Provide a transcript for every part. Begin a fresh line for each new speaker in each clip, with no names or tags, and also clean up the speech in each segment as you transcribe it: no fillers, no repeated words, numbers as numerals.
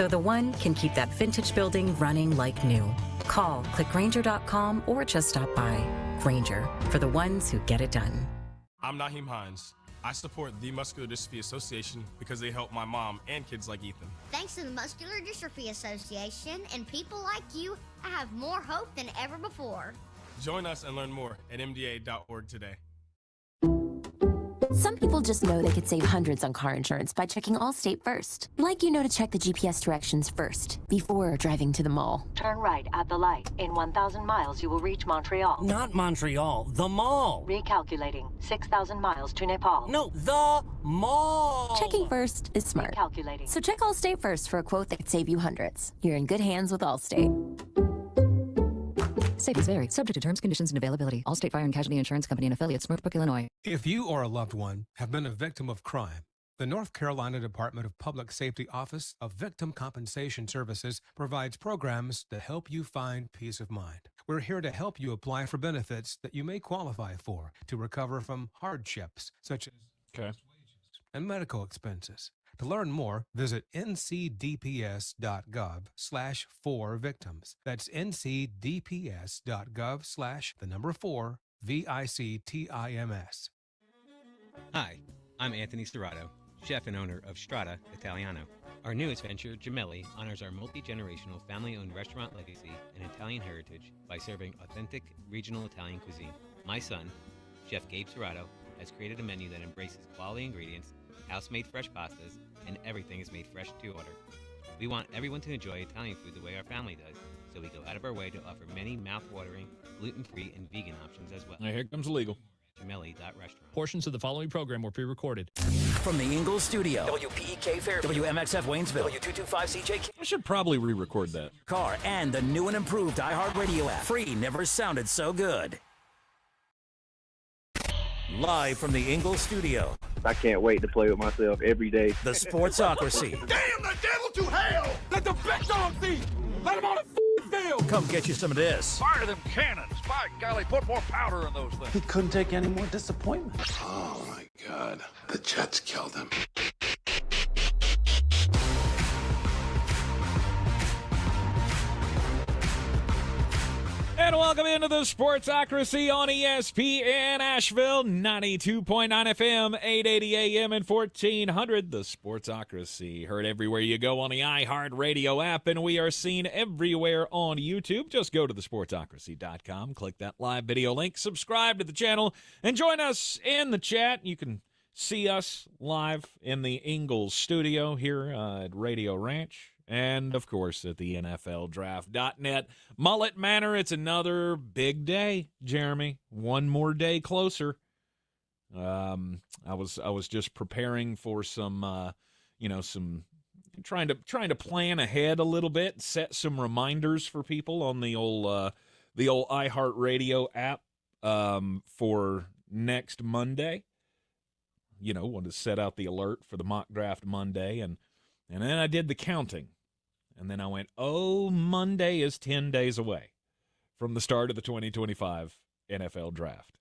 so the one can keep that vintage building running like new. Call, click Grainger.com, or just stop by. Grainger, for the ones who get it done.
I'm Naheem Hines. I support the Muscular Dystrophy Association because they help my mom and kids like Ethan.
Thanks to the Muscular Dystrophy Association and people like you, I have more hope than ever before.
Join us and learn more at mda.org today.
Some people just know they could save hundreds on car insurance by checking Allstate first. Like you know to check the GPS directions first, before driving to the mall.
Turn right at the light. In 1,000 miles, you will reach Montreal.
Not Montreal, the mall.
Recalculating. 6,000 miles to Nepal.
No, the mall.
Checking first is smart.
Recalculating.
So check Allstate first for a quote that could save you hundreds. You're in good hands with Allstate.
Savings vary, subject to terms, conditions, and availability. Allstate Fire and Casualty Insurance Company and affiliates, Northbrook, Illinois.
If you or a loved one have been a victim of crime, the North Carolina Department of Public Safety Office of Victim Compensation Services provides programs to help you find peace of mind. We're here to help you apply for benefits that you may qualify for to recover from hardships such as wages and medical expenses. To learn more, visit ncdps.gov/4victims. That's ncdps.gov/4victims.
Hi, I'm Anthony Serrato, chef and owner of Strada Italiano. Our newest venture, Gemelli, honors our multi-generational family-owned restaurant legacy and Italian heritage by serving authentic regional Italian cuisine. My son, Chef Gabe Serrato, has created a menu that embraces quality ingredients, house-made fresh pastas, and everything is made fresh to order. We want everyone to enjoy Italian food the way our family does, so we go out of our way to offer many mouth-watering, gluten-free, and vegan options as well.
Now here comes legal.
Gemelli.restaurant.
Portions of the following program were pre-recorded.
From the Ingalls studio, WPEK Fairview, WMXF Waynesville, W225CJ.
I should probably re-record that.
Car, and the new and improved iHeartRadio app. Free never sounded so good. Live from the Ingalls studio.
I can't wait to play with myself every day.
The Sportsocracy.
Damn the devil to hell! Let the big dog see! Let him on the field!
Come get you some of this.
Fire them cannons! By golly, put more powder in those things.
He couldn't take any more disappointment.
Oh my God, the Jets killed him.
And welcome into the Sportsocracy on ESPN Asheville, 92.9 FM, 880 AM, and 1400. The Sportsocracy, heard everywhere you go on the iHeartRadio app, and we are seen everywhere on YouTube. Just go to thesportsocracy.com, click that live video link, subscribe to the channel, and join us in the chat. You can see us live in the Ingalls studio here at Radio Ranch. And, of course, at the NFLDraft.net. Mullet Manor, it's another big day, Jeremy. One more day closer. I was just preparing for some trying to plan ahead a little bit, set some reminders for people on the old iHeartRadio app for next Monday. You know, wanted to set out the alert for the mock draft Monday, and then I did the counting. And then I went, Monday is 10 days away from the start of the 2025 NFL Draft.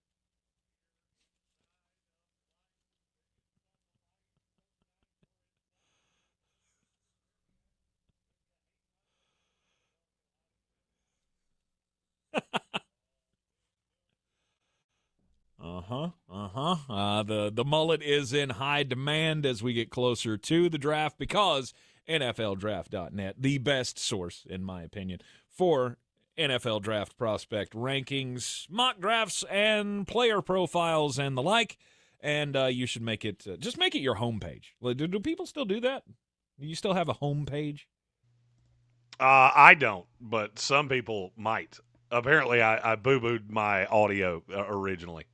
The mullet is in high demand as we get closer to the draft because NFLDraft.net, the best source, in my opinion, for NFL draft prospect rankings, mock drafts, and player profiles and the like. And you should make it, just make it your homepage. Do people still do that? Do you still have a homepage?
I don't, but some people might. Apparently, I boo-booed my audio originally.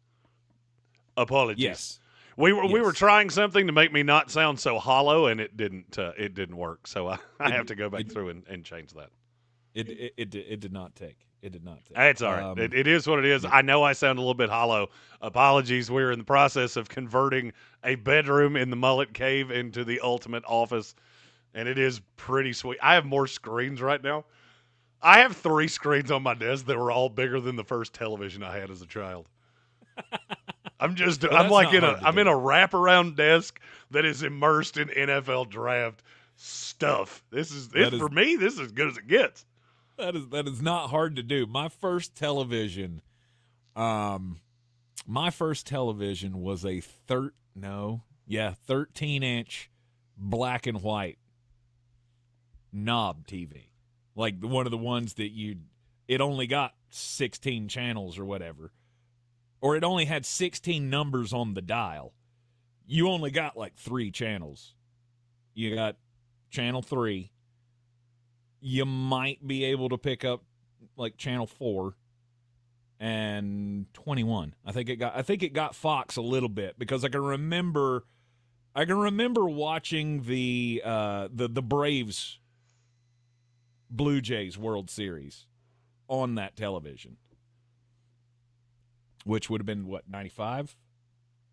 Apologies.
Yes.
We were trying something to make me not sound so hollow, and it didn't work. So I have to go back through and change that.
It did not take. It did not take.
It's all right. It is what it is. I know I sound a little bit hollow. Apologies. We're in the process of converting a bedroom in the Mullet Cave into the ultimate office, and it is pretty sweet. I have more screens right now. I have 3 screens on my desk that were all bigger than the first television I had as a child. I'm in a wraparound desk that is immersed in NFL draft. stuff. For me, this is as good as it gets.
That is not hard to do. My first television was a 13-inch black and white knob TV. Like one of the ones that it only got 16 channels or whatever. Or it only had 16 numbers on the dial. You only got like 3 channels. You got channel 3. You might be able to pick up like channel 4 and 21. I think it got Fox a little bit because I can remember watching the Braves Blue Jays World Series on that television, which would have been what, 95?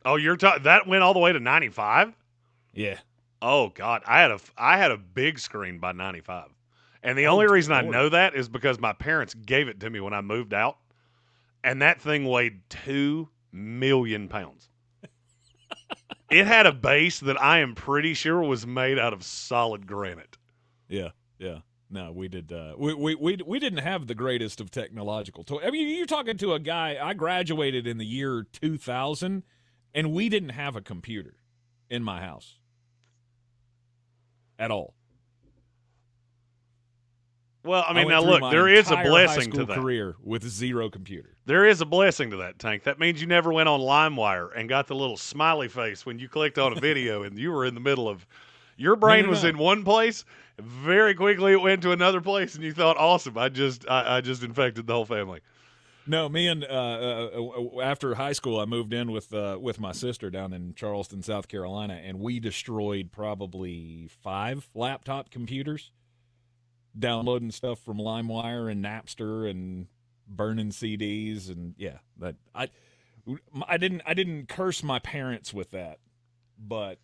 Oh, that went all the way to 95?
Yeah.
Oh God, I had a big screen by 95. And the only reason I know that is because my parents gave it to me when I moved out. And that thing weighed 2 million pounds. It had a base that I am pretty sure was made out of solid granite.
Yeah. No, we did. We didn't have the greatest of technological toys. I mean, you're talking to a guy. I graduated in the year 2000, and we didn't have a computer in my house at all.
Well, I mean, now look, there is a blessing to that.
Career with 0 computer.
There is a blessing to that, Tank. That means you never went on LimeWire and got the little smiley face when you clicked on a video and you were in the middle of. Your brain was in one place. Very quickly, it went to another place, and you thought, "Awesome! I just infected the whole family."
No, me and after high school, I moved in with my sister down in Charleston, South Carolina, and we destroyed probably 5 laptop computers, downloading stuff from LimeWire and Napster and burning CDs, and yeah, that I didn't curse my parents with that, but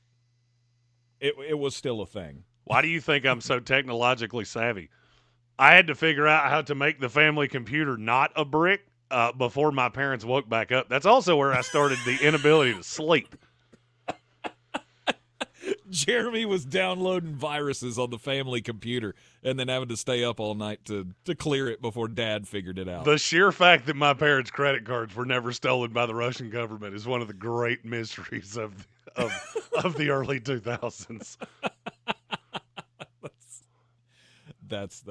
it was still a thing.
Why do you think I'm so technologically savvy? I had to figure out how to make the family computer not a brick before my parents woke back up. That's also where I started the inability to sleep.
Jeremy was downloading viruses on the family computer and then having to stay up all night to clear it before Dad figured it out.
The sheer fact that my parents' credit cards were never stolen by the Russian government is one of the great mysteries of the early 2000s.
That's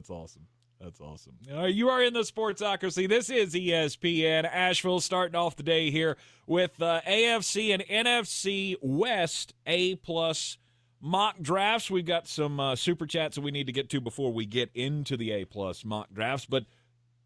awesome. That's awesome. You are in the Sportsocracy. This is ESPN Asheville, starting off the day here with AFC and NFC West A-plus mock drafts. We've got some super chats that we need to get to before we get into the A-plus mock drafts, but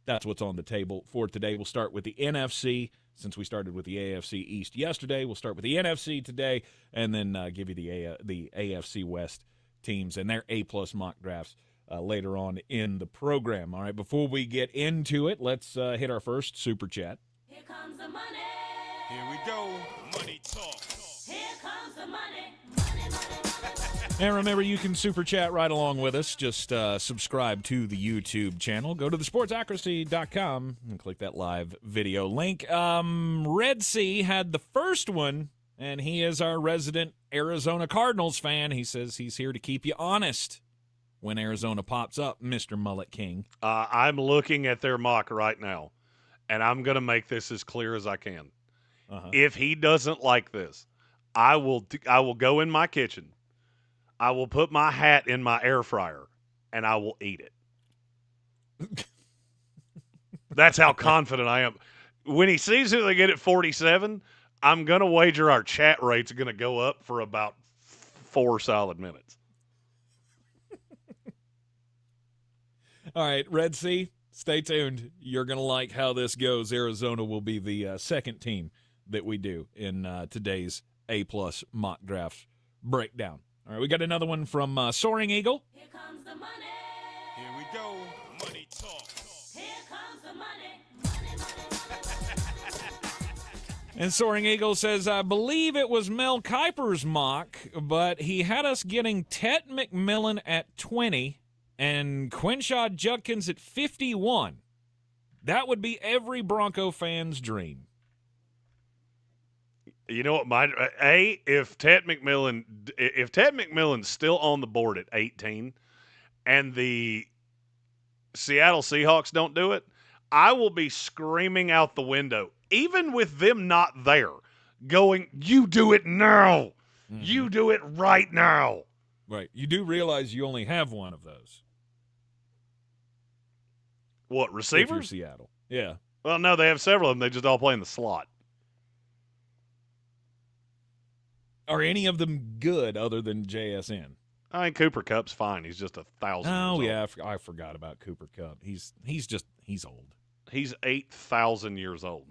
that's what's on the table for today. We'll start with the NFC. Since we started with the AFC East yesterday, we'll start with the NFC today and then give you the AFC West teams and their A-plus mock drafts later on in the program. All right, before we get into it, let's hit our first super chat.
Here comes the money.
Here we go. Money talk.
Here comes the money.
And remember, you can super chat right along with us. Just subscribe to the YouTube channel. Go to thesportsocracy.com and click that live video link. Red Sea had the first one, and he is our resident Arizona Cardinals fan. He says he's here to keep you honest when Arizona pops up, Mr. Mullet King.
I'm looking at their mock right now, and I'm going to make this as clear as I can. If he doesn't like this, I will go in my kitchen. I will put my hat in my air fryer, and I will eat it. That's how confident I am. When he sees who they get at 47, I'm going to wager our chat rate's going to go up for about 4 solid minutes.
All right, Red Sea, stay tuned. You're going to like how this goes. Arizona will be the second team that we do in today's A-plus mock draft breakdown. All right, we got another one from Soaring Eagle.
Here comes the money.
Here we go. Money talk.
Here comes the money.
And Soaring Eagle says, I believe it was Mel Kiper's mock, but he had us getting Tet McMillan at 20 and Quinshad Judkins at 51. That would be every Bronco fan's dream.
You know what? If Ted McMillan's still on the board at 18, and the Seattle Seahawks don't do it, I will be screaming out the window, even with them not there, going, "You do it now!
Mm-hmm.
You do it right now!"
Right. You do realize you only have one of those.
What, receivers?
If you're Seattle. Yeah.
Well, no, they have several of them. They just all play in the slot.
Are any of them good other than JSN?
I mean, Cooper Kupp's fine. He's just 1,000 years old.
Oh, yeah. I forgot about Cooper Kupp. He's old.
He's 8,000 years old.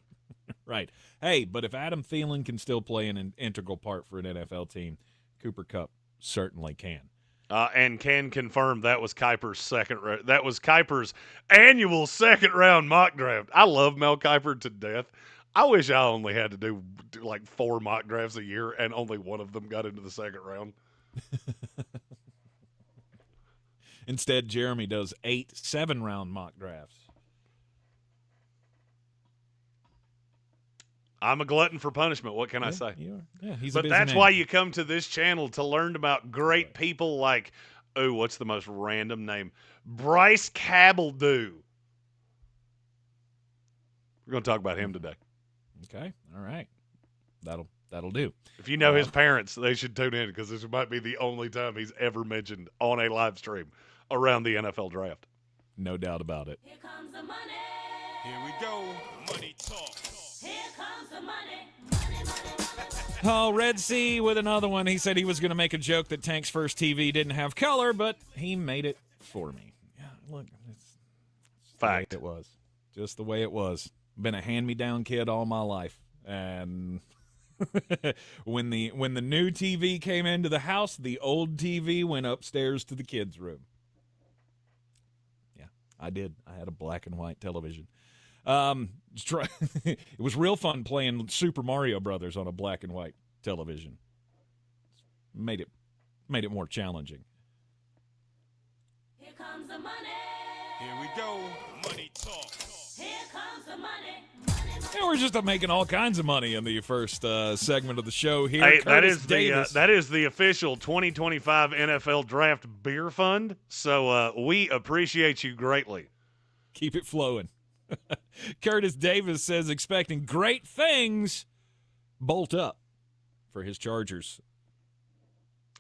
Right. Hey, but if Adam Thielen can still play an integral part for an NFL team, Cooper Kupp certainly can.
And can confirm that was Kuiper's annual second-round mock draft. I love Mel Kiper to death. I wish I only had to do like 4 mock drafts a year, and only one of them got into the second round.
Instead, Jeremy does 8 7-round mock drafts.
I'm a glutton for punishment. What can I say?
Yeah, he's
but
a busy
that's
man.
why you come to this channel, to learn about great people like, what's the most random name? Bryce Cabeldue. We're going to talk about him today.
Okay, all right. That'll do.
If you know his parents, they should tune in, because this might be the only time he's ever mentioned on a live stream around the NFL draft.
No doubt about it.
Here comes the money.
Here we go. Money talk.
Here comes the money. Money, money, money.
Oh, Red Sea with another one. He said he was going to make a joke that Tank's first TV didn't have color, but he made it for me. Yeah, look, it's
fact.
It was just the way it was. Been a hand-me-down kid all my life, and when the new TV came into the house, the old TV went upstairs to the kids' room. Yeah, I did. I had a black and white television. It was real fun playing Super Mario Brothers on a black and white television. Made it more challenging.
Here comes the money.
Here we go. Money talk.
Here comes the money. Money, money.
And we're just making all kinds of money in the first segment of the show here.
Hey, that
Davis.
is the official 2025 NFL Draft Beer Fund. So we appreciate you greatly.
Keep it flowing. Curtis Davis says expecting great things. Bolt up for his Chargers.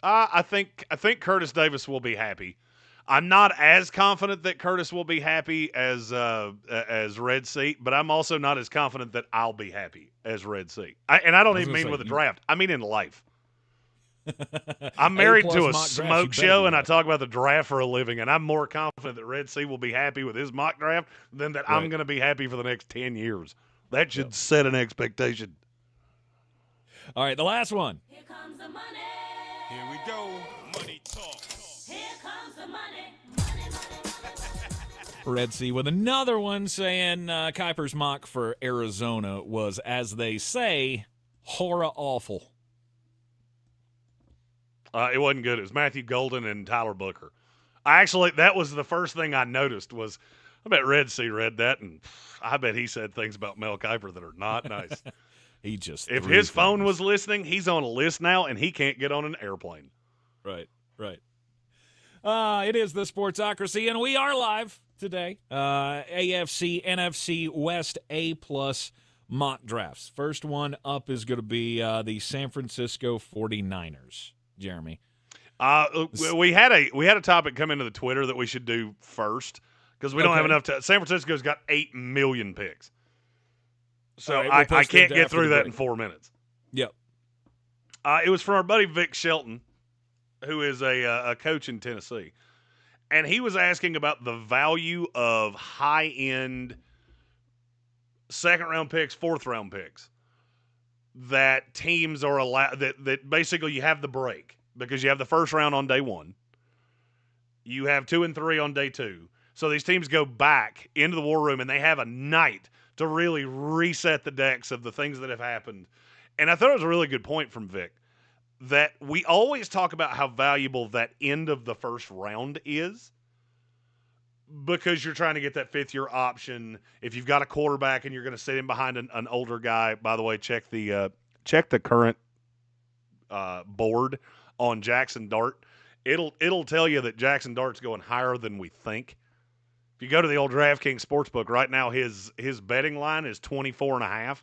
I think Curtis Davis will be happy. I'm not as confident that Curtis will be happy as Red Sea, but I'm also not as confident that I'll be happy as Red Sea. And I don't even mean with a draft. I mean in life. I'm married to a smoke show, and I talk about the draft for a living, and I'm more confident that Red Sea will be happy with his mock draft than that I'm going to be happy for the next 10 years. That should set an expectation.
All right, the last one.
Here comes the money.
Here we go. Money talk.
Here comes the money. Money, money.
Red Sea with another one saying Kuiper's mock for Arizona was, as they say, horror awful.
It wasn't good. It was Matthew Golden and Tyler Booker. That was the first thing I noticed was, I bet Red Sea read that, and I bet he said things about Mel Kiper that are not nice. If his phone was listening, he's on a list now, and he can't get on an airplane.
Right. It is the Sportsocracy, and we are live today. AFC, NFC West A+ mock drafts. First one up is going to be the San Francisco 49ers. Jeremy,
we had a topic come into the Twitter that we should do first, because we don't have enough time. San Francisco's got 8 million picks, so right, I can't get through that in 4 minutes.
Yep.
It was from our buddy Vic Shelton, who is a coach in Tennessee, and he was asking about the value of high-end second-round picks, fourth-round picks that teams are allowed, that basically you have the break, because you have the first round on day 1. You have 2 and 3 on day 2. So these teams go back into the war room, and they have a night to really reset the decks of the things that have happened. And I thought it was a really good point from Vic, that we always talk about how valuable that end of the first round is, because you're trying to get that fifth-year option. If you've got a quarterback and you're going to sit him behind an older guy, by the way, check the check the current board on Jackson Dart. It'll tell you that Jackson Dart's going higher than we think. If you go to the old DraftKings Sportsbook right now, his betting line is 24.5,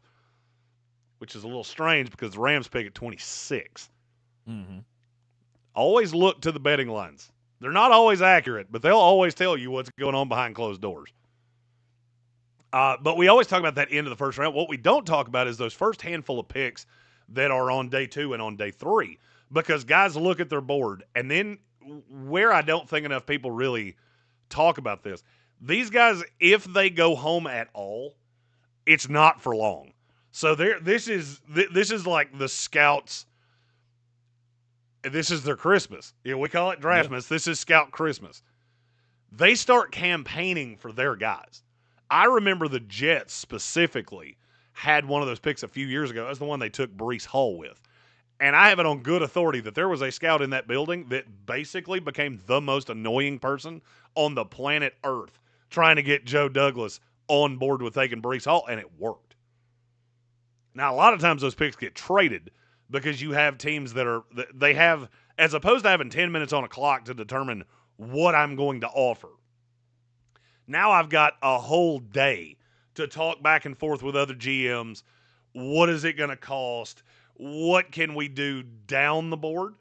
which is a little strange because the Rams pick at 26.
Mm-hmm.
Always look to the betting lines. They're not always accurate, but they'll always tell you what's going on behind closed doors. But we always talk about that end of the first round. What we don't talk about is those first handful of picks that are on day 2 and on day 3, because guys look at their board. And then where I don't think enough people really talk about this, these guys, if they go home at all, it's not for long. So this is like the scouts. This is their Christmas. We call it Draftmas. Yeah. This is Scout Christmas. They start campaigning for their guys. I remember the Jets specifically had one of those picks a few years ago. That was the one they took Breece Hall with. And I have it on good authority that there was a scout in that building that basically became the most annoying person on the planet Earth trying to get Joe Douglas on board with taking Breece Hall, and it worked. Now, a lot of times those picks get traded because you have teams they have, as opposed to having 10 minutes on a clock to determine what I'm going to offer. Now I've got a whole day to talk back and forth with other GMs. What is it going to cost? What can we do down the board?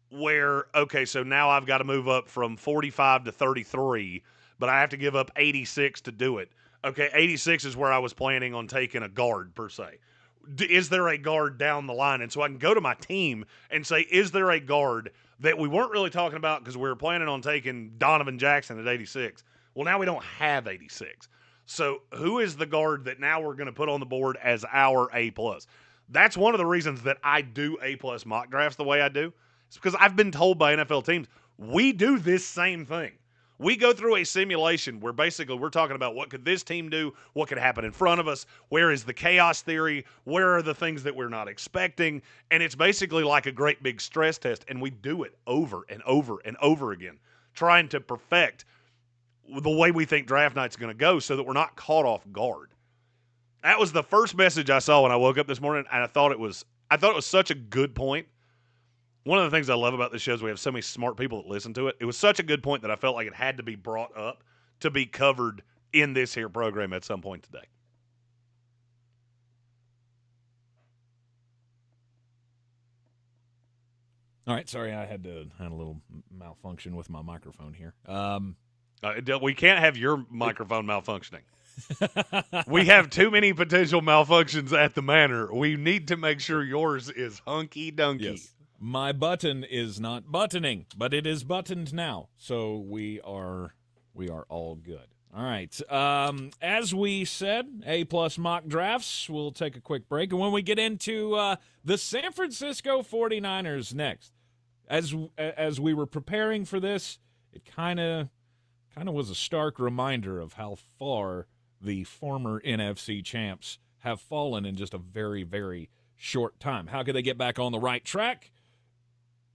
Where, okay, so now I've got to move up from 45 to 33, but I have to give up 86 to do it. Okay, 86 is where I was planning on taking a guard, per se. Is there a guard down the line? And so I can go to my team and say, is there a guard that we weren't really talking about because we were planning on taking Donovan Jackson at 86? Well, now we don't have 86. So who is the guard that now we're going to put on the board as our A+? That's one of the reasons that I do A+ mock drafts the way I do. It's because I've been told by NFL teams, we do this same thing. We go through a simulation where basically we're talking about what could this team do, what could happen in front of us, where is the chaos theory, where are the things that we're not expecting, and it's basically like a great big stress test, and we do it over and over and over again, trying to perfect the way we think draft night's going to go so that we're not caught off guard. That was the first message I saw when I woke up this morning, and I thought it was such a good point. One of the things I love about this show is we have so many smart people that listen to it. It was such a good point that I felt like it had to be brought up to be covered in this here program at some point today.
All right, sorry, I had a little malfunction with my microphone here.
We can't have your microphone malfunctioning. We have too many potential malfunctions at the Manor. We need to make sure yours is hunky-dunky.
Yes. My button is not buttoning, but it is buttoned now, so we are all good. All right. As we said, A+ mock drafts. We'll take a quick break, and when we get into the San Francisco 49ers next, as we were preparing for this, it kind of was a stark reminder of how far the former NFC champs have fallen in just a very, very short time. How could they get back on the right track?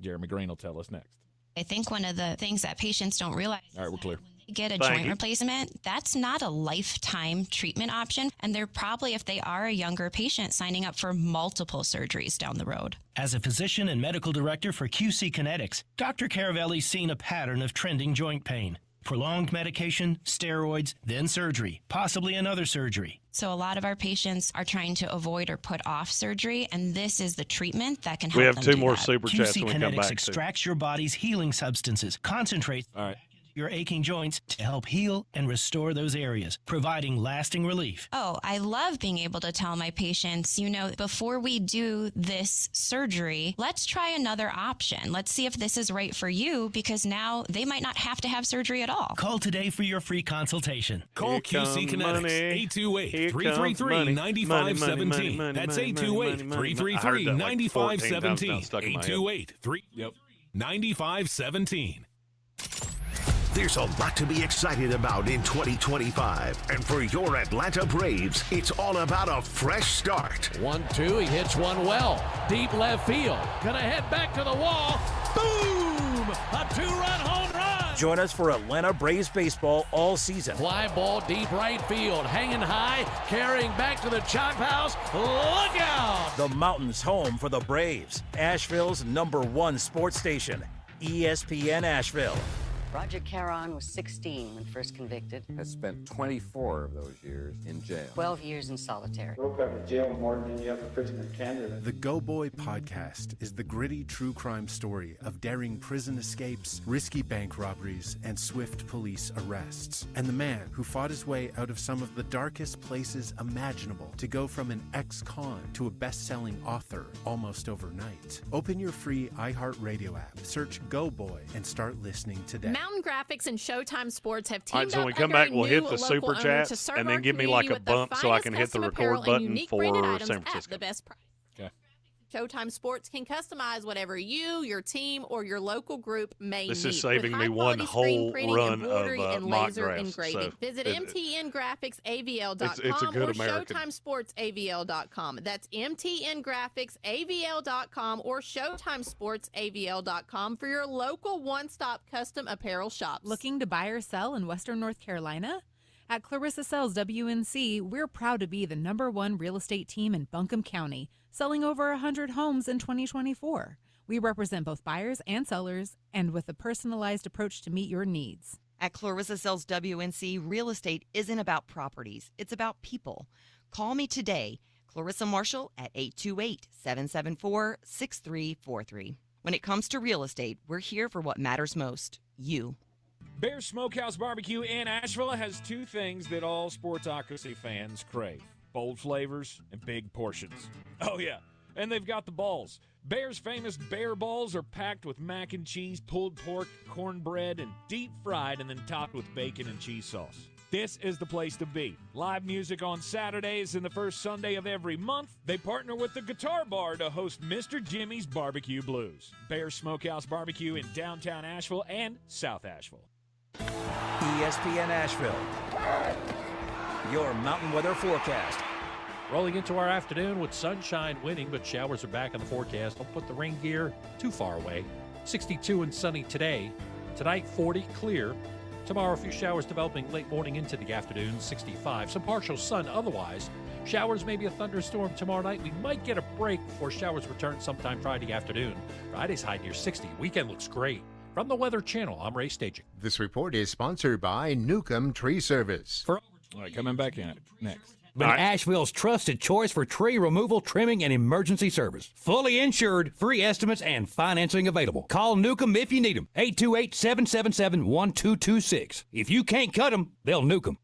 Jeremy Green will tell us next.
I think one of the things that patients don't realize
All right, we're clear.
when they get a joint replacement, that's not a lifetime treatment option. And they're probably, if they are a younger patient, signing up for multiple surgeries down the road.
As a physician and medical director for QC Kinetics, Dr. Caravelli's seen a pattern of trending joint pain. Prolonged medication, steroids, then surgery, possibly another surgery.
So a lot of our patients are trying to avoid or put off surgery, and this is the treatment that can help them.
We have two more
that.
super chats when we come back.
QC Kinetics extracts your body's healing substances, concentrates your aching joints to help heal and restore those areas, providing lasting relief.
Oh, I love being able to tell my patients, before we do this surgery, let's try another option. Let's see if this is right for you, because now they might not have to have surgery at all.
Call today for your free consultation.
Call QC Kinetics, 828-333-9517. That's 828-333-9517. 828-9517.
There's a lot to be excited about in 2025. And for your Atlanta Braves, it's all about a fresh start.
1-2, he hits one well. Deep left field. Gonna head back to the wall. Boom! A two-run home run.
Join us for Atlanta Braves baseball all season.
Fly ball deep right field, hanging high, carrying back to the chop house. Look out!
The mountain's home for the Braves. Asheville's #1 sports station, ESPN Asheville.
Roger Caron was 16 when first convicted.
Has spent 24 of those years in jail.
12 years in solitary.
Broke out of jail more than any other prisoner in Canada.
The Go Boy podcast is the gritty true crime story of daring prison escapes, risky bank robberies, and swift police arrests. And the man who fought his way out of some of the darkest places imaginable to go from an ex-con to a best-selling author almost overnight. Open your free iHeartRadio app, search Go Boy, and start listening today.
Mountain Graphics and Showtime Sports have teamed
All right, so
up
when we come
under
back,
a
we'll
new
hit the
local
super
owner
chats
to serve
and
our
then give me like a
community with the
bump so I can hit
finest
the
custom
record
apparel and
button
unique
for
branded
San
items at
Francisco.
the best price.
Okay.
Showtime Sports can customize whatever you, your team, or your local group may need.
This is saving
with
me one
high-quality screen
whole
printing,
run
embroidery,
of
and
mock
laser
drafts.
engraving.
So
Visit mtngraphicsavl.com
it's a good
or
American.
showtimesportsavl.com. That's mtngraphicsavl.com or showtimesportsavl.com for your local one-stop custom apparel shops.
Looking to buy or sell in Western North Carolina? At Clarissa Sells WNC, we're proud to be the #1 real estate team in Buncombe County, selling over 100 homes in 2024. We represent both buyers and sellers, and with a personalized approach to meet your needs.
At Clarissa Sells WNC, real estate isn't about properties, it's about people. Call me today, Clarissa Marshall, at 828-774-6343. When it comes to real estate, we're here for what matters most, you.
Bear Smokehouse Barbecue in Asheville has two things that all Sportsocracy fans crave: bold flavors and big portions. Oh, yeah, and they've got the balls. Bear's famous bear balls are packed with mac and cheese, pulled pork, cornbread, and deep fried and then topped with bacon and cheese sauce. This is the place to be. Live music on Saturdays and the first Sunday of every month. They partner with the Guitar Bar to host Mr. Jimmy's Barbecue Blues. Bear Smokehouse Barbecue in downtown Asheville and South Asheville.
ESPN Asheville. Your mountain weather forecast.
Rolling into our afternoon with sunshine winning, but showers are back in the forecast. Don't put the rain gear too far away. 62 and sunny today. Tonight, 40, clear. Tomorrow, a few showers developing late morning into the afternoon, 65. Some partial sun otherwise. Showers, maybe a thunderstorm tomorrow night. We might get a break before showers return sometime Friday afternoon. Friday's high near 60. Weekend looks great. From the Weather Channel, I'm Ray Staging.
This report is sponsored by Newcomb Tree Service.
All right, coming back in next.
Been Asheville's trusted choice for tree removal, trimming, and emergency service. Fully insured, free estimates, and financing available. Call Newcomb if you need them. 828-777-1226. If you can't cut them, they'll nuke them.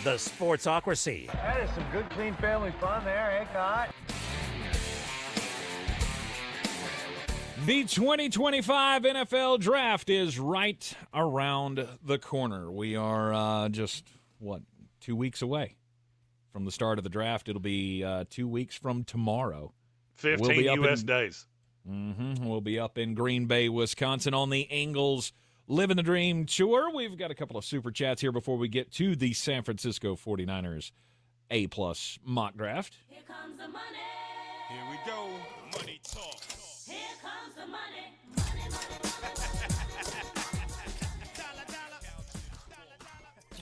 The Sportsocracy.
That is some good, clean family fun there, eh, Cot?
The 2025 NFL Draft is right around the corner. We are just, 2 weeks away from the start of the draft. It'll be 2 weeks from tomorrow.
15 U.S. days.
We'll be up in Green Bay, Wisconsin on the Ingles Living the Dream Tour. We've got a couple of super chats here before we get to the San Francisco 49ers A-plus mock draft.
Here comes the money.
Here we go. Money talk.
Here comes the money.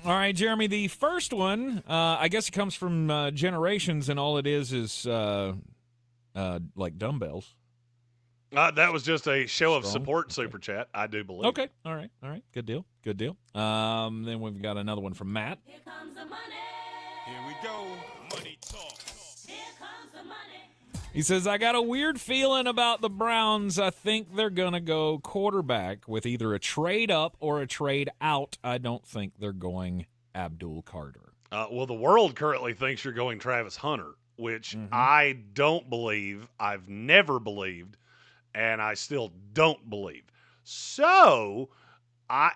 All right, Jeremy, the first one, I guess it comes from Generations, and all it is like dumbbells.
That was just a show of
Strong.
support super chat, I do believe.
Okay, all right. Good deal. Then we've got another one from Matt.
Here comes the money.
Here we go. Money talk.
Here comes the money.
He says, I got a weird feeling about the Browns. I think they're going to go quarterback with either a trade up or a trade out. I don't think they're going Abdul Carter.
Well, the world currently thinks you're going Travis Hunter, which I don't believe. I've never believed, and I still don't believe. So I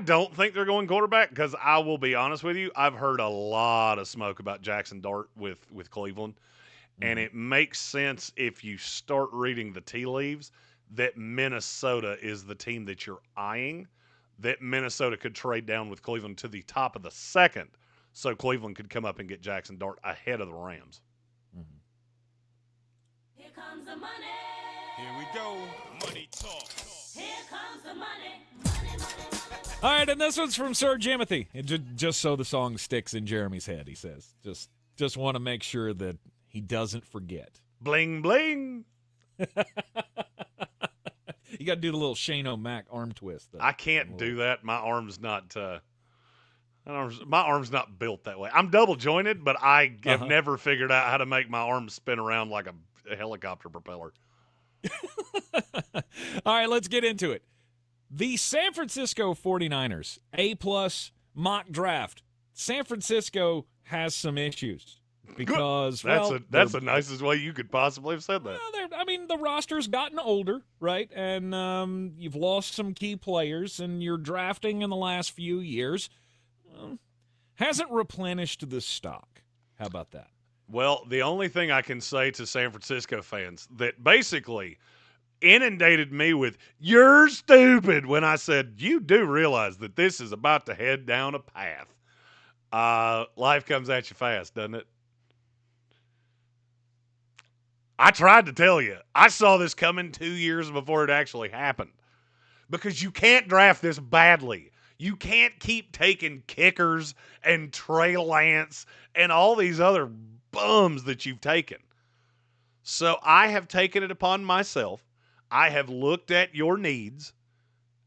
don't think they're going quarterback because I will be honest with you. I've heard a lot of smoke about Jackson Dart with Cleveland. And it makes sense if you start reading the tea leaves that Minnesota is the team that you're eyeing, that Minnesota could trade down with Cleveland to the top of the second so Cleveland could come up and get Jackson Dart ahead of the Rams.
Here comes the money.
Here we go. Money talk.
Here comes the money.
All right, and this one's from Sir Jimothy. Just so the song sticks in Jeremy's head, he says. Just want to make sure that he doesn't forget.
Bling, bling.
You got to do the little Shane O'Mac arm twist.
I can't do that. My arm's not built that way. I'm double jointed, but I have never figured out how to make my arms spin around like a helicopter propeller.
All right, let's get into it. The San Francisco 49ers, A+ mock draft. San Francisco has some issues because
that's the nicest way you could possibly have said that.
Well, the roster's gotten older, right? And you've lost some key players, and your drafting in the last few years hasn't replenished the stock. How about that?
Well, the only thing I can say to San Francisco fans that basically inundated me with, "You're stupid," when I said, you do realize that this is about to head down a path. Life comes at you fast, doesn't it? I tried to tell you. I saw this coming 2 years before it actually happened. Because you can't draft this badly. You can't keep taking kickers and Trey Lance and all these other bums that you've taken. So I have taken it upon myself. I have looked at your needs,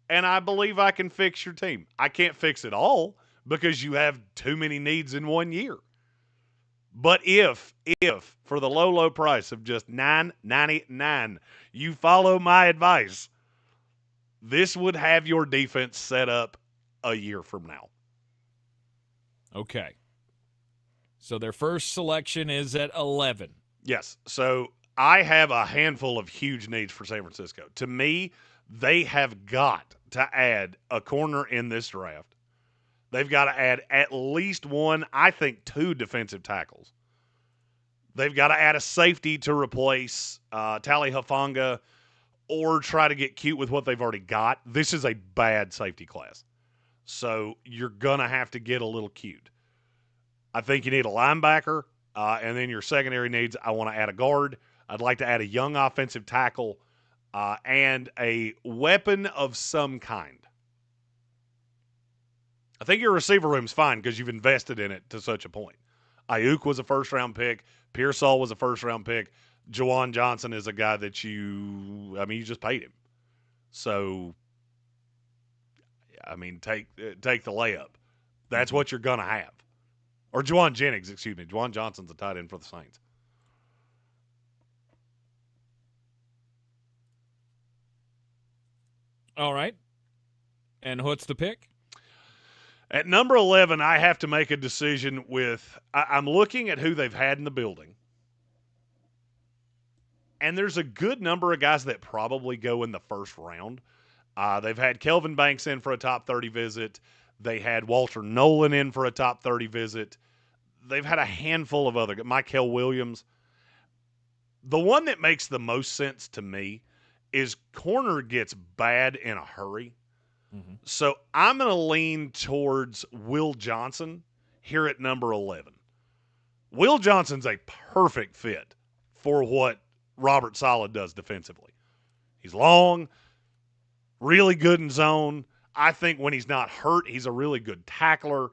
and I believe I can fix your team. I can't fix it all because you have too many needs in 1 year. But if for the low price of just $9.99, you follow my advice, this would have your defense set up a year from now.
Okay. So their first selection is at 11.
Yes. So I have a handful of huge needs for San Francisco. To me, they have got to add a corner in this draft. They've got to add at least one, I think 2 defensive tackles. They've got to add a safety to replace Tali Hufanga or try to get cute with what they've already got. This is a bad safety class. So you're going to have to get a little cute. I think you need a linebacker, and then your secondary needs, I want to add a guard. I'd like to add a young offensive tackle and a weapon of some kind. I think your receiver room's fine because you've invested in it to such a point. Ayuk was a first-round pick. Pearsall was a first-round pick. Juwan Johnson is a guy that you just paid him. So, take the layup. That's what you're going to have. Or Juwan Jennings, excuse me. Juwan Johnson's a tight end for the Saints.
All right. And what's the pick?
At number 11, I have to make a decision with – I'm looking at who they've had in the building. And there's a good number of guys that probably go in the first round. They've had Kelvin Banks in for a top 30 visit. They had Walter Nolan in for a top 30 visit. They've had a handful of other – Mykel Williams. The one that makes the most sense to me is corner gets bad in a hurry. Mm-hmm. So I'm going to lean towards Will Johnson here at number 11. Will Johnson's a perfect fit for what Robert Saleh does defensively. He's long, really good in zone. I think when he's not hurt, he's a really good tackler.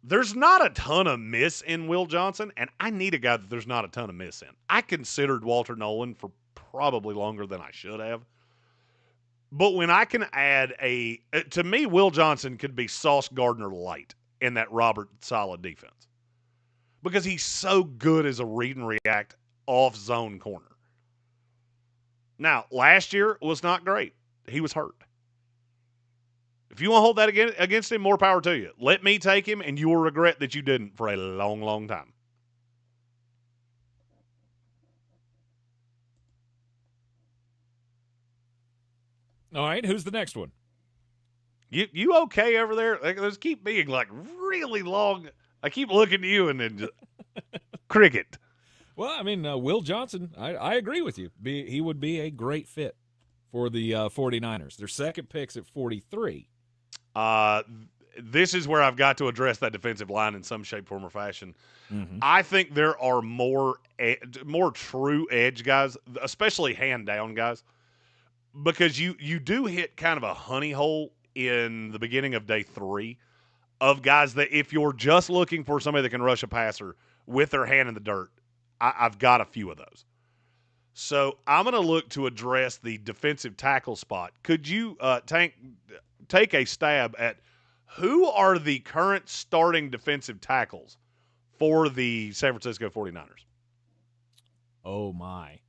There's not a ton of miss in Will Johnson, and I need a guy that there's not a ton of miss in. I considered Walter Nolan for probably longer than I should have. But when I can add to me, Will Johnson could be Sauce Gardner light in that Robert Saleh defense. Because he's so good as a read and react off-zone corner. Now, last year was not great. He was hurt. If you want to hold that against him, more power to you. Let me take him, and you will regret that you didn't for a long, long time.
All right, who's the next one?
You okay over there? Let's keep being like really long. I keep looking to you and then just cricket.
Well, Will Johnson, I agree with you. He would be a great fit for the 49ers. Their second pick's at 43.
this is where I've got to address that defensive line in some shape, form, or fashion. I think there are more true edge guys, especially hand-down guys, because you do hit kind of a honey hole in the beginning of day 3 of guys that if you're just looking for somebody that can rush a passer with their hand in the dirt, I've got a few of those. So I'm going to look to address the defensive tackle spot. Could you, Tank, take a stab at who are the current starting defensive tackles for the San Francisco 49ers?
Oh, my.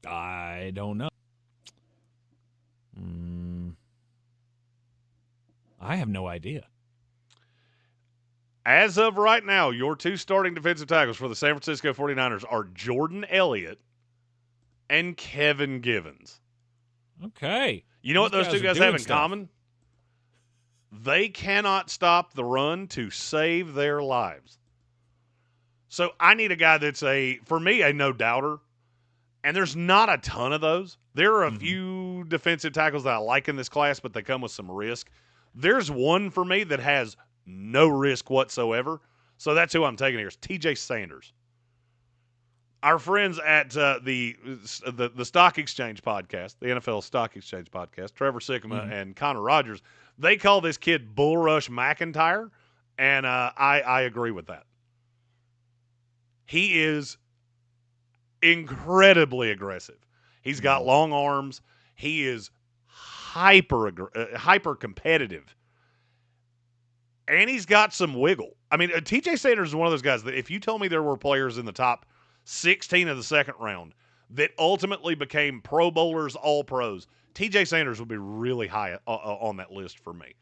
I don't know. I have no idea.
As of right now, your 2 starting defensive tackles for the San Francisco 49ers are Jordan Elliott and Kevin Givens.
Okay.
You know what those 2 guys have in
stuff.
common? They cannot stop the run to save their lives. So I need a guy that's for me, a no-doubter. And there's not a ton of those. There are a few defensive tackles that I like in this class, but they come with some risk. There's one for me that has no risk whatsoever. So that's who I'm taking here. It's T.J. Sanders. Our friends at the Stock Exchange podcast, the NFL Stock Exchange podcast, Trevor Sikkema and Connor Rogers, they call this kid Bull Rush McIntyre, and I agree with that. He is incredibly aggressive. He's got long arms. He is hyper competitive. And he's got some wiggle. I mean, T.J. Sanders is one of those guys that if you told me there were players in the top 16 of the second round that ultimately became Pro Bowlers, All-Pros, T.J. Sanders would be really high on that list for me.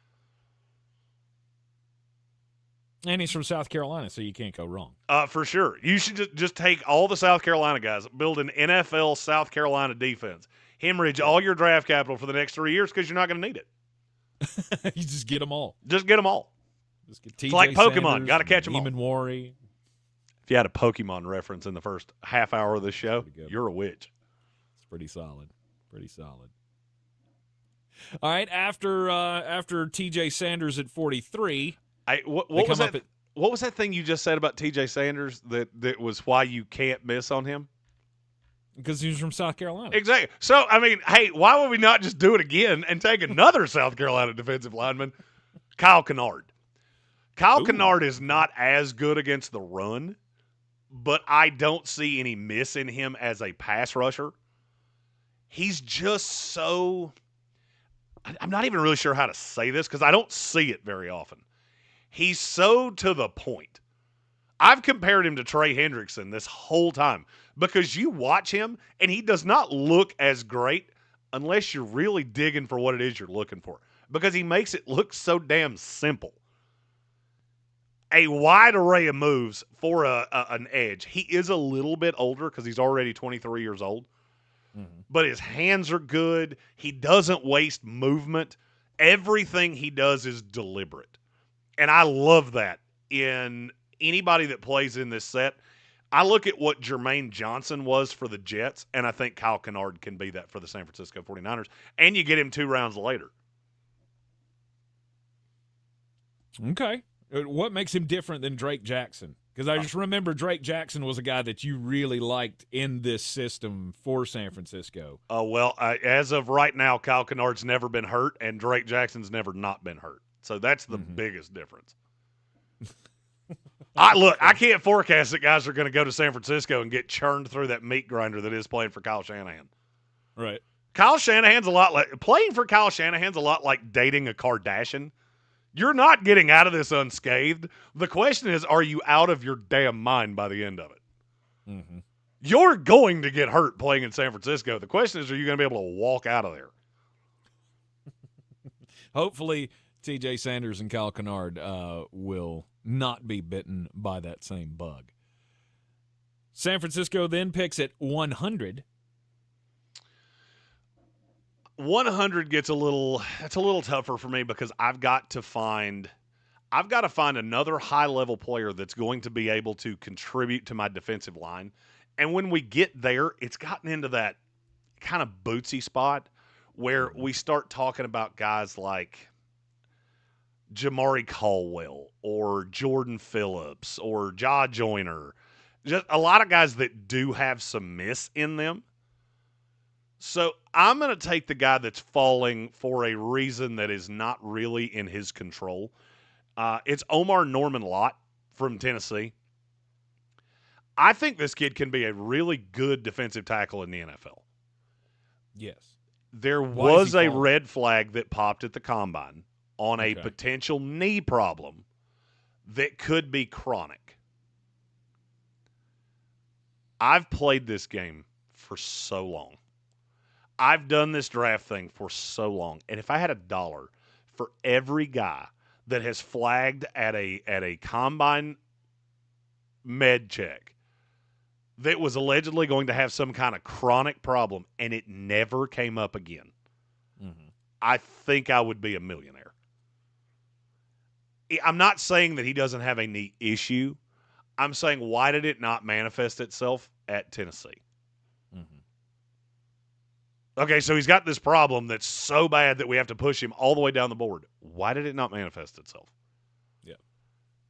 And he's from South Carolina, so you can't go wrong.
For sure. You should just take all the South Carolina guys, build an NFL South Carolina defense, hemorrhage all your draft capital for the next 3 years because you're not going to need it.
You just get them all.
Just get them all.
Just get
It's like Pokemon. Got to catch them all.
Demon Worry.
If you had a Pokemon reference in the first half hour of the show, you're a witch.
It's pretty solid. Pretty solid. All right, after T.J. Sanders at 43.
What was that? What was that thing you just said about T.J. Sanders that was why you can't miss on him?
Because he was from South Carolina.
Exactly. So, I mean, hey, why would we not just do it again and take another South Carolina defensive lineman, Kyle Kennard? Kyle Kennard is not as good against the run, but I don't see any miss in him as a pass rusher. He's just so – I'm not even really sure how to say this because I don't see it very often. He's so to the point. I've compared him to Trey Hendrickson this whole time because you watch him and he does not look as great unless you're really digging for what it is you're looking for because he makes it look so damn simple. A wide array of moves for an edge. He is a little bit older because he's already 23 years old, but his hands are good. He doesn't waste movement. Everything he does is deliberate. And I love that in anybody that plays in this set. I look at what Jermaine Johnson was for the Jets, and I think Kyle Kennard can be that for the San Francisco 49ers. And you get him 2 rounds later.
Okay. What makes him different than Drake Jackson? Because I just remember Drake Jackson was a guy that you really liked in this system for San Francisco.
As of right now, Kyle Kennard's never been hurt, and Drake Jackson's never not been hurt. So that's the biggest difference. I can't forecast that guys are going to go to San Francisco and get churned through that meat grinder that is playing for Kyle Shanahan.
Right.
Kyle Shanahan's a lot like playing for Kyle Shanahan's a lot like dating a Kardashian. You're not getting out of this unscathed. The question is, are you out of your damn mind by the end of it? You're going to get hurt playing in San Francisco. The question is, are you going to be able to walk out of there?
Hopefully, T.J. Sanders and Kyle Kennard will not be bitten by that same bug. San Francisco then picks at 100.
100 gets a little tougher for me because I've got to find another high-level player that's going to be able to contribute to my defensive line. And when we get there, it's gotten into that kind of bootsy spot where we start talking about guys like Jamari Caldwell or Jordan Phillips or Jaw Joyner. Just a lot of guys that do have some miss in them. So I'm going to take the guy that's falling for a reason that is not really in his control. It's Omar Norman Lott from Tennessee. I think this kid can be a really good defensive tackle in the NFL.
Yes.
There was a red flag that popped at the combine on a potential knee problem that could be chronic. I've played this game for so long. I've done this draft thing for so long. And if I had $1 for every guy that has flagged at a combine med check that was allegedly going to have some kind of chronic problem and it never came up again, I think I would be a millionaire. I'm not saying that he doesn't have a knee issue. I'm saying, why did it not manifest itself at Tennessee? Okay, so he's got this problem that's so bad that we have to push him all the way down the board. Why did it not manifest itself?
Yeah.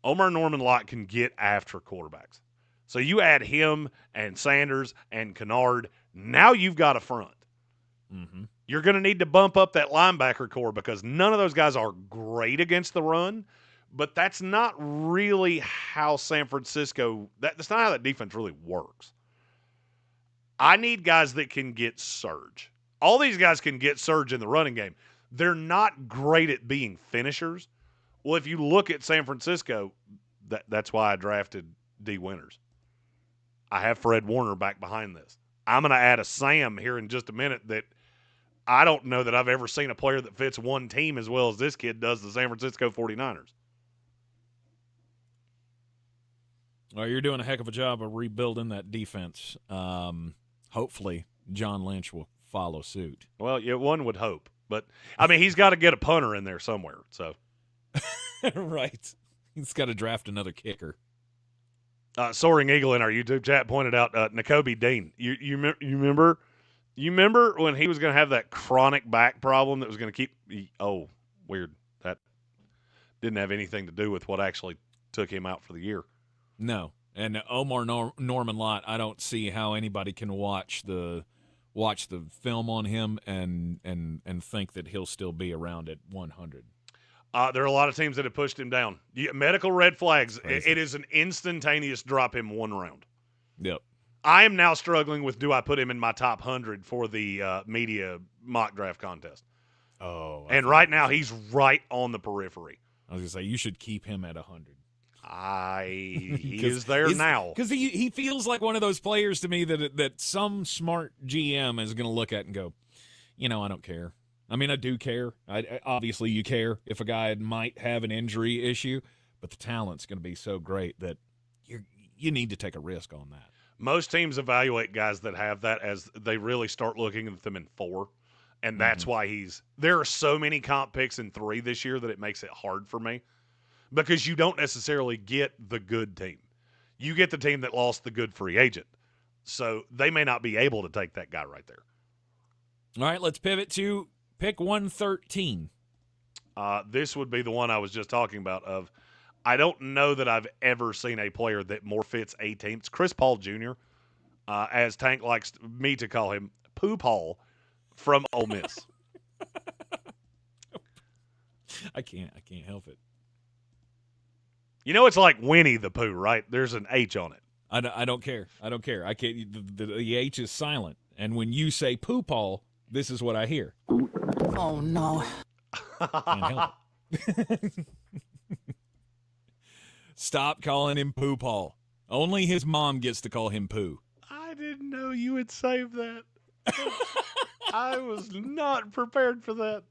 Omar Norman Lott can get after quarterbacks. So you add him and Sanders and Kennard, now you've got a front. You're going to need to bump up that linebacker core because none of those guys are great against the run, but that's not really how San Francisco – that's not how that defense really works. I need guys that can get surge. All these guys can get surge in the running game. They're not great at being finishers. Well, if you look at San Francisco, that's why I drafted D. Winters. I have Fred Warner back behind this. I'm going to add a Sam here in just a minute that I don't know that I've ever seen a player that fits one team as well as this kid does the San Francisco 49ers.
Well, you're doing a heck of a job of rebuilding that defense. Hopefully, John Lynch will follow suit.
Well, yeah, one would hope. But, I mean, he's got to get a punter in there somewhere. So,
right. He's got to draft another kicker.
Soaring Eagle in our YouTube chat pointed out Nakobe Dean. You remember when he was going to have that chronic back problem that was going to keep – weird. That didn't have anything to do with what actually took him out for the year.
No. And Omar Norman Lott, I don't see how anybody can watch the film on him and think that he'll still be around at 100.
There are a lot of teams that have pushed him down. Medical red flags. It is an instantaneous drop him one round.
Yep.
I am now struggling with, do I put him in my top 100 for the media mock draft contest?
Oh.
And right now he's right on the periphery.
I was going to say, you should keep him at 100.
He is there now.
Because he feels like one of those players to me that some smart GM is going to look at and go, I don't care. I mean, I do care. Obviously, you care if a guy might have an injury issue, but the talent's going to be so great that you need to take a risk on that.
Most teams evaluate guys that have that as they really start looking at them in 4, and that's why there are so many comp picks in 3 this year that it makes it hard for me because you don't necessarily get the good team. You get the team that lost the good free agent, so they may not be able to take that guy right there.
All right, let's pivot to pick 113.
This would be the one I was just talking about of I don't know that I've ever seen a player that more fits a team. It's Chris Paul Jr., as Tank likes me to call him, Poo Paul from Ole Miss.
I can't help it.
It's like Winnie the Pooh, right? There's an H on it.
I don't care. I can't. The H is silent. And when you say Poo Paul, this is what I hear.
Oh, no.
Can't help it. Stop calling him Poo Paul. Only his mom gets to call him Pooh.
I didn't know you would save that. I was not prepared for that.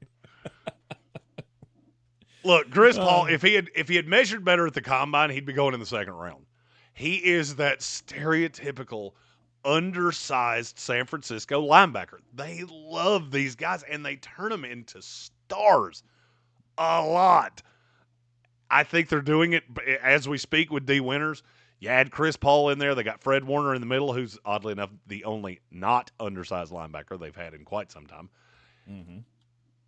Look, Chris Paul, if he had measured better at the combine, he'd be going in the second round. He is that stereotypical undersized San Francisco linebacker. They love these guys, and they turn them into stars a lot. I think they're doing it as we speak with D. Winters. You add Chris Paul in there. They got Fred Warner in the middle, who's oddly enough the only not undersized linebacker they've had in quite some time.
Mm-hmm.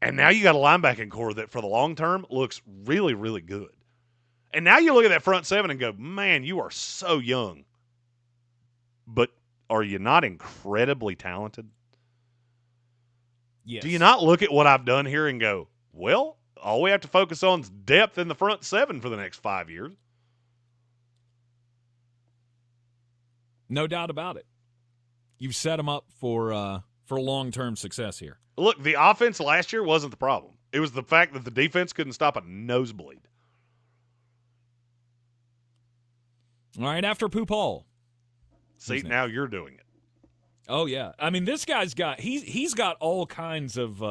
And now you got a linebacking core that for the long term looks really, really good. And now you look at that front seven and go, man, you are so young. But are you not incredibly talented?
Yes.
Do you not look at what I've done here and go, well, all we have to focus on is depth in the front seven for the next 5 years?
No doubt about it. You've set them up for long-term success here.
Look, the offense last year wasn't the problem. It was the fact that the defense couldn't stop a nosebleed.
All right, after Paul.
See, now you're doing it.
Oh yeah, I mean this guy's got he's got all kinds of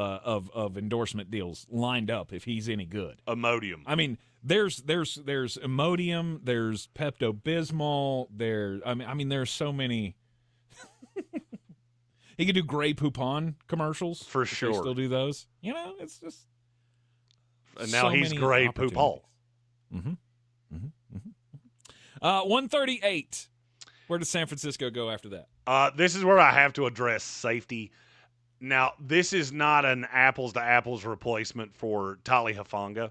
endorsement deals lined up if he's any good.
Imodium.
I mean there's Imodium, there's Pepto-Bismol, I mean there's so many. He could do Grey Poupon commercials
for sure.
Still do those, you know. It's just.
And now he's Grey Poupon.
Mm-hmm. 138. Where does San Francisco go after that?
This is where I have to address safety. Now, this is not an apples-to-apples replacement for Tali Hufanga,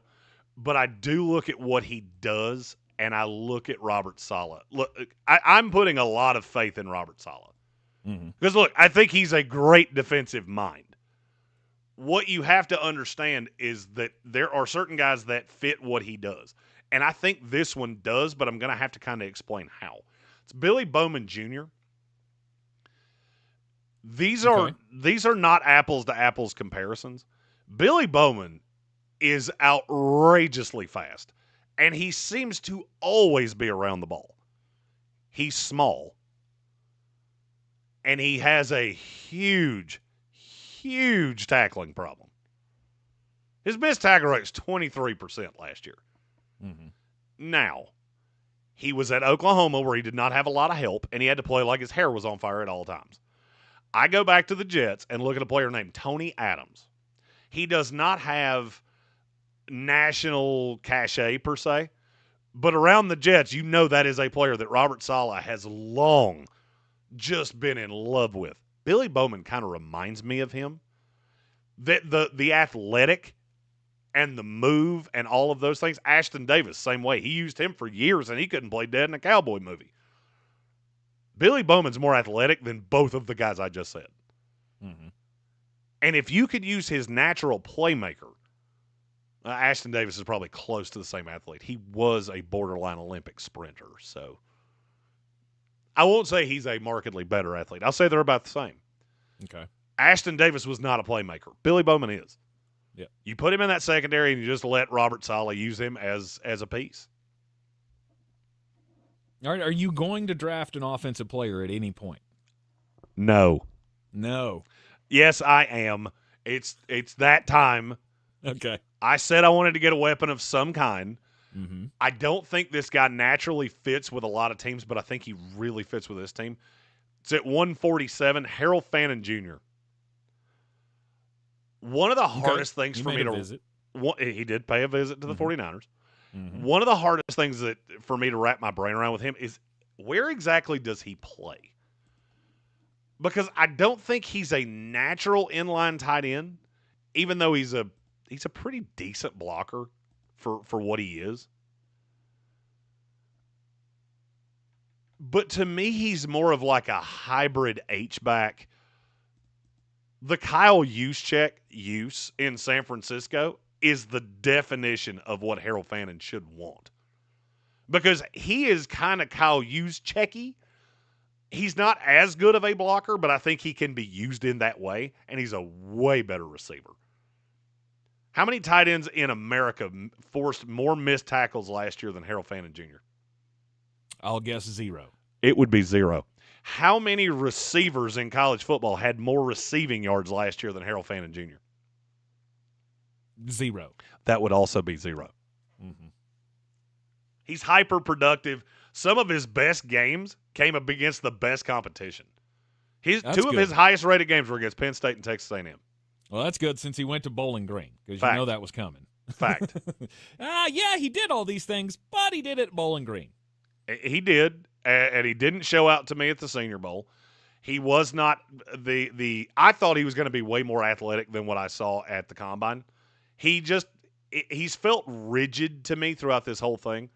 but I do look at what he does, and I look at Robert Saleh. Look, I'm putting a lot of faith in Robert Saleh. Because, look, I think he's a great defensive mind. What you have to understand is that there are certain guys that fit what he does. And I think this one does, but I'm going to have to kind of explain how. It's Billy Bowman Jr. These are not apples to apples comparisons. Billy Bowman is outrageously fast, and he seems to always be around the ball. He's small, and he has a huge, huge tackling problem. His missed tackle rate is 23% last year. Now, he was at Oklahoma where he did not have a lot of help, and he had to play like his hair was on fire at all times. I go back to the Jets and look at a player named Tony Adams. He does not have national cachet per se, but around the Jets, you know that is a player that Robert Saleh has long just been in love with. Billy Bowman kind of reminds me of him. The athletic and the move and all of those things. Ashton Davis, same way. He used him for years, and he couldn't play dead in a cowboy movie. Billy Bowman's more athletic than both of the guys I just said. And if you could use his natural playmaker, Ashton Davis is probably close to the same athlete. He was a borderline Olympic sprinter, so I won't say he's a markedly better athlete. I'll say they're about the same.
Okay.
Ashton Davis was not a playmaker. Billy Bowman is.
Yeah.
You put him in that secondary and you just let Robert Saleh use him as a piece.
All right, are you going to draft an offensive player at any point?
No. Yes, I am. It's that time.
Okay.
I said I wanted to get a weapon of some kind. I don't think this guy naturally fits with a lot of teams, but I think he really fits with this team. It's at 147, Harold Fannin Jr. One of the hardest things for me to visit. He did pay a visit to the 49ers. One of the hardest things for me to wrap my brain around with him is where exactly does he play? Because I don't think he's a natural inline tight end, even though he's a pretty decent blocker for what he is. But to me, he's more of like a hybrid H-back. The Kyle Juszczyk use in San Francisco is the definition of what Harold Fannin should want. Because he is kind of Kyle Juszczyk-y. He's not as good of a blocker, but I think he can be used in that way, and he's a way better receiver. How many tight ends in America forced more missed tackles last year than Harold Fannin Jr.?
I'll guess 0.
It would be 0. How many receivers in college football had more receiving yards last year than Harold Fannin Jr.?
0.
That would also be 0. He's hyper-productive. Some of his best games came up against the best competition. Two of his highest-rated games were against Penn State and Texas A&M.
Well, that's good since he went to Bowling Green, because you know that was coming.
Fact.
Yeah, he did all these things, but he did it at Bowling Green.
He did, and he didn't show out to me at the Senior Bowl. He was not I thought he was going to be way more athletic than what I saw at the Combine. He's felt rigid to me throughout this whole thing.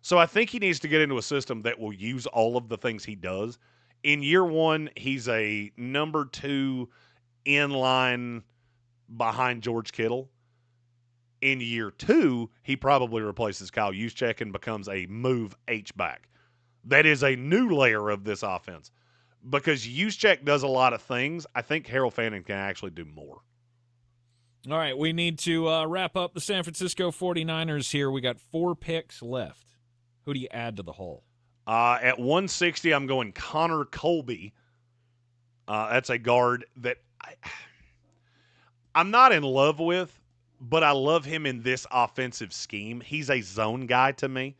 So I think he needs to get into a system that will use all of the things he does. In year one, he's a number 2 in line behind George Kittle. In year 2, he probably replaces Kyle Juszczyk and becomes a move H-back. That is a new layer of this offense. Because Juszczyk does a lot of things, I think Harold Fanning can actually do more.
All right, we need to wrap up the San Francisco 49ers here. We got 4 picks left. Who do you add to the haul?
At 160, I'm going Connor Colby. That's a guard that I'm not in love with, but I love him in this offensive scheme. He's a zone guy to me.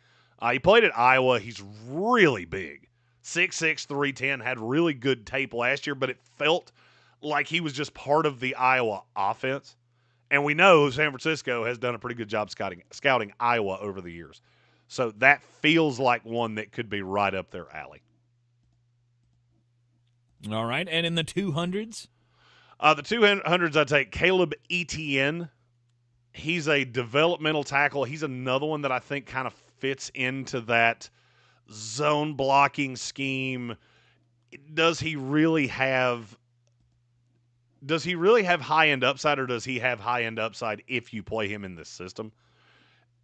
He played at Iowa. He's really big. 6'6", 310, had really good tape last year, but it felt like he was just part of the Iowa offense. And we know San Francisco has done a pretty good job scouting Iowa over the years. So that feels like one that could be right up their alley.
All right, and in the 200s?
The 200s, I take Caleb Etienne. He's a developmental tackle. He's another one that I think kind of fits into that zone blocking scheme. Does he really have high-end upside, or does he have high-end upside if you play him in this system?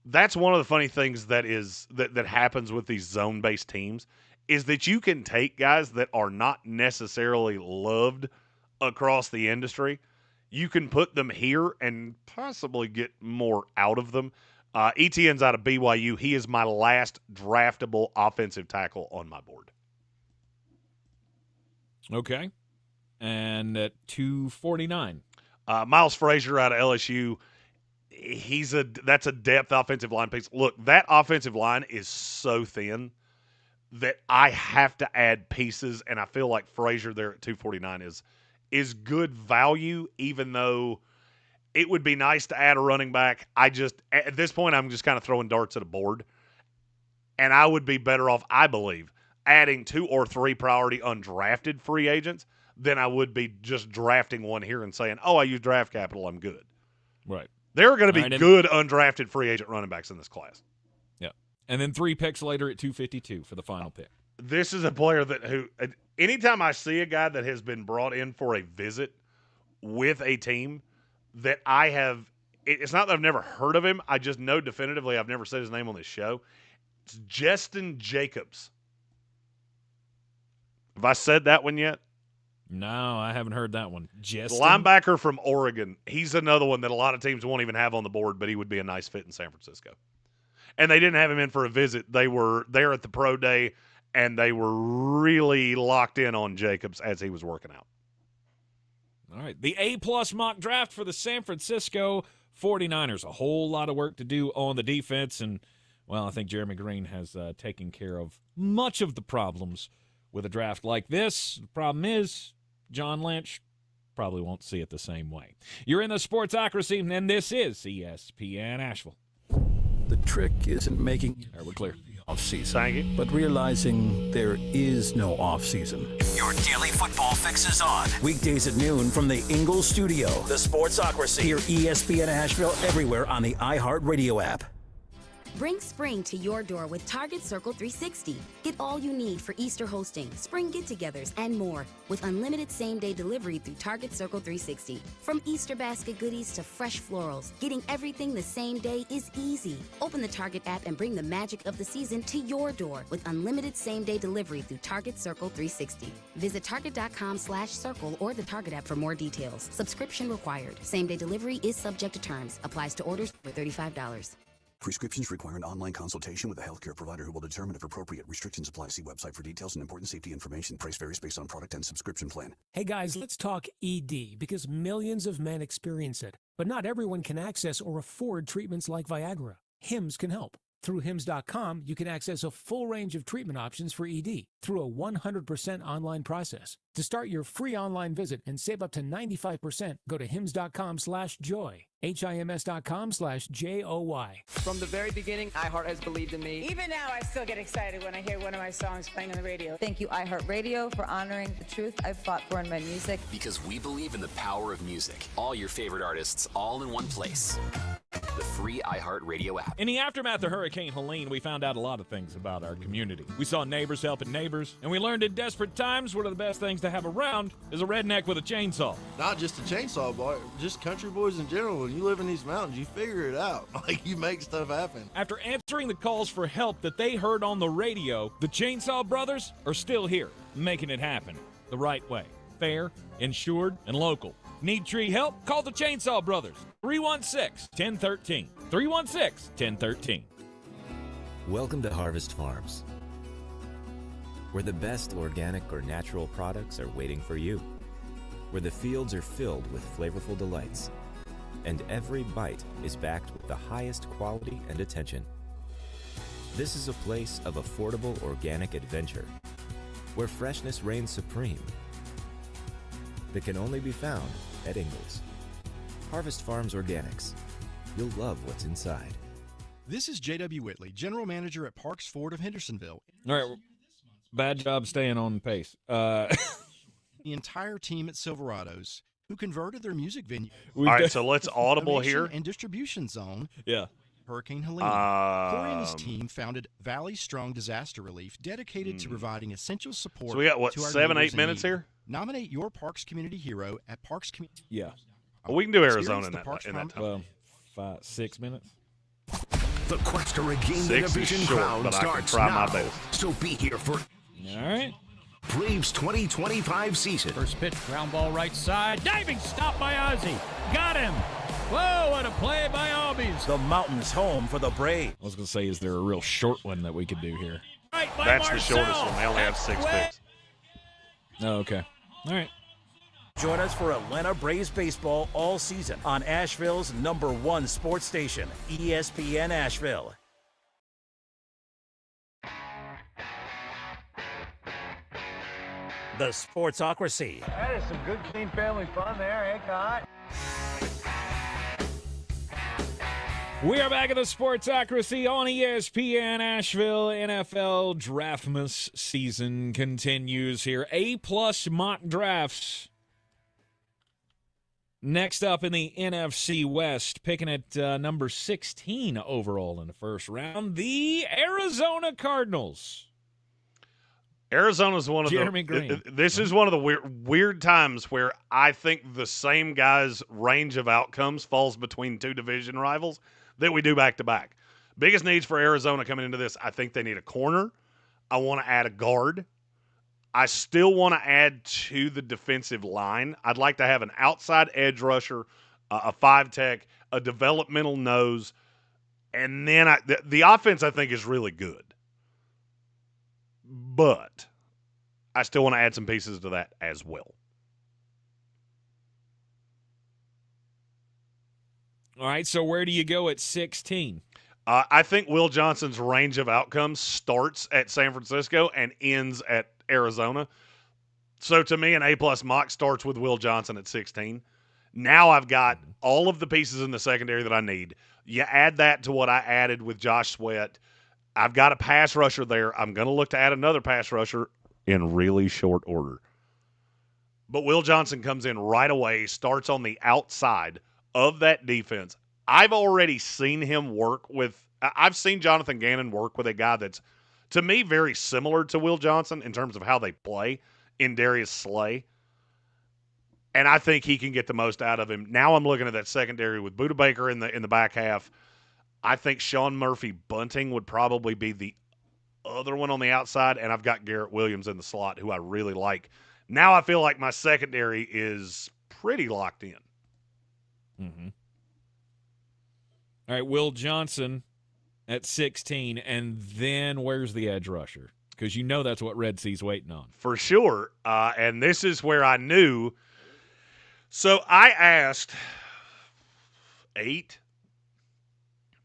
That's one of the funny things that happens with these zone-based teams is that you can take guys that are not necessarily loved across the industry. You can put them here and possibly get more out of them. Etienne's out of BYU. He is my last draftable offensive tackle on my board.
Okay. And at 249?
Miles Frazier out of LSU. That's a depth offensive line piece. Look, that offensive line is so thin that I have to add pieces, and I feel like Frazier there at 249 is good value, even though it would be nice to add a running back. At this point, I'm just kind of throwing darts at a board, and I would be better off, I believe, adding 2 or 3 priority undrafted free agents than I would be just drafting one here and saying, oh, I use draft capital, I'm good.
Right.
There are going to be good undrafted free agent running backs in this class.
Yeah. And then 3 picks later at 252 for the final pick.
This is a player who anytime I see a guy that has been brought in for a visit with a team that I have, it's not that I've never heard of him. I just know definitively I've never said his name on this show. It's Justin Jacobs. Have I said that one yet?
No, I haven't heard that one. Justin?
Linebacker from Oregon. He's another one that a lot of teams won't even have on the board, but he would be a nice fit in San Francisco. And they didn't have him in for a visit. They were there at the pro day, and they were really locked in on Jacobs as he was working out.
All right, the A-plus mock draft for the San Francisco 49ers. A whole lot of work to do on the defense, and, well, I think Jeremy Green has taken care of much of the problems with a draft like this. The problem is John Lynch probably won't see it the same way. You're in the Sportsocracy, and this is ESPN Asheville.
The trick isn't making
All right, we're clear.
off-season, but realizing there is no off-season.
Your daily football fix is on. Weekdays at noon from the Ingalls studio. The Sportsocracy. Hear ESPN Asheville everywhere on the iHeartRadio app.
Bring spring to your door with Target Circle 360. Get all you need for Easter hosting, spring get-togethers, and more with unlimited same-day delivery through Target Circle 360. From Easter basket goodies to fresh florals, getting everything the same day is easy. Open the Target app and bring the magic of the season to your door with unlimited same-day delivery through Target Circle 360. Visit target.com/circle or the Target app for more details. Subscription required. Same-day delivery is subject to terms. Applies to orders for $35.
Prescriptions require an online consultation with a healthcare provider who will determine if appropriate. Restrictions apply. See website for details and important safety information. Price varies based on product and subscription plan.
Hey guys, let's talk ED because millions of men experience it. But not everyone can access or afford treatments like Viagra. Hims can help. Through HIMS.com, you can access a full range of treatment options for ED through a 100% online process. To start your free online visit and save up to 95%, go to HIMS.com/joy. HIMS.com/JOY.
From the very beginning, iHeart has believed in me.
Even now, I still get excited when I hear one of my songs playing on the radio.
Thank you, iHeartRadio, for honoring the truth I've fought for in my music.
Because we believe in the power of music. All your favorite artists, all in one place. The free iHeartRadio app.
In the aftermath of Hurricane Helene, we found out a lot of things about our community. We saw neighbors helping neighbors, and we learned in desperate times one of the best things to have around is a redneck with a chainsaw.
Not just a chainsaw, boy, just country boys in general. When you live in these mountains, you figure it out. Like, you make stuff happen.
After answering the calls for help that they heard on the radio, the Chainsaw Brothers are still here, making it happen the right way. Fair, insured, and local. Need tree help? Call the Chainsaw Brothers. 316-1013. 316-1013.
Welcome to Harvest Farms, where the best organic or natural products are waiting for you, where the fields are filled with flavorful delights, and every bite is backed with the highest quality and attention. This is a place of affordable organic adventure, where freshness reigns supreme, that can only be found at Ingles. Harvest Farms Organics. You'll love what's inside.
This is J.W. Whitley, General Manager at Parks Ford of Hendersonville.
All right. Bad job staying on pace.
The entire team at Silverados, who converted their music venue.
All right, so let's audible here.
And distribution zone.
Yeah.
Hurricane Helene. Corey and his team founded Valley Strong Disaster Relief, dedicated to providing essential support.
So we got, what,
to our
7-8 minutes here?
Nominate your Parks Community Hero at Parks Community.
Yeah.
Well, we can do Arizona in that time.
Well, 5-6 minutes.
The quest to regain the
6
division
is short,
crown
but I can
starts
try
now.
my best.
So be here for
All right.
Braves 2025 season.
First pitch, ground ball right side. Diving stop by Ozzie. Got him. Whoa, what a play by Albies.
The mountain's home for the Braves.
I was going to say, is there a real short one that we could do here?
Right by
That's
Marcel.
the shortest one. They only have 6 picks.
Oh, okay. All right.
Join us for Atlanta Braves baseball all season on Asheville's #1 sports station, ESPN Asheville. The Sportsocracy.
That is some good, clean family fun there, eh, Cot?
We are back at the Sportsocracy on ESPN Asheville. NFL Draftmas season continues here. A-plus mock drafts. Next up in the NFC West, picking at number 16 overall in the first round, the Arizona Cardinals.
Arizona's one of
Jeremy Green.
This is one of the weird times where I think the same guy's range of outcomes falls between two division rivals that we do back-to-back. Biggest needs for Arizona coming into this, I think they need a corner. I want to add a guard. I still want to add to the defensive line. I'd like to have an outside edge rusher, a 5-tech, a developmental nose, and then the offense I think is really good. But I still want to add some pieces to that as well.
All right, so where do you go at 16?
I think Will Johnson's range of outcomes starts at San Francisco and ends at Arizona. So to me, an A-plus mock starts with Will Johnson at 16. Now I've got all of the pieces in the secondary that I need. You add that to what I added with Josh Sweat. I've got a pass rusher there. I'm going to look to add another pass rusher in really short order. But Will Johnson comes in right away, starts on the outside of that defense. I've already seen him work with – I've seen Jonathan Gannon work with a guy that's, to me, very similar to Will Johnson in terms of how they play in Darius Slay. And I think he can get the most out of him. Now I'm looking at that secondary with Budda Baker in the back half. I think Sean Murphy-Bunting would probably be the other one on the outside, and I've got Garrett Williams in the slot, who I really like. Now I feel like my secondary is pretty locked in.
Mm-hmm. All right, Will Johnson at 16, and then where's the edge rusher? Because you know that's what Red Sea's waiting on.
For sure, and this is where I knew. So I asked 8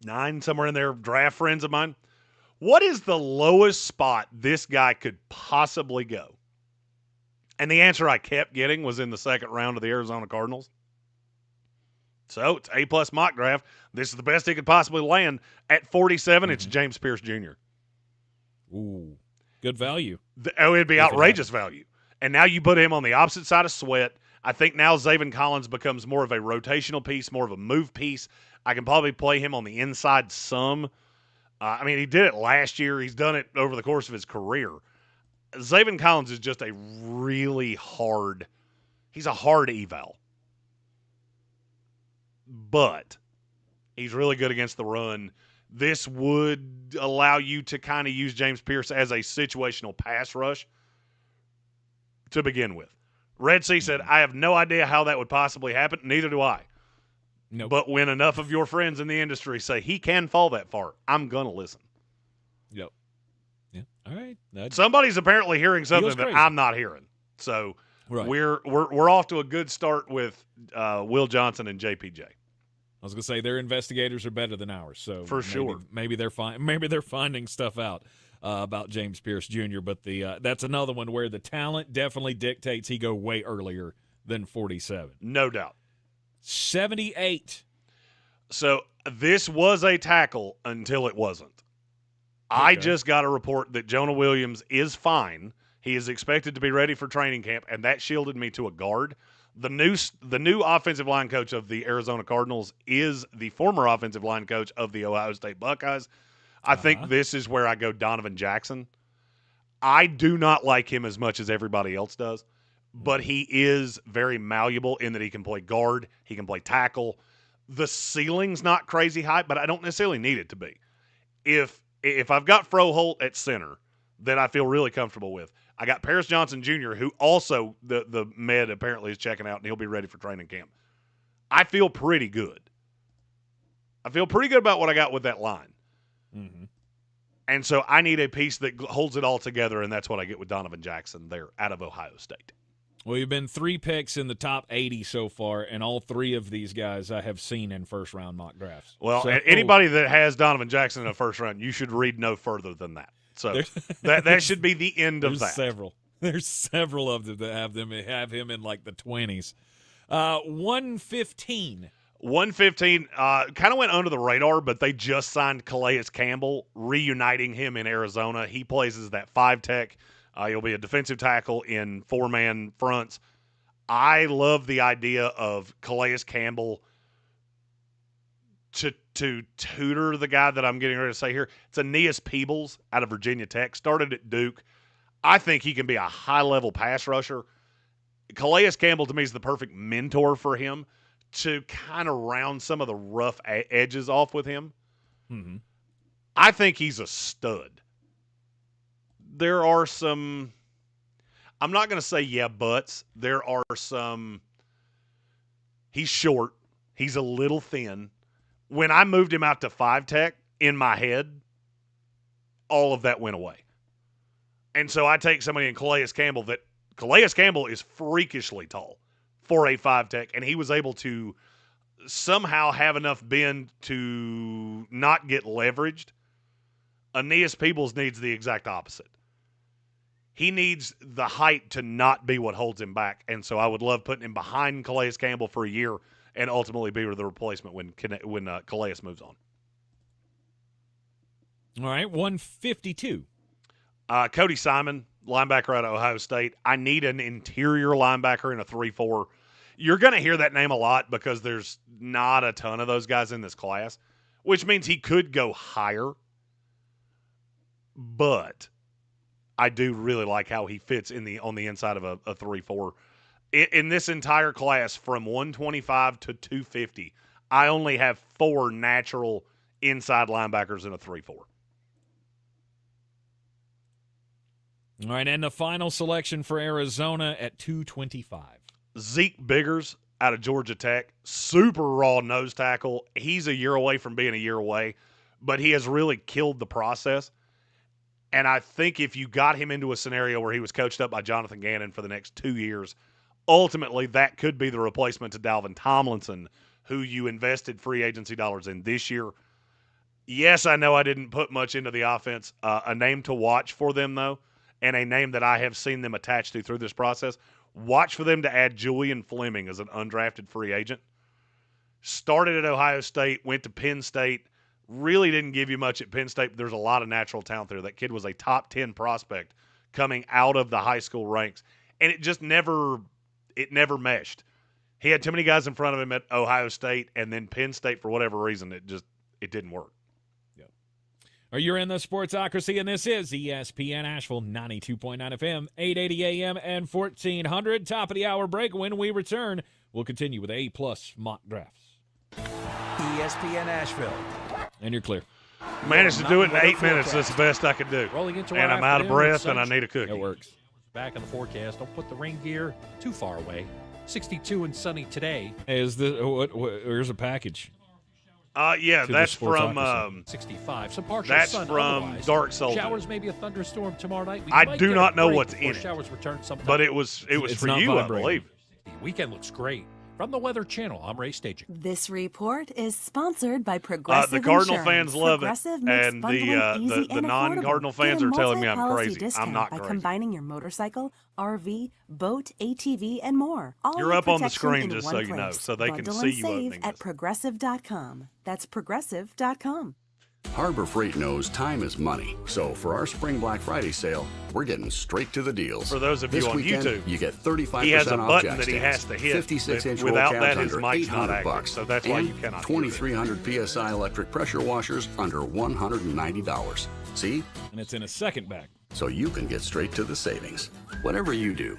9, somewhere in there, draft friends of mine. What is the lowest spot this guy could possibly go? And the answer I kept getting was in the second round of the Arizona Cardinals. So it's A+ mock draft. This is the best he could possibly land. At 47, it's James Pierce Jr.
Ooh, good value.
It'd be outrageous value. And now you put him on the opposite side of Sweat. I think now Zaven Collins becomes more of a rotational piece, more of a move piece. I can probably play him on the inside some. I mean, he did it last year. He's done it over the course of his career. Zaven Collins is just a really hard – he's a hard eval. But he's really good against the run. This would allow you to kind of use James Pierce as a situational pass rush to begin with. Red Sea said, I have no idea how that would possibly happen. Neither do I.
Nope.
But when enough of your friends in the industry say he can fall that far, I'm going to listen.
Yep. Yeah. All right.
Somebody's apparently hearing something that
crazy.
I'm not hearing. So
Right.
we're off to a good start with Will Johnson and JPJ.
I was going to say their investigators are better than ours, so
For sure.
maybe they're finding stuff out about James Pierce Jr. But that's another one where the talent definitely dictates he go way earlier than 47.
No doubt.
78.
So this was a tackle until it wasn't. I just got a report that Jonah Williams is fine. He is expected to be ready for training camp, and that shielded me to a guard. The new offensive line coach of the Arizona Cardinals is the former offensive line coach of the Ohio State Buckeyes. I think this is where I go Donovan Jackson. I do not like him as much as everybody else does, but he is very malleable in that he can play guard, he can play tackle. The ceiling's not crazy high, but I don't necessarily need it to be. If I've got Froholt at center that I feel really comfortable with, I got Paris Johnson Jr., who also the med apparently is checking out, and he'll be ready for training camp. I feel pretty good. I feel pretty good about what I got with that line.
Mm-hmm.
And so I need a piece that holds it all together, and that's what I get with Donovan Jackson there out of Ohio State.
Well, you've been 3 picks in the top 80 so far, and all 3 of these guys I have seen in first-round mock drafts.
Well,
so,
anybody that has Donovan Jackson in the first round, you should read no further than that. So that should be the end of that.
There's several of them that have him in like the 20s. 115.
115 kind of went under the radar, but they just signed Calais Campbell, reuniting him in Arizona. He plays as that 5-tech. He'll be a defensive tackle in 4-man fronts. I love the idea of Calais Campbell to tutor the guy that I'm getting ready to say here. It's Aeneas Peebles out of Virginia Tech. Started at Duke. I think he can be a high-level pass rusher. Calais Campbell, to me, is the perfect mentor for him to kind of round some of the rough edges off with him.
Mm-hmm.
I think he's a stud. There are some – I'm not going to say buts. There are some – he's short. He's a little thin. When I moved him out to 5-tech, in my head, all of that went away. And so I take somebody in Calais Campbell that – Calais Campbell is freakishly tall for a 5-tech, and he was able to somehow have enough bend to not get leveraged. Aeneas Peebles needs the exact opposite. He needs the height to not be what holds him back, and so I would love putting him behind Calais Campbell for a year and ultimately be the replacement when Calais moves on.
All right, 152.
Cody Simon, linebacker out of Ohio State. I need an interior linebacker in a 3-4. You're going to hear that name a lot because there's not a ton of those guys in this class, which means he could go higher. But I do really like how he fits on the inside of a 3-4. In this entire class, from 125 to 250, I only have 4 natural inside linebackers in a 3-4.
All right, and the final selection for Arizona at 225.
Zeke Biggers out of Georgia Tech, super raw nose tackle. He's a year away from being a year away, but he has really killed the process. And I think if you got him into a scenario where he was coached up by Jonathan Gannon for the next 2 years, ultimately that could be the replacement to Dalvin Tomlinson, who you invested free agency dollars in this year. Yes, I know I didn't put much into the offense. A name to watch for them, though, and a name that I have seen them attached to through this process. Watch for them to add Julian Fleming as an undrafted free agent. Started at Ohio State, went to Penn State. Really didn't give you much at Penn State, but there's a lot of natural talent there. That kid was a top 10 prospect coming out of the high school ranks, and it just never meshed. He had too many guys in front of him at Ohio State, and then Penn State, for whatever reason, it didn't work.
You're in the Sportsocracy, and this is ESPN Asheville, 92.9 FM, 880 AM, and 1400. Top of the hour break. When we return, we'll continue with A-plus mock drafts.
ESPN Asheville.
And you're clear.
Managed to do it in 8 minutes. That's the best I could do.
Rolling into
and
our
I'm out of
afternoon with
breath, and I need a cookie.
It works.
Back in the forecast. Don't put the rain gear too far away. 62 and sunny today.
Hey, here's a package.
Yeah, that's from
65. Some partial
that's
sun.
from
Otherwise,
Dark Soldier.
Showers, maybe a thunderstorm tomorrow night.
I do not know what's in it.
Showers return sometime.
But it was for you, I believe.
The weekend looks great. From the Weather Channel, I'm Ray Staging.
This report is sponsored by Progressive
The Cardinal
Insurance.
fans love
Progressive
it,
makes
and
bundling easy
the
and
non-Cardinal
affordable.
fans
Get a
are telling me I'm
multi-policy
crazy.
discount
I'm not
by
crazy.
combining your motorcycle, RV, boat, ATV, and more. All
You're
your
up on the
protection
screen
in
just
one
so you know,
place.
so they can
Bundle
see
and
you
save
opening
at
this.
Progressive.com. That's Progressive.com.
Harbor Freight knows time is money, so for our Spring Black Friday sale, we're getting straight to the deals.
For those of
this
you on
weekend,
YouTube,
you get 35%
he has a
off
button
jack
that he
stands,
has to hit.
56-inch roll
Without
cabs
that, his
under
mic's not
$800,
active, so that's why
and
you cannot hear it.
2,300 PSI electric pressure washers under $190. See?
And it's in a second bag.
So you can get straight to the savings. Whatever you do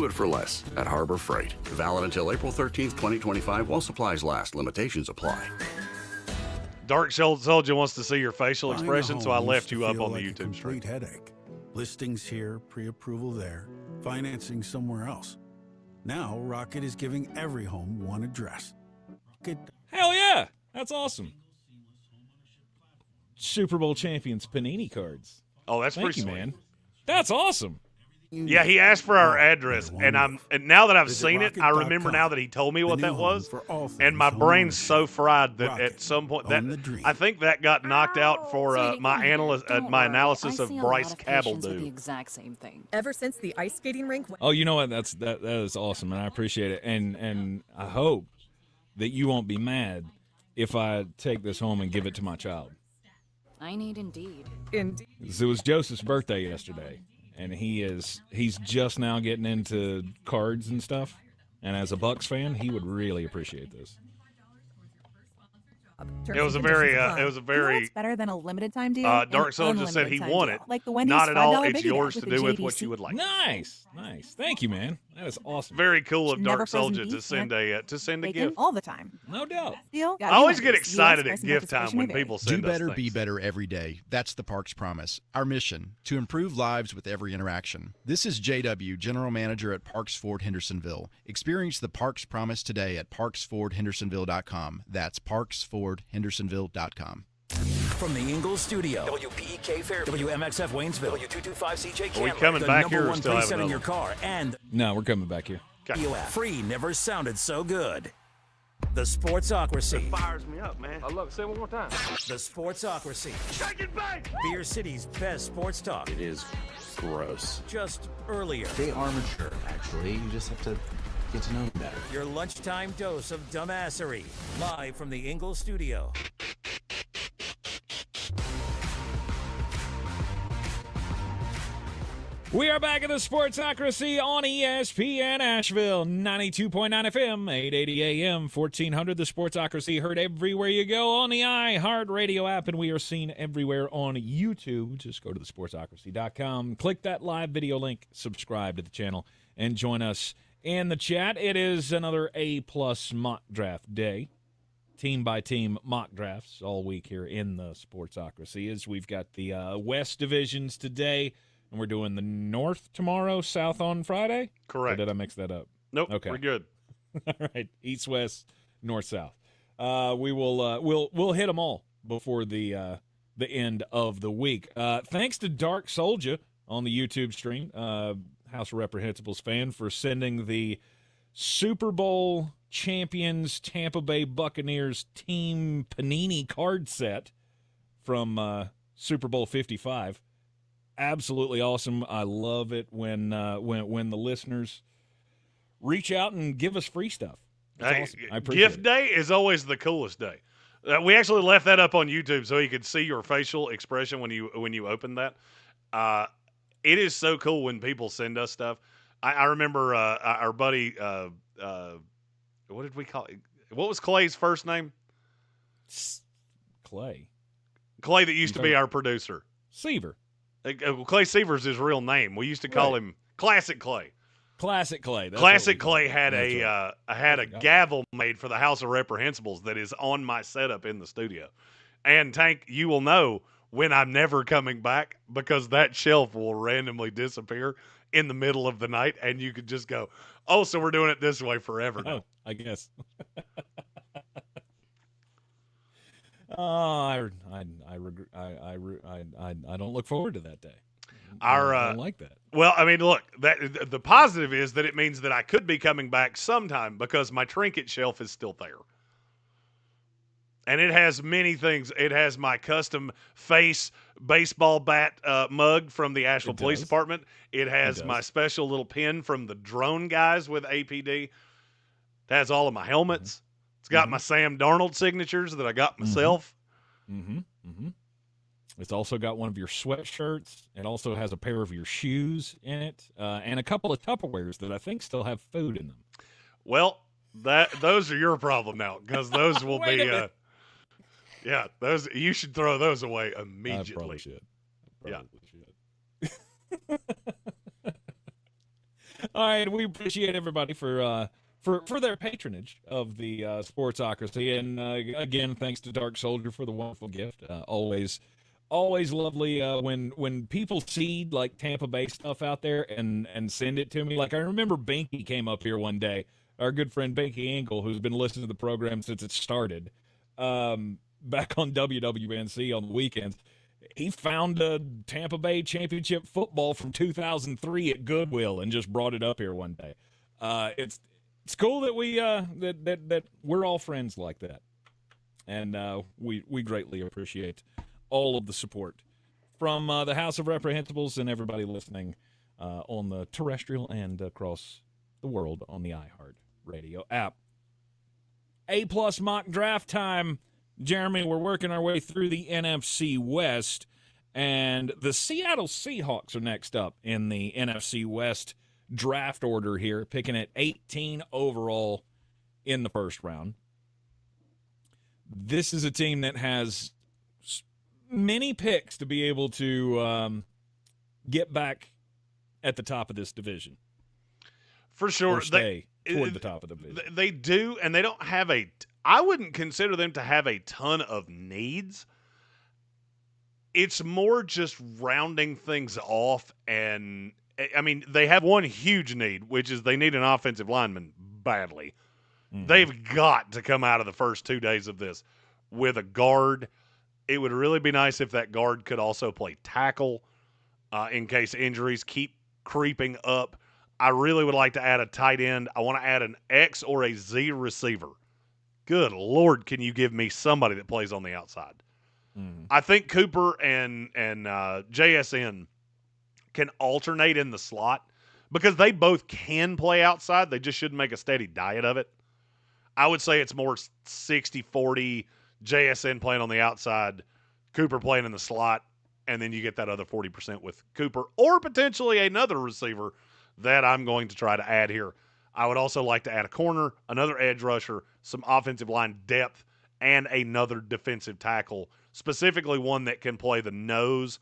it for less at Harbor Freight. Valid until April 13th, 2025 while supplies last. Limitations apply.
Dark Soldier wants to see your facial expression, so I left you up on the
like
YouTube stream.
Complete headache. Listings here, pre-approval there, financing somewhere else. Now Rocket is giving every home one address. Rocket.
Hell yeah! That's awesome. Super Bowl champions Panini cards.
Oh, that's
Thank
pretty
you,
sweet.
man. That's awesome.
Yeah, he asked for our address, and now that I've seen it, I remember now that he told me what that was, and my brain's so fried that at some point I think that got knocked out for my analysis of Bryce Cabell.
The exact same thing. Ever since the ice skating rink.
Oh, you know what? That is awesome, and I appreciate it, and I hope that you won't be mad if I take this home and give it to my child.
I need indeed.
It was Joseph's birthday yesterday. And he's just now getting into cards and stuff. And as a Bucks fan, he would really appreciate this.
It was a very
what's better than a limited time deal?
Dark Soldier said he won it.
Like the Wendy's
Not at all.
$5
It's
Biggie
yours
Bag
to
with
do
a
with what
JDC.
you would like.
Nice. Thank you, man. That is awesome.
Very cool of
Never
Dark
frozen
Soldier to
beef,
send a
Bacon
gift.
all the time.
No doubt.
Deal?
I always get excited at gift time when people
Do
send us
better,
things.
be better every day. That's the Parks Promise. Our mission, to improve lives with every interaction. This is JW, General Manager at Parks Ford Hendersonville. Experience the Parks Promise today at parksfordhendersonville.com. That's parksfordhendersonville.com.
From the Ingles studio, WPEK Fairview, WMXF Waynesville, W225CJ Canton.
Are we coming
the
back here or
#1
still having
preset in
another
your
one?
car, and
No, we're coming back here.
free never sounded so good. The Sportsocracy.
Fires me up, man. I love it. Say it one more time.
The Sportsocracy.
Shake it back.
Beer City's best sports talk.
It is gross.
Just earlier.
They are mature, actually. You just have to get to know them better.
Your lunchtime dose of dumbassery. Live from the Ingles studio.
We are back in the Sportsocracy on ESPN Asheville, 92.9 FM, 880 AM, 1400. The Sportsocracy heard everywhere you go on the iHeartRadio app, and we are seen everywhere on YouTube. Just go to thesportsocracy.com, click that live video link, subscribe to the channel, and join us in the chat. It is another A-plus mock draft day. Team-by-team mock drafts all week here in the Sportsocracy. As we've got the West divisions today. And we're doing the North tomorrow, South on Friday?
Correct.
Or did I mix that up?
Nope.
Okay.
We're good.
All right. East, West, North, South. We will we'll hit them all before the end of the week. Thanks to Dark Soldier on the YouTube stream, House of Reprehensibles fan, for sending the Super Bowl champions Tampa Bay Buccaneers team Panini card set from Super Bowl 55. Absolutely awesome. I love it when the listeners reach out and give us free stuff. It's awesome. I appreciate
Gift
it.
day is always the coolest day. We actually left that up on YouTube so you could see your facial expression when you opened that. It is so cool when people send us stuff. I remember our buddy, what did we call it? What was Clay's first name?
Clay.
Clay that used to be our producer.
Seaver.
Clay Seaver's his real name. We used to call him Classic Clay.
Classic Clay.
Classic Clay had a gavel made for the House of Reprehensibles that is on my setup in the studio. And Tank, you will know when I'm never coming back because that shelf will randomly disappear in the middle of the night, and you could just go, "Oh, so we're doing it this way forever now."
Oh, I guess. I don't look forward to that day. I don't like that.
Well, I mean, look, that the positive is that it means that I could be coming back sometime because my trinket shelf is still there. And it has many things. It has my custom face baseball bat mug from the Asheville Police Department. It has my special little pin from the drone guys with APD. It has all of my helmets. It's got my Sam Darnold signatures that I got myself.
It's also got one of your sweatshirts. It also has a pair of your shoes in it, and a couple of Tupperwares that I think still have food in them.
Well, those are your problem now because those will be. Yeah, those you should throw those away immediately.
I probably should. All right, we appreciate everybody for their patronage of the Sportsocracy, and again, thanks to Dark Soldier for the wonderful gift. Always lovely when people see like Tampa Bay stuff out there and send it to me. Like I remember Binky came up here one day, our good friend Binky Engel, who's been listening to the program since it started, back on WWNC on the weekends. He found a Tampa Bay championship football from 2003 at Goodwill and just brought it up here one day. It's cool that we that we're all friends like that, and we greatly appreciate all of the support from the House of Reprehensibles and everybody listening on the terrestrial and across the world on the iHeart Radio app. A+ mock draft time, Jeremy. We're working our way through the NFC West, and the Seattle Seahawks are next up in the NFC West draft order here, picking at 18 overall in the first round. This is a team that has many picks to be able to get back at the top of this division.
For sure.
Or stay toward the top of the division.
They do, and they don't have I wouldn't consider them to have a ton of needs. It's more just rounding things off, and I mean, they have one huge need, which is they need an offensive lineman badly. Mm-hmm. They've got to come out of the first 2 days of this with a guard. It would really be nice if that guard could also play tackle in case injuries keep creeping up. I really would like to add a tight end. I want to add an X or a Z receiver. Good Lord, can you give me somebody that plays on the outside? Mm-hmm. I think Cooper and JSN can alternate in the slot because they both can play outside. They just shouldn't make a steady diet of it. I would say it's more 60-40, JSN playing on the outside, Cooper playing in the slot, and then you get that other 40% with Cooper or potentially another receiver that I'm going to try to add here. I would also like to add a corner, another edge rusher, some offensive line depth, and another defensive tackle, specifically one that can play the nose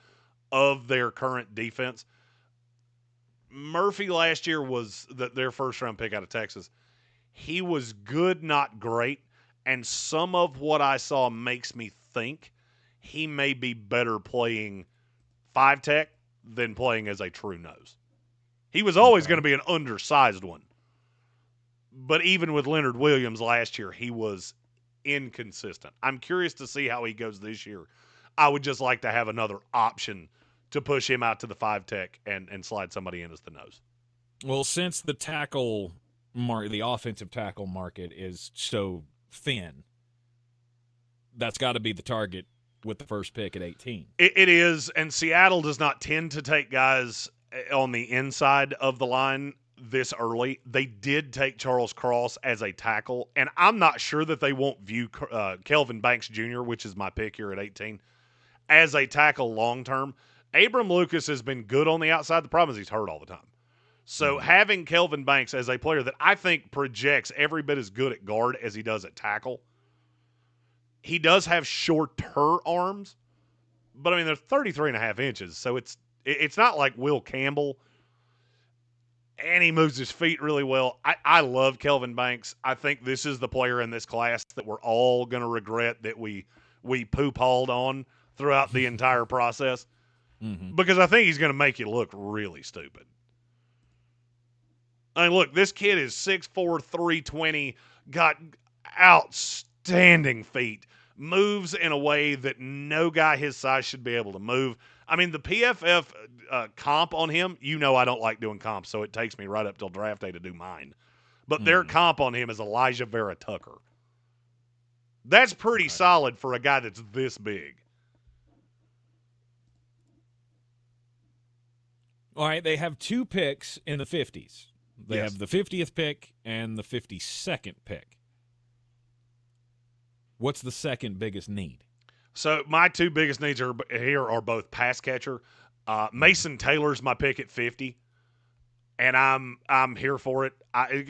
of their current defense. Murphy last year was their first-round pick out of Texas. He was good, not great, and some of what I saw makes me think he may be better playing 5-tech than playing as a true nose. He was always going to be an undersized one. But even with Leonard Williams last year, he was inconsistent. I'm curious to see how he goes this year. I would just like to have another option to push him out to the 5-tech and slide somebody in as the nose.
Well, since the tackle the offensive tackle market is so thin, that's got to be the target with the first pick at 18.
It is, and Seattle does not tend to take guys on the inside of the line this early. They did take Charles Cross as a tackle, and I'm not sure that they won't view Kelvin Banks Jr., which is my pick here at 18, as a tackle long-term. Abram Lucas has been good on the outside. The problem is he's hurt all the time. So having Kelvin Banks as a player that I think projects every bit as good at guard as he does at tackle, he does have shorter arms, but, I mean, they're 33.5 inches, so it's not like Will Campbell, and he moves his feet really well. I love Kelvin Banks. I think this is the player in this class that we're all going to regret that we poo-palled on throughout the entire process, because I think he's going to make you look really stupid. I mean, look, this kid is 6'4", 320, got outstanding feet, moves in a way that no guy his size should be able to move. I mean, the PFF comp on him, I don't like doing comps, so it takes me right up till draft day to do mine. But their comp on him is Elijah Vera Tucker. That's pretty solid for a guy that's this big.
All right, they have 2 picks in the 50s. They have the 50th pick and the 52nd pick. What's the second biggest need?
So my 2 biggest needs here are both pass catcher. Mason Taylor's my pick at 50, and I'm here for it.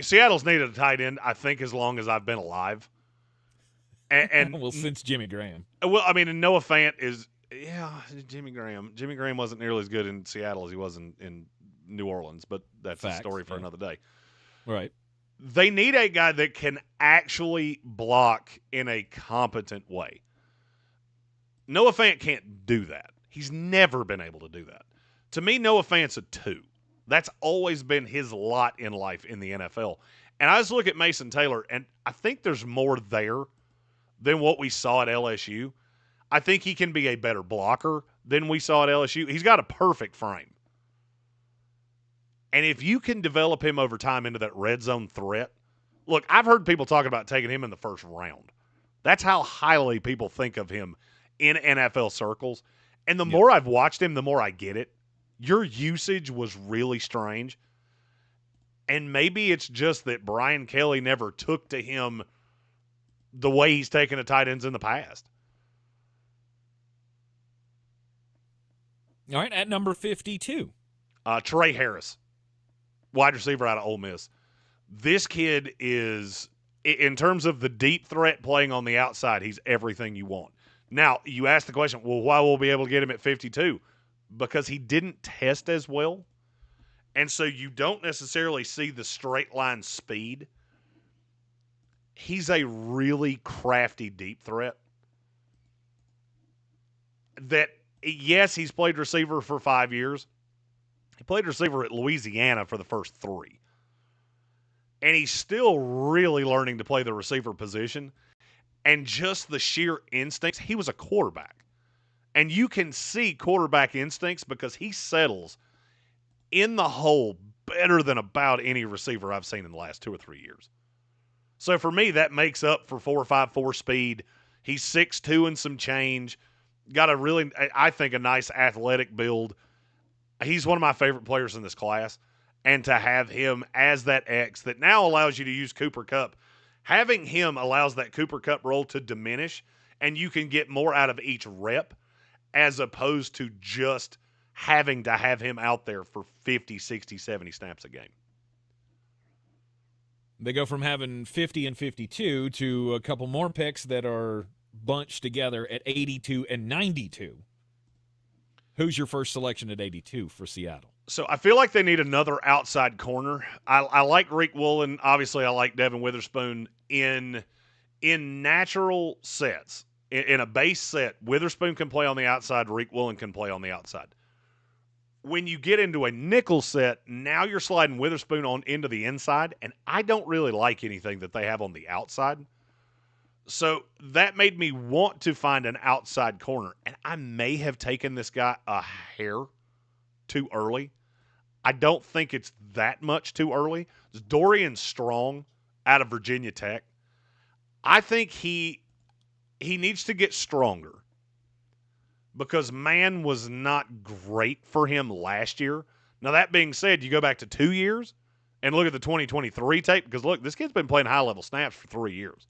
Seattle's needed a tight end, I think, as long as I've been alive. And
well, since Jimmy Graham.
Well, I mean, and Noah Fant is Jimmy Graham. Jimmy Graham wasn't nearly as good in Seattle as he was in New Orleans, but that's a story for another day.
Right.
They need a guy that can actually block in a competent way. Noah Fant can't do that. He's never been able to do that. To me, Noah Fant's a 2. That's always been his lot in life in the NFL. And I just look at Mason Taylor, and I think there's more there than what we saw at LSU. I think he can be a better blocker than we saw at LSU. He's got a perfect frame. And if you can develop him over time into that red zone threat, look, I've heard people talking about taking him in the first round. That's how highly people think of him in NFL circles. And the more I've watched him, the more I get it. Your usage was really strange. And maybe it's just that Brian Kelly never took to him the way he's taken to tight ends in the past.
All right, at number 52.
Trey Harris, wide receiver out of Ole Miss. This kid is, in terms of the deep threat playing on the outside, he's everything you want. Now, you ask the question, well, why will we be able to get him at 52? Because he didn't test as well, and so you don't necessarily see the straight line speed. He's a really crafty deep threat that, yes, he's played receiver for 5 years. He played receiver at Louisiana for the first 3. And he's still really learning to play the receiver position. And just the sheer instincts, he was a quarterback. And you can see quarterback instincts because he settles in the hole better than about any receiver I've seen in the last 2 or 3 years. So for me, that makes up for 4.54 speed. He's 6'2" and some change. Got a really, I think, a nice athletic build. He's one of my favorite players in this class. And to have him as that X that now allows you to use Cooper Kupp, having him allows that Cooper Kupp role to diminish, and you can get more out of each rep as opposed to just having to have him out there for 50, 60, 70 snaps a game.
They go from having 50 and 52 to a couple more picks that are bunched together at 82 and 92. Who's your first selection at 82 for Seattle?
So I feel like they need another outside corner. I like Reek Woolen. Obviously, I like Devin Witherspoon in natural sets. In a base set, Witherspoon can play on the outside. Reek Woolen can play on the outside. When you get into a nickel set, now you're sliding Witherspoon on into the inside, and I don't really like anything that they have on the outside. So that made me want to find an outside corner, and I may have taken this guy a hair too early. I don't think it's that much too early. It's Dorian Strong out of Virginia Tech. I think he needs to get stronger. because man was not great for him last year. Now, that being said, you go back to 2 years and look at the 2023 tape, because, look, this kid's been playing high-level snaps for 3 years.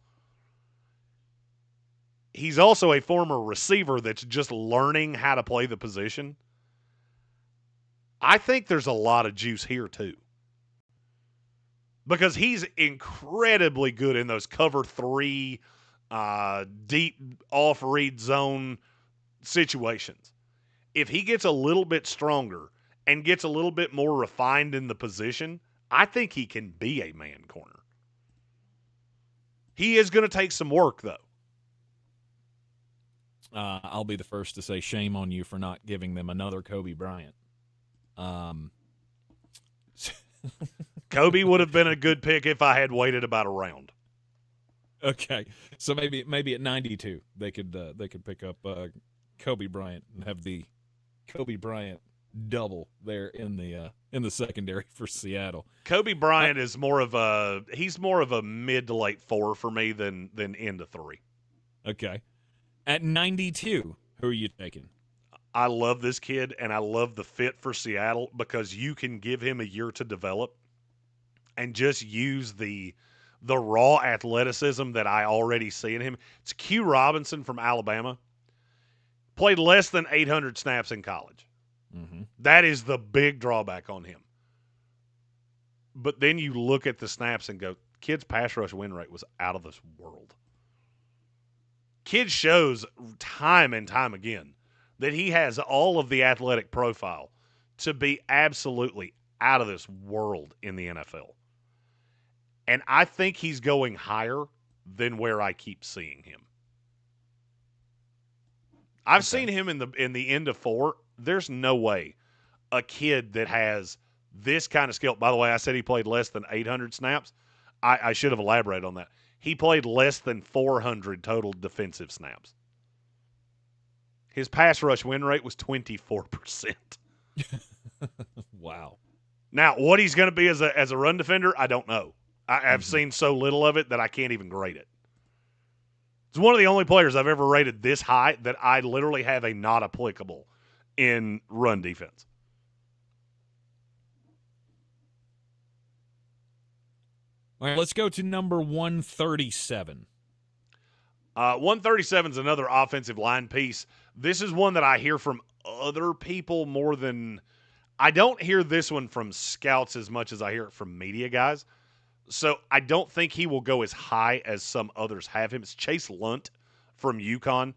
He's also a former receiver that's just learning how to play the position. I think there's a lot of juice here, too, because he's incredibly good in those cover 3, deep off-read zone situations. If he gets a little bit stronger and gets a little bit more refined in the position, I think he can be a man corner. He is going to take some work, though.
I'll be the first to say shame on you for not giving them another Kobe Bryant.
Kobe would have been a good pick if I had waited about a round.
Okay, so maybe at 92 they could pick up Kobe Bryant and have the Kobe Bryant double there in the secondary for Seattle.
Kobe Bryant is more of a mid to late 4 for me than into 3.
Okay, at 92, who are you taking?
I love this kid, and I love the fit for Seattle because you can give him a year to develop and just use the raw athleticism that I already see in him. It's Q Robinson from Alabama. Played less than 800 snaps in college.
Mm-hmm.
That is the big drawback on him. But then you look at the snaps and go, kid's pass rush win rate was out of this world. Kid shows time and time again that he has all of the athletic profile to be absolutely out of this world in the NFL. And I think he's going higher than where I keep seeing him. I've seen him in the end of 4. There's no way a kid that has this kind of skill. By the way, I said he played less than 800 snaps. I should have elaborated on that. He played less than 400 total defensive snaps. His pass rush win rate was 24%.
Wow.
Now, what he's going to be as a run defender, I don't know. I've seen so little of it that I can't even grade it. It's one of the only players I've ever rated this high that I literally have a not applicable in run defense.
All right, let's go to number 137.
137 is another offensive line piece. This is one that I hear from other people more than – I don't hear this one from scouts as much as I hear it from media guys. So I don't think he will go as high as some others have him. It's Chase Lunt from UConn.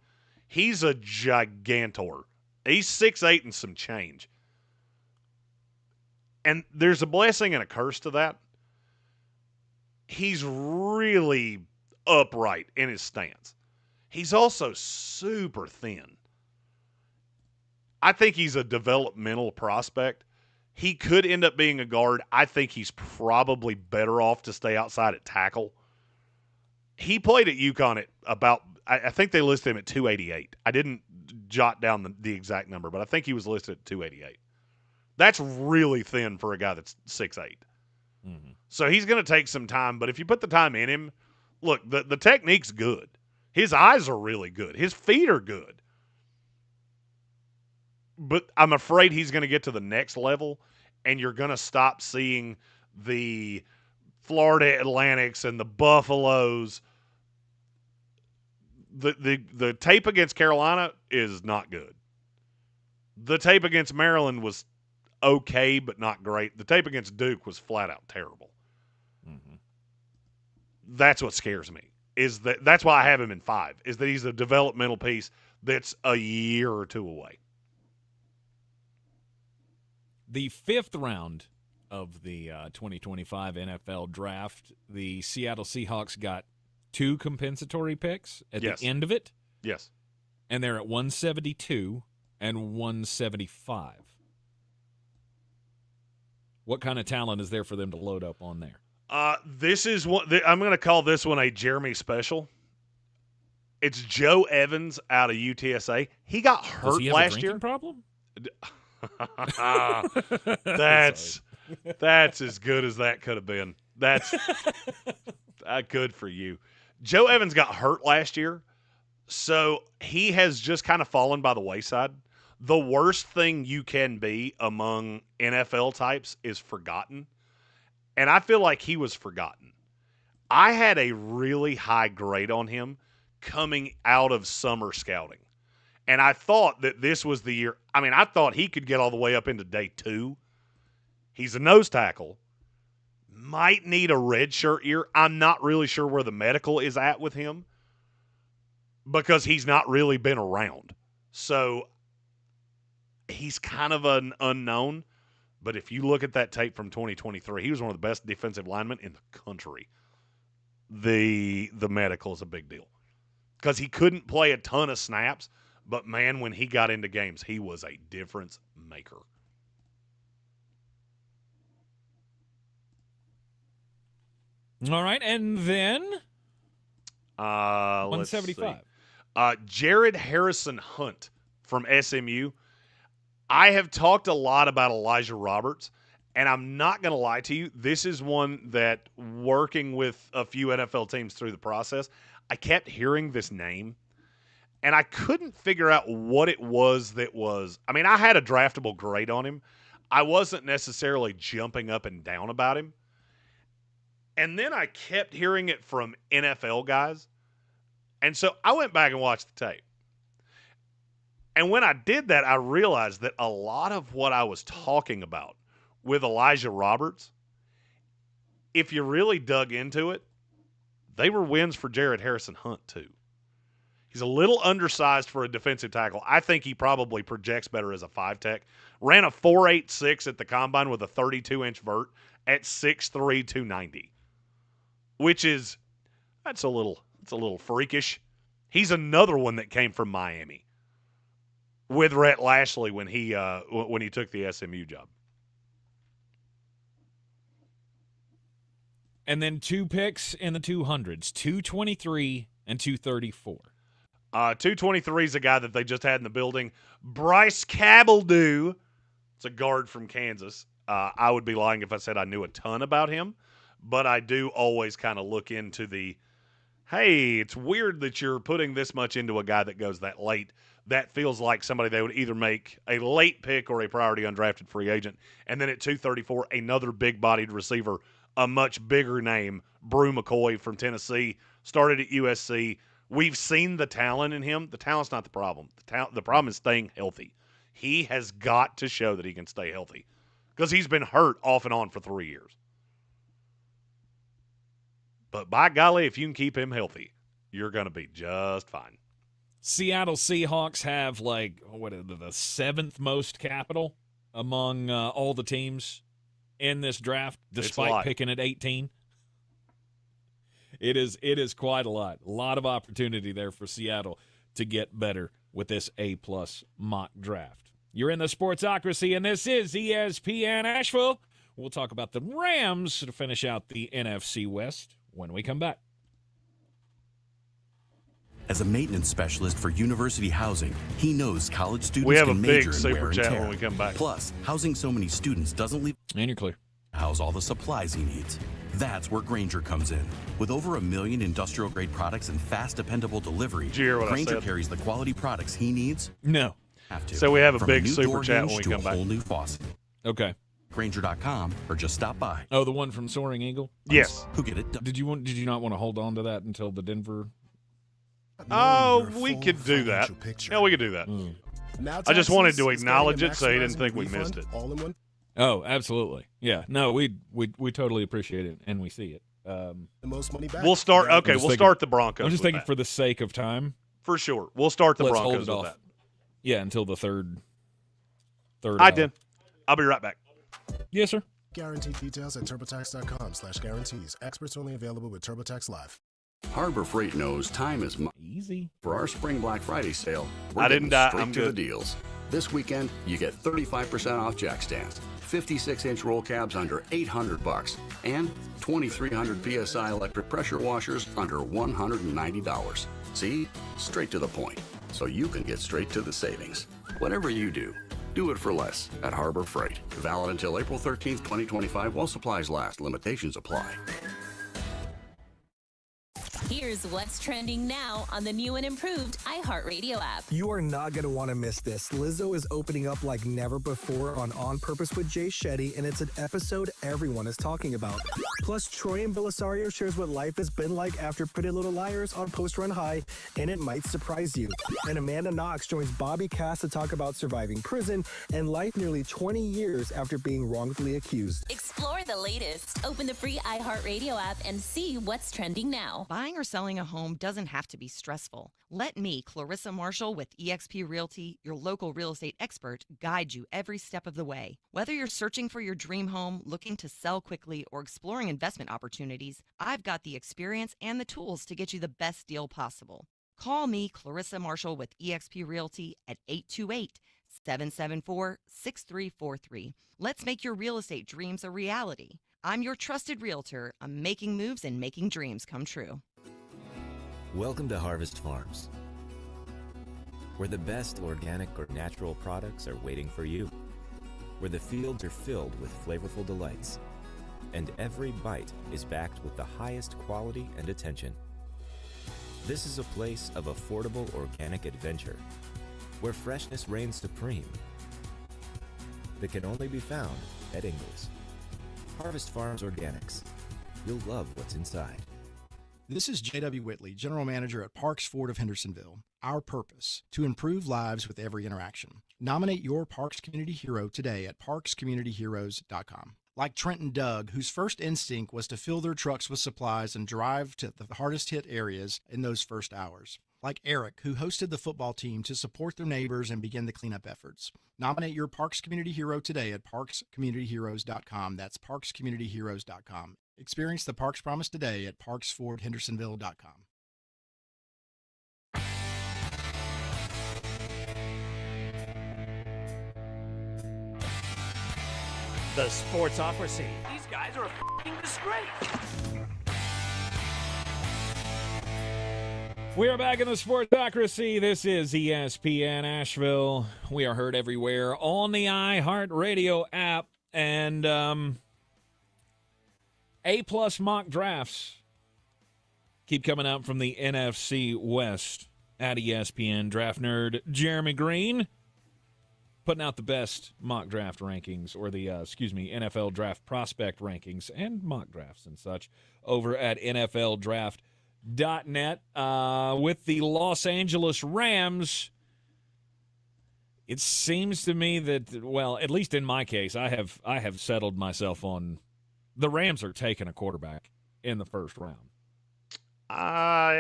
He's a gigantor. He's 6'8" and some change. And there's a blessing and a curse to that. He's really upright in his stance. He's also super thin. I think he's a developmental prospect. He could end up being a guard. I think he's probably better off to stay outside at tackle. He played at UConn at about, I think they listed him at 288. I didn't jot down the exact number, but I think he was listed at 288. That's really thin for a guy that's 6'8".
Mm-hmm.
So he's going to take some time, but if you put the time in him, look, the technique's good. His eyes are really good. His feet are good. But I'm afraid he's going to get to the next level, and you're going to stop seeing the Florida Atlantics and the Buffaloes. The tape against Carolina is not good. The tape against Maryland was okay, but not great. The tape against Duke was flat out terrible.
Mm-hmm.
That's what scares me. That's why I have him in 5, is that he's a developmental piece that's a year or 2 away.
The 5th round of the 2025 NFL draft, the Seattle Seahawks got 2 compensatory picks at the end of it.
Yes.
And they're at 172 and 175. What kind of talent is there for them to load up on there?
This is what I'm going to call this one a Jeremy special. It's Joe Evans out of UTSA. He got hurt
Does he have
last
a
year.
Problem?
That's as good as that could have been. That's good for you. Joe Evans got hurt last year, So he has just kind of fallen by the wayside. The worst thing you can be among NFL types is forgotten. And I feel like he was forgotten. I had a really high grade on him coming out of summer scouting. And I thought that this was the year. I mean, I thought he could get all the way up into day 2. He's a nose tackle. Might need a red shirt year. I'm not really sure where the medical is at with him because he's not really been around. So he's kind of an unknown. But if you look at that tape from 2023, he was one of the best defensive linemen in the country. The medical is a big deal because he couldn't play a ton of snaps. But, man, when he got into games, he was a difference maker.
All right, and then 175.
Jared Harrison Hunt from SMU. I have talked a lot about Elijah Roberts, and I'm not going to lie to you. This is one that, working with a few NFL teams through the process, I kept hearing this name. And I couldn't figure out what it was that was. I mean, I had a draftable grade on him. I wasn't necessarily jumping up and down about him. And then I kept hearing it from NFL guys. And so I went back and watched the tape. And when I did that, I realized that a lot of what I was talking about with Elijah Roberts, if you really dug into it, they were wins for Jared Harrison Hunt too. He's a little undersized for a defensive tackle. I think he probably projects better as a 5-tech. Ran a 4.86 at the combine with a 32-inch vert at 6'3", 290, which is that's a little freakish. He's another one that came from Miami with Rhett Lashley when he took the SMU job.
And then 2 picks in the 200s, 223 and 234.
223 is a guy that they just had in the building. Bryce Cabeldue. It's a guard from Kansas. I would be lying if I said I knew a ton about him, but I do always kind of look into hey, it's weird that you're putting this much into a guy that goes that late. That feels like somebody they would either make a late pick or a priority undrafted free agent. And then at 234, another big-bodied receiver, a much bigger name, Brew McCoy from Tennessee, started at USC. We've seen the talent in him. The talent's not the problem. The problem is staying healthy. He has got to show that he can stay healthy because he's been hurt off and on for 3 years. But by golly, if you can keep him healthy, you're going to be just fine.
Seattle Seahawks have the 7th most capital among all the teams in this draft, despite picking at 18. It is quite a lot. A lot of opportunity there for Seattle to get better with this A-plus mock draft. You're in the Sportsocracy, and this is ESPN Asheville. We'll talk about the Rams to finish out the NFC West when we come back.
As a maintenance specialist for university housing, he knows college students can major in wear and tear. We have a big super chat
when we come back.
Plus, housing so many students doesn't leave...
And you're clear.
...house all the supplies he needs. That's where Grainger comes in. With over 1 million industrial-grade products and fast, dependable delivery, Grainger carries the quality products he needs.
No.
So we have a big super chat when we come back.
A whole new faucet.
Okay.
Grainger.com or just stop by.
Oh, the one from Soaring Eagle?
Yes.
Who get it done?
Did you not want to hold on to that until the Denver?
Oh, we could do that. Yeah, we could do that. I just wanted to acknowledge it so you didn't think we missed it.
All in one.
Oh, absolutely. Yeah. No, we totally appreciate it, and we see it.
The most money back.
We'll start. Okay, we'll start the Broncos.
I'm just
with
thinking
that.
for the sake of time.
For sure, we'll start the
Let's
Broncos
hold it
with
off.
that.
Yeah, until the third.
I did. I'll be right back.
Yes, sir.
Guaranteed details at TurboTax.com/guarantees. Experts only available with TurboTax Live.
Harbor Freight knows time is
easy.
For our Spring Black Friday sale,
I didn't die.
Straight
I'm
to
good.
the deals. This weekend, you get 35% off jack stands, 56-inch roll cabs under $800, and 2,300 PSI electric pressure washers under $190. See? Straight to the point, so you can get straight to the savings. Whatever you do it for less at Harbor Freight. Valid until April 13th, 2025 while supplies last. Limitations apply.
Here's what's trending now on the new and improved iHeartRadio app.
You are not going to want to miss this. Lizzo is opening up like never before on Purpose with Jay Shetty, and it's an episode everyone is talking about. Plus, Troy and Belisario shares what life has been like after Pretty Little Liars on Post Run High, and it might surprise you. And Amanda Knox joins Bobby Cass to talk about surviving prison and life nearly 20 years after being wrongfully accused.
Explore the latest. Open the free iHeartRadio app and see what's trending now.
Buying or selling a home doesn't have to be stressful. Let me, Clarissa Marshall with eXp Realty, your local real estate expert, guide you every step of the way. Whether you're searching for your dream home, looking to sell quickly, or exploring investment opportunities, I've got the experience and the tools to get you the best deal possible. Call me, Clarissa Marshall with eXp Realty at 828-774-6343. Let's make your real estate dreams a reality. I'm your trusted realtor. I'm making moves and making dreams come true.
Welcome to Harvest Farms, where the best organic or natural products are waiting for you, where the fields are filled with flavorful delights, and every bite is backed with the highest quality and attention. This is a place of affordable organic adventure, where freshness reigns supreme, that can only be found at Ingles. Harvest Farms Organics. You'll love what's inside.
This is J.W. Whitley, General Manager at Parks Ford of Hendersonville. Our purpose, to improve lives with every interaction. Nominate your Parks Community Hero today at parkscommunityheroes.com. Like Trent and Doug, whose first instinct was to fill their trucks with supplies and drive to the hardest hit areas in those first hours. Like Eric, who hosted the football team to support their neighbors and begin the cleanup efforts. Nominate your Parks Community Hero today at parkscommunityheroes.com. That's parkscommunityheroes.com. Experience the Parks Promise today at parksfordhendersonville.com.
The Sportsocracy.
These guys are a f***ing disgrace.
We are back in the Sportsocracy. This is ESPN Asheville. We are heard everywhere on the iHeartRadio app. And A-plus mock drafts keep coming out from the NFC West at ESPN. Draft nerd Jeremy Green putting out the best mock draft rankings, or the, NFL draft prospect rankings and mock drafts and such over at NFLdraft.net. With the Los Angeles Rams, it seems to me that, well, at least in my case, I have settled myself on the Rams are taking a quarterback in the first round.
I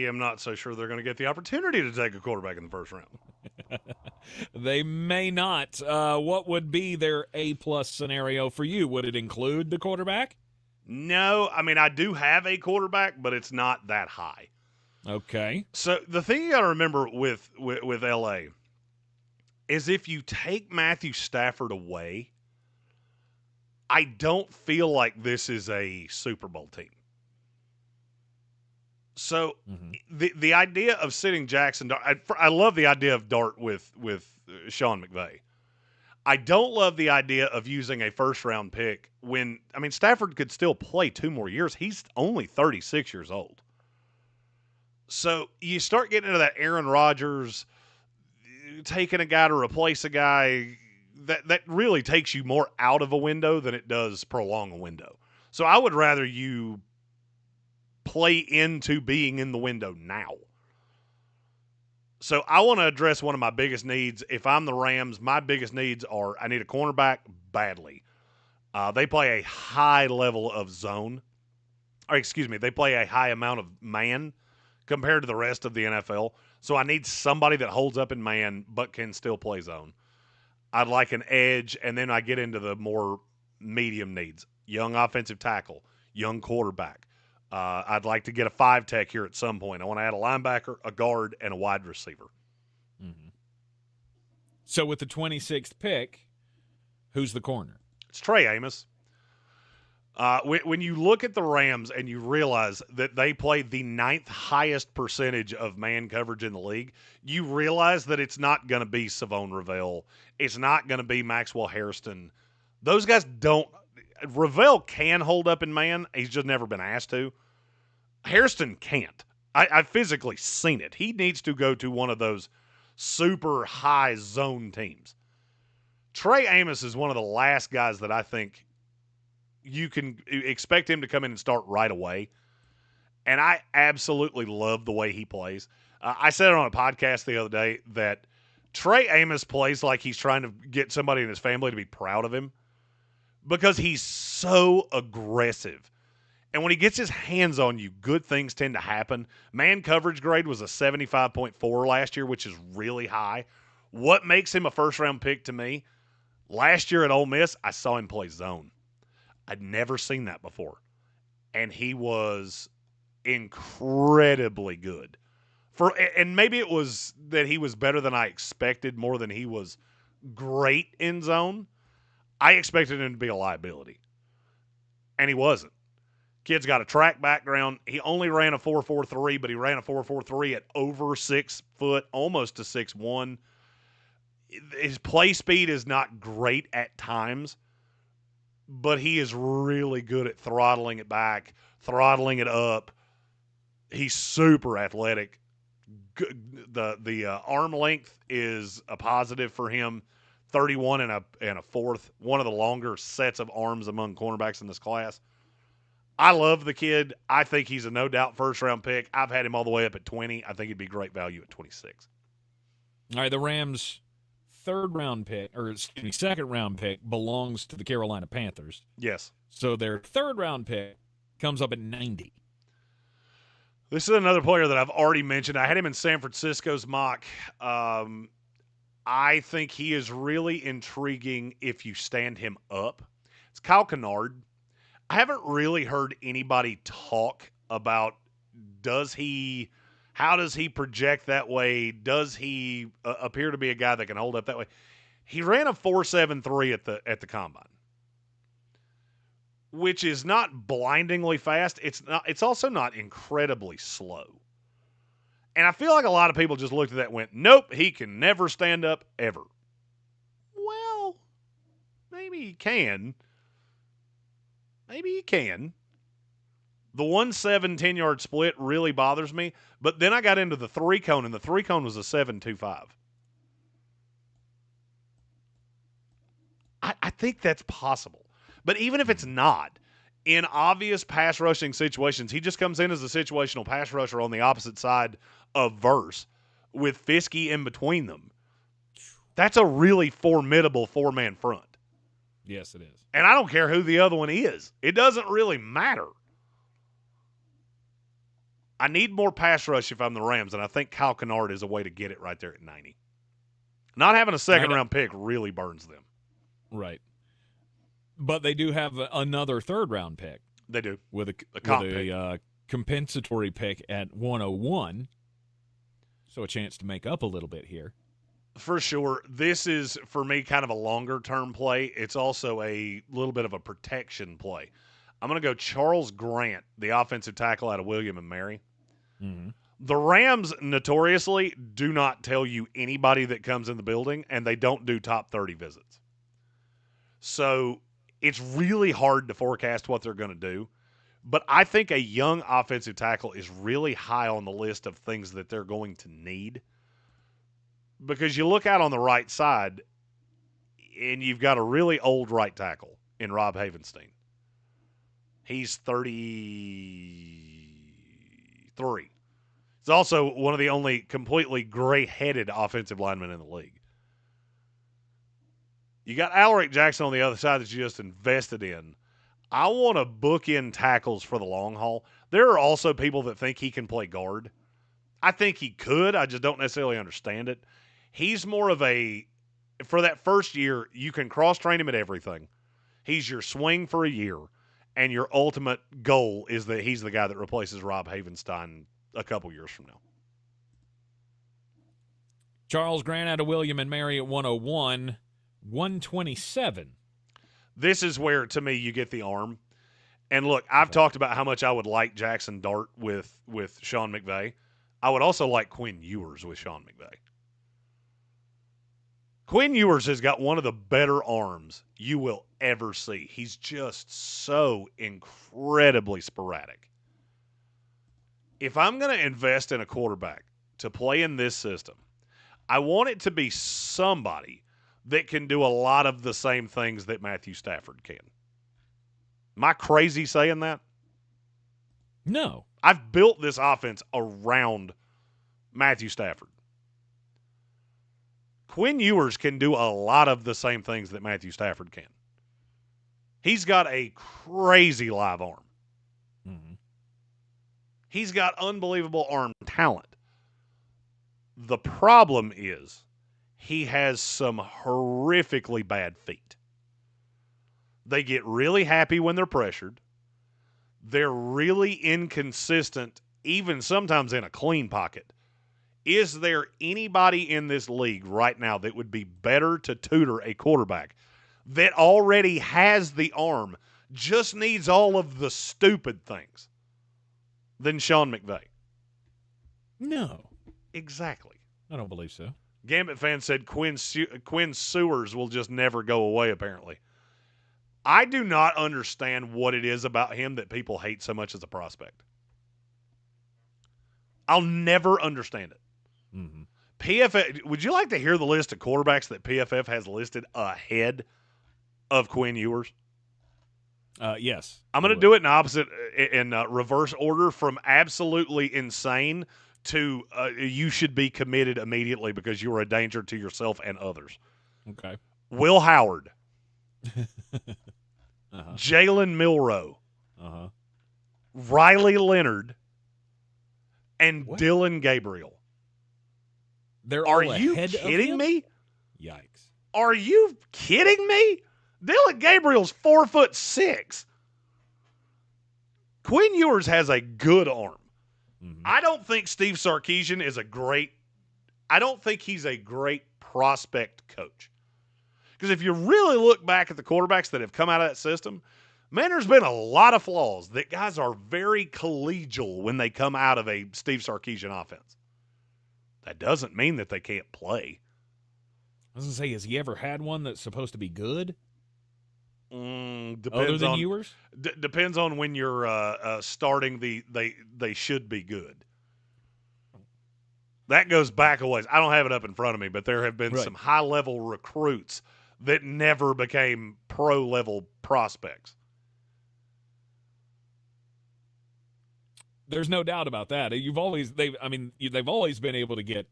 am not so sure they're going to get the opportunity to take a quarterback in the first round.
They may not. What would be their A-plus scenario for you? Would it include the quarterback?
No. I mean, I do have a quarterback, but it's not that high.
Okay.
So the thing you got to remember with L.A. is if you take Matthew Stafford away, I don't feel like this is a Super Bowl team. So the idea of sitting Jackson Dart, I love the idea of Dart with Sean McVay. I don't love the idea of using a first-round pick when, I mean, Stafford could still play 2 more years. He's only 36 years old. So you start getting into that Aaron Rodgers, taking a guy to replace a guy, that really takes you more out of a window than it does prolong a window. So I would rather you play into being in the window now. So I want to address one of my biggest needs. If I'm the Rams, my biggest needs are I need a cornerback badly. They play a high level of zone. They play a high amount of man compared to the rest of the NFL. So I need somebody that holds up in man but can still play zone. I'd like an edge, and then I get into the more medium needs. Young offensive tackle, young quarterback. I'd like to get a 5-tech here at some point. I want to add a linebacker, a guard, and a wide receiver.
Mm-hmm. So with the 26th pick, who's the corner?
It's Trey Amos. When you look at the Rams and you realize that they play the 9th highest percentage of man coverage in the league, you realize that it's not going to be Savon Ravel. It's not going to be Maxwell Hairston. Those guys don't. Ravel can hold up in man. He's just never been asked to. Hairston can't. I've physically seen it. He needs to go to one of those super high zone teams. Trey Amos is one of the last guys that I think you can expect him to come in and start right away. And I absolutely love the way he plays. I said it on a podcast the other day that Trey Amos plays like he's trying to get somebody in his family to be proud of him because he's so aggressive. And when he gets his hands on you, good things tend to happen. Man coverage grade was a 75.4 last year, which is really high. What makes him a first-round pick to me? Last year at Ole Miss, I saw him play zone. I'd never seen that before. And he was incredibly good. And maybe it was that he was better than I expected, more than he was great in zone. I expected him to be a liability. And he wasn't. Kid's got a track background. He only ran a 4.43, but he ran a 4.43 at over 6 foot, almost to 6'1". His play speed is not great at times, but he is really good at throttling it back, throttling it up. He's super athletic. The arm length is a positive for him. 31 and a fourth, one of the longer sets of arms among cornerbacks in this class. I love the kid. I think he's a no-doubt first-round pick. I've had him all the way up at 20. I think he'd be great value at 26.
All right, the Rams' second-round pick belongs to the Carolina Panthers.
Yes.
So their third-round pick comes up at 90.
This is another player that I've already mentioned. I had him in San Francisco's mock. I think he is really intriguing if you stand him up. It's Kyle Kennard. I haven't really heard anybody talk about how does he project that way? Does he appear to be a guy that can hold up that way? He ran a 4.73 at the combine, which is not blindingly fast. It's also not incredibly slow. And I feel like a lot of people just looked at that and went, nope, he can never stand up ever. Well, maybe he can. Maybe he can. The 1.7 10-yard split really bothers me. But then I got into the 3-cone, and the 3-cone was a 7.25. I think that's possible. But even if it's not, in obvious pass rushing situations, he just comes in as a situational pass rusher on the opposite side of Verse with Fiske in between them. That's a really formidable four-man front.
Yes, it is.
And I don't care who the other one is. It doesn't really matter. I need more pass rush if I'm the Rams, and I think Kyle Kennard is a way to get it right there at 90. Not having a second-round pick really burns them.
Right. But they do have another third-round pick.
They do.
With a compensatory pick at 101. So a chance to make up a little bit here.
For sure. This is, for me, kind of a longer-term play. It's also a little bit of a protection play. I'm going to go Charles Grant, the offensive tackle out of William and Mary.
Mm-hmm.
The Rams notoriously do not tell you anybody that comes in the building, and they don't do top 30 visits. So it's really hard to forecast what they're going to do. But I think a young offensive tackle is really high on the list of things that they're going to need. Because you look out on the right side, and you've got a really old right tackle in Rob Havenstein. He's 33. He's also one of the only completely gray-headed offensive linemen in the league. You got Alaric Jackson on the other side that you just invested in. I want to book in tackles for the long haul. There are also people that think he can play guard. I think he could. I just don't necessarily understand it. He's more of for that first year, you can cross-train him at everything. He's your swing for a year, and your ultimate goal is that he's the guy that replaces Rob Havenstein a couple years from now.
Charles Grant out of William and Mary at 101, 127.
This is where, to me, you get the arm. And look, I've talked about how much I would like Jackson Dart with Sean McVay. I would also like Quinn Ewers with Sean McVay. Quinn Ewers has got one of the better arms you will ever see. He's just so incredibly sporadic. if I'm going to invest in a quarterback to play in this system, I want it to be somebody that can do a lot of the same things that Matthew Stafford can. Am I crazy saying that?
No.
I've built this offense around Matthew Stafford. Quinn Ewers can do a lot of the same things that Matthew Stafford can. He's got a crazy live arm.
Mm-hmm.
He's got unbelievable arm talent. The problem is he has some horrifically bad feet. They get really happy when they're pressured. They're really inconsistent, even sometimes in a clean pocket. Is there anybody in this league right now that would be better to tutor a quarterback that already has the arm, just needs all of the stupid things, than Sean McVay?
No.
Exactly.
I don't believe so.
Gambit fan said Quinn Sewers will just never go away, apparently. I do not understand what it is about him that people hate so much as a prospect. I'll never understand it.
Mm-hmm.
PFF, would you like to hear the list of quarterbacks that PFF has listed ahead of Quinn Ewers?
Yes.
I'm going to do it in reverse order from absolutely insane to you should be committed immediately because you are a danger to yourself and others.
Okay.
Will Howard.
Uh-huh.
Jalen Milroe.
Uh-huh.
Riley Leonard. And Dylan Gabriel.
Are
you kidding me?
Yikes.
Are you kidding me? Dylan Gabriel's 4'6". Quinn Ewers has a good arm.
Mm-hmm.
I don't think Steve Sarkisian is I don't think he's a great prospect coach. Because if you really look back at the quarterbacks that have come out of that system, man, there's been a lot of flaws that guys are very collegial when they come out of a Steve Sarkisian offense. That doesn't mean that they can't play.
I was going to say, has he ever had one that's supposed to be good?
Depends
Other than
on
Ewers?
Depends on when you're starting they should be good. That goes back a ways. I don't have it up in front of me, but there have been some high-level recruits that never became pro-level prospects.
There's no doubt about that. They've always been able to get,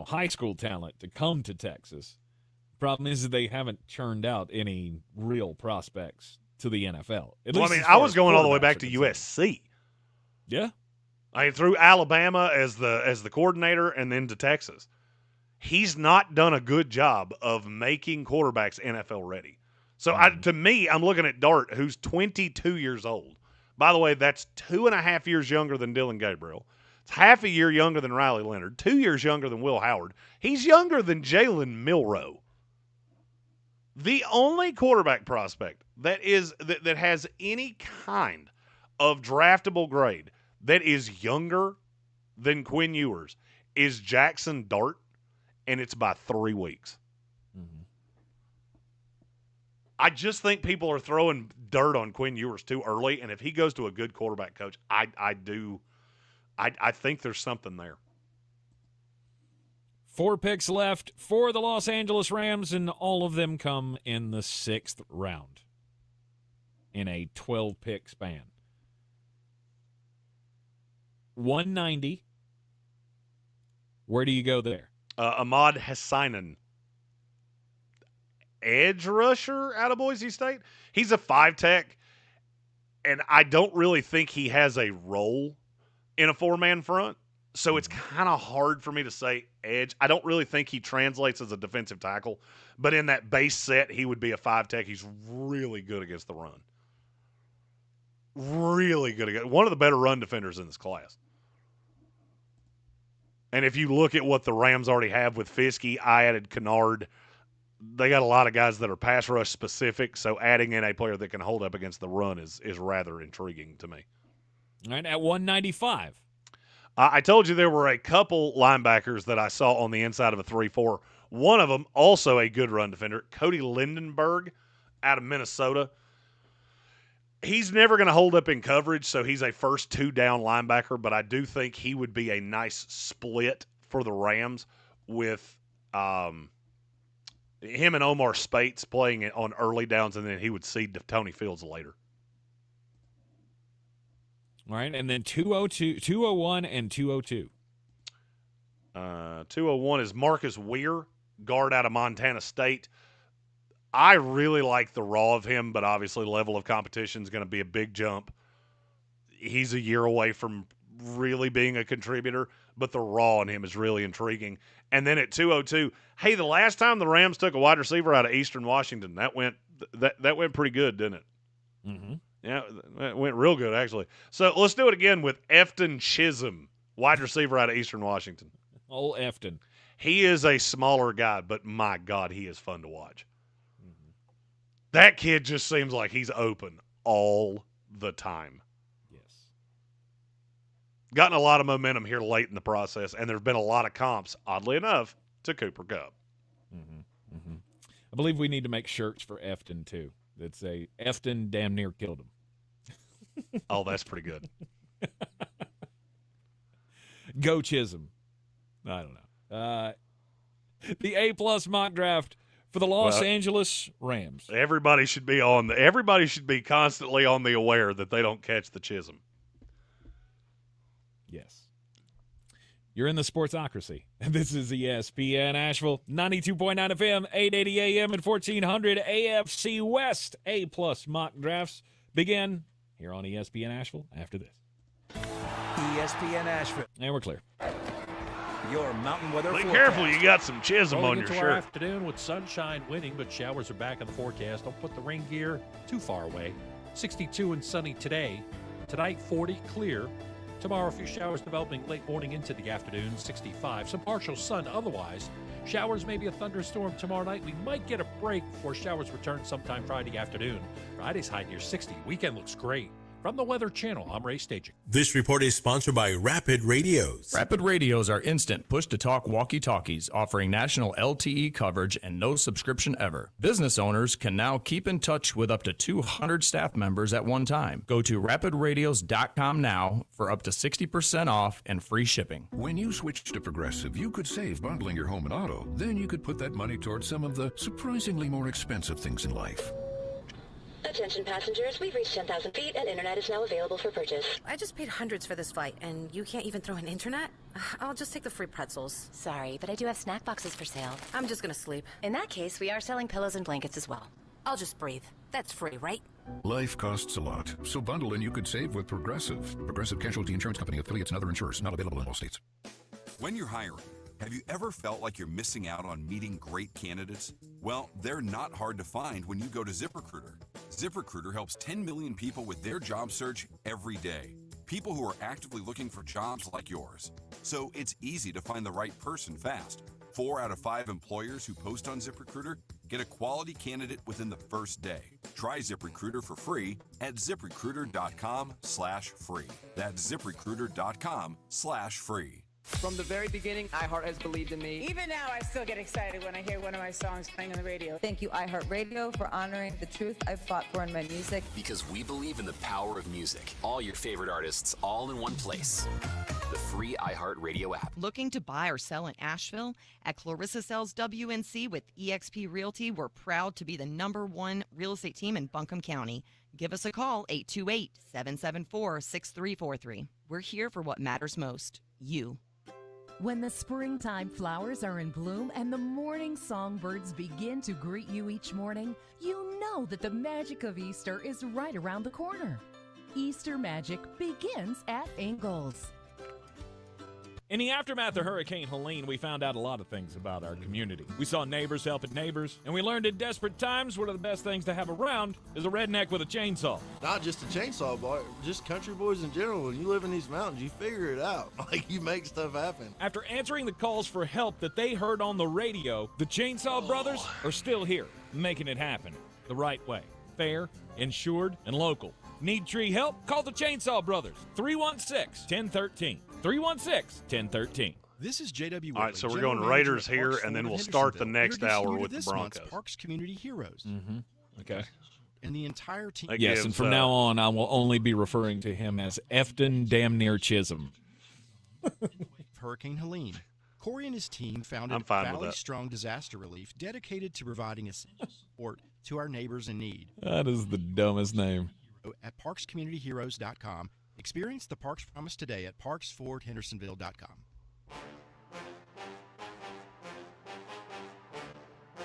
high school talent to come to Texas. Problem is that they haven't churned out any real prospects to the NFL.
I was going all the way back to USC.
Yeah.
Through Alabama as the coordinator and then to Texas. He's not done a good job of making quarterbacks NFL ready. So to me, I'm looking at Dart, who's 22 years old. By the way, that's 2.5 years younger than Dylan Gabriel. It's half a year younger than Riley Leonard, 2 years younger than Will Howard. He's younger than Jalen Milroe. The only quarterback prospect that has any kind of draftable grade that is younger than Quinn Ewers is Jackson Dart, and it's by 3 weeks.
Mm-hmm.
I just think people are throwing dirt on Quinn Ewers too early, and if he goes to a good quarterback coach, I think there's something there.
4 picks left for the Los Angeles Rams, and all of them come in the 6th round in a 12-pick span. 190. Where do you go there?
Ahmad Hassanen, edge rusher out of Boise State. He's a 5-tech, and I don't really think he has a role in a 4-man front. So it's kind of hard for me to say edge. I don't really think he translates as a defensive tackle, but in that base set, he would be a 5-tech. He's really good against the run. Really good against one of the better run defenders in this class. And if you look at what the Rams already have with Fiske, I added Kennard. They got a lot of guys that are pass rush specific, so adding in a player that can hold up against the run is rather intriguing to me.
All right, at 195.
I told you there were a couple linebackers that I saw on the inside of a 3-4. One of them, also a good run defender, Cody Lindenberg out of Minnesota. He's never going to hold up in coverage, so he's a first two-down linebacker, but I do think he would be a nice split for the Rams with him and Omar Spates playing it on early downs, and then he would cede to Tony Fields later.
All right, and then 201 and 202.
201 is Marcus Weir, guard out of Montana State. I really like the raw of him, but obviously level of competition is going to be a big jump. He's a year away from really being a contributor, but the raw in him is really intriguing. And then at 202, hey, the last time the Rams took a wide receiver out of Eastern Washington, that went pretty good, didn't it?
Mm-hmm.
Yeah, that went real good, actually. So let's do it again with Efton Chisholm, wide receiver out of Eastern Washington.
Old Efton.
He is a smaller guy, but my God, he is fun to watch. Mm-hmm. That kid just seems like he's open all the time.
Yes.
Gotten a lot of momentum here late in the process, and there have been a lot of comps, oddly enough, to Cooper Kupp.
Mm-hmm. Mm-hmm. I believe we need to make shirts for Efton, too. That say, Efton damn near killed him.
Oh, that's pretty good.
Go Chisholm. I don't know. The A-plus mock draft for the Los Angeles Rams.
Everybody should be constantly on the aware that they don't catch the Chisholm.
Yes. You're in the Sportsocracy. And this is ESPN Asheville, 92.9 FM, 880 AM and 1400 AFC West. A-plus mock drafts begin here on ESPN Asheville after this.
ESPN Asheville.
And we're clear.
Your mountain weather
Be
forecast.
careful, you got some Chisholm on your
Into
shirt.
our afternoon with sunshine winning, but showers are back in the forecast. Don't put the rain gear too far away. 62 and sunny today. Tonight, 40 clear. Tomorrow, a few showers developing late morning into the afternoon, 65. Some partial sun otherwise. Showers, maybe a thunderstorm tomorrow night. We might get a break before showers return sometime Friday afternoon. Friday's high near 60. Weekend looks great. From the Weather Channel, I'm Ray Staging.
This report is sponsored by Rapid Radios.
Rapid Radios are instant push-to-talk walkie-talkies offering national LTE coverage and no subscription ever. Business owners can now keep in touch with up to 200 staff members at one time. Go to rapidradios.com now for up to 60% off and free shipping.
When you switch to Progressive, you could save bundling your home and auto. Then you could put that money towards some of the surprisingly more expensive things in life.
Attention passengers, we've reached 10,000 feet and internet is now available for purchase.
I just paid hundreds for this flight, and you can't even throw in internet? I'll just take the free pretzels.
Sorry, but I do have snack boxes for sale.
I'm just gonna sleep.
In that case, we are selling pillows and blankets as well.
I'll just breathe. That's free, right?
Life costs a lot, so bundle and you could save with Progressive. Progressive Casualty Insurance Company, affiliates, and other insurers. Not available in all states.
When you're hiring, have you ever felt like you're missing out on meeting great candidates? Well, they're not hard to find when you go to ZipRecruiter. ZipRecruiter helps 10 million people with their job search every day. People who are actively looking for jobs like yours. So it's easy to find the right person fast. 4 out of 5 employers who post on ZipRecruiter get a quality candidate within the first day. Try ZipRecruiter for free at ZipRecruiter.com/free. That's ZipRecruiter.com/free.
From the very beginning, iHeart has believed in me.
Even now, I still get excited when I hear one of my songs playing on the radio.
Thank you, iHeartRadio, for honoring the truth I've fought for in my music.
Because we believe in the power of music. All your favorite artists, all in one place. The free iHeartRadio app.
Looking to buy or sell in Asheville? At Clarissa Sells WNC with eXp Realty, we're proud to be the #1 real estate team in Buncombe County. Give us a call, 828-774-6343. We're here for what matters most, you.
When the springtime flowers are in bloom and the morning songbirds begin to greet you each morning, you know that the magic of Easter is right around the corner. Easter magic begins at Ingalls.
In the aftermath of Hurricane Helene, we found out a lot of things about our community. We saw neighbors helping neighbors, and we learned in desperate times one of the best things to have around is a redneck with a chainsaw.
Not just a chainsaw, boy, just country boys in general. When you live in these mountains, you figure it out. Like, you make stuff happen.
After answering the calls for help that they heard on the radio, the Chainsaw Brothers are still here, making it happen the right way. Fair, insured, and local. Need tree help? Call the Chainsaw Brothers. 316-1013. 316-1013.
This is JW.
All right, so we're going Raiders here, and then we'll start the next hour with the Broncos.
Parks Community Heroes.
Mm-hmm. Okay.
and the entire team.
Yes, and from now on, I will only be referring to him as Efton damn near Chisholm.
Hurricane Helene. Corey and his team founded Valley Strong Disaster Relief, dedicated to providing essential support to our neighbors in need.
That is the dumbest name.
At parkscommunityheroes.com. Experience the Parks Promise today at parksfordhendersonville.com.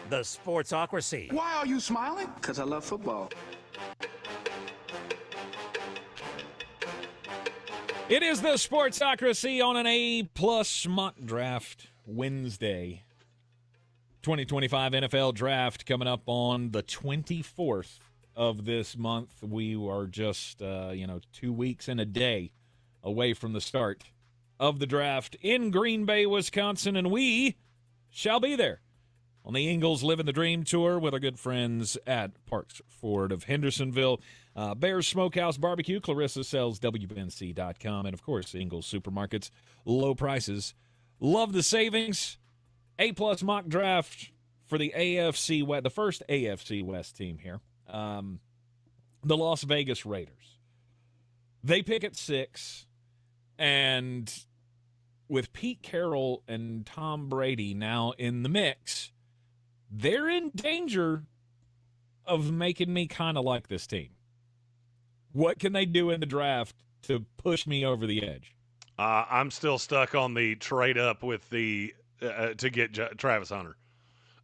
The Sportsocracy.
Why are you smiling? Because I love football.
It is the Sportsocracy on an A-plus mock draft Wednesday. 2025 NFL Draft coming up on the 24th of this month. We are just, 2 weeks and a day away from the start of the draft in Green Bay, Wisconsin, and we shall be there on the Ingles Living the Dream Tour with our good friends at Parks Ford of Hendersonville. Bears Smokehouse Barbecue, Clarissa sells WNC.com, and, of course, Ingles Supermarkets, low prices. Love the savings. A-plus mock draft for the AFC West, the first AFC West team here. The Las Vegas Raiders. They pick at 6, and with Pete Carroll and Tom Brady now in the mix, they're in danger of making me kind of like this team. What can they do in the draft to push me over the edge?
I'm still stuck on the trade up with the to get Travis Hunter.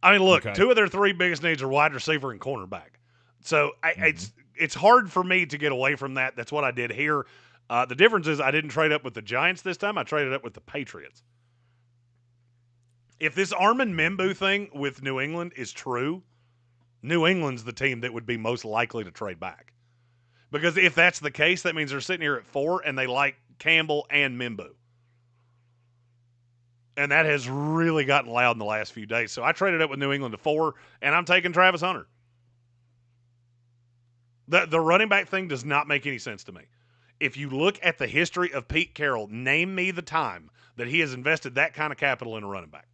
I mean, look, 2 of their 3 biggest needs are wide receiver and cornerback. So it's hard for me to get away from that. That's what I did here. The difference is I didn't trade up with the Giants this time. I traded up with the Patriots. If this Armin Membu thing with New England is true, New England's the team that would be most likely to trade back. Because if that's the case, that means they're sitting here at 4 and they like Campbell and Membu. And that has really gotten loud in the last few days. So I traded up with New England to 4, and I'm taking Travis Hunter. The running back thing does not make any sense to me. If you look at the history of Pete Carroll, name me the time that he has invested that kind of capital in a running back.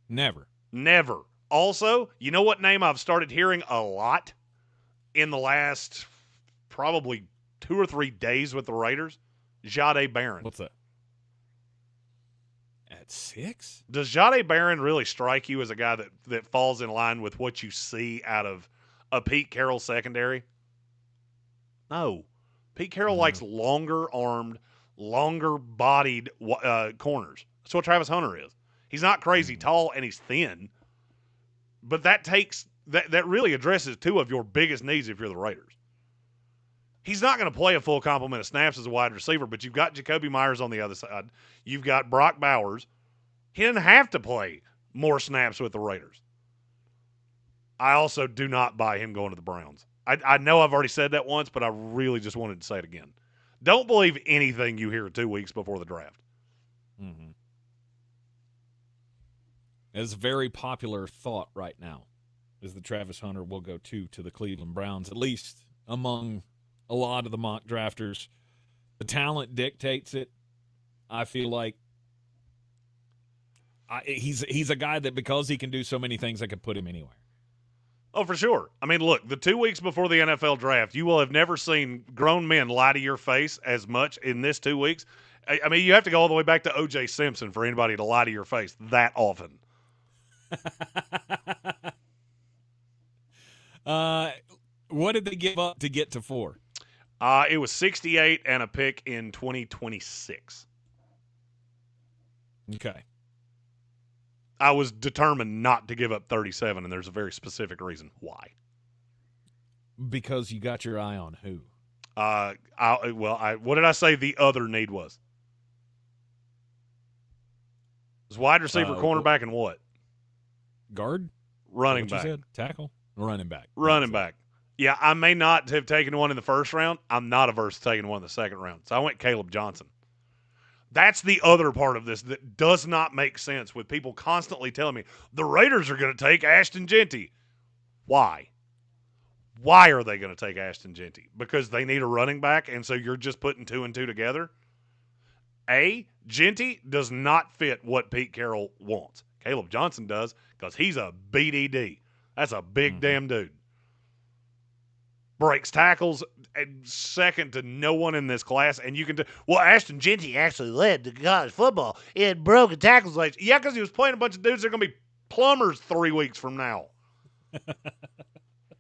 Never. Also, you know what name I've started hearing a lot in the last probably 2 or 3 days with the Raiders? Jahdae Barron.
What's that? At 6?
Does Jahdae Barron really strike you as a guy that falls in line with what you see out of a Pete Carroll secondary? No. Pete Carroll likes longer-armed, longer-bodied corners. That's what Travis Hunter is. He's not crazy tall, and he's thin. But that really addresses 2 of your biggest needs if you're the Raiders. He's not going to play a full complement of snaps as a wide receiver, but you've got Jacoby Myers on the other side. You've got Brock Bowers. He didn't have to play more snaps with the Raiders. I also do not buy him going to the Browns. I know I've already said that once, but I really just wanted to say it again. Don't believe anything you hear 2 weeks before the draft.
Mm-hmm. It's a very popular thought right now is that Travis Hunter will go to the Cleveland Browns, at least among a lot of the mock drafters. The talent dictates it. I feel like he's a guy that because he can do so many things, I could put him anywhere.
Oh, for sure. I mean, look, the 2 weeks before the NFL draft, you will have never seen grown men lie to your face as much in this 2 weeks. I mean, you have to go all the way back to O.J. Simpson for anybody to lie to your face that often.
What did they give up to get to 4?
It was 68 and a pick in 2026.
Okay.
I was determined not to give up 37, and there's a very specific reason why.
Because you got your eye on who?
What did I say the other need was? It was wide receiver, cornerback, and what?
Guard?
Running back.
You said? Tackle? Running back.
Running back. Yeah, I may not have taken one in the first round. I'm not averse to taking one in the second round. So I went Caleb Johnson. That's the other part of this that does not make sense with people constantly telling me the Raiders are going to take Ashton Jeanty. Why? Why are they going to take Ashton Jeanty? Because they need a running back, and so you're just putting 2 and 2 together? Jeanty does not fit what Pete Carroll wants. Caleb Johnson does because he's a BDD. That's a big damn dude. breaks tackles, and second to no one in this class. And you can well, Ashton Jeanty actually led the college football in broken tackles last year. Yeah, because he was playing a bunch of dudes that are going to be plumbers 3 weeks from now.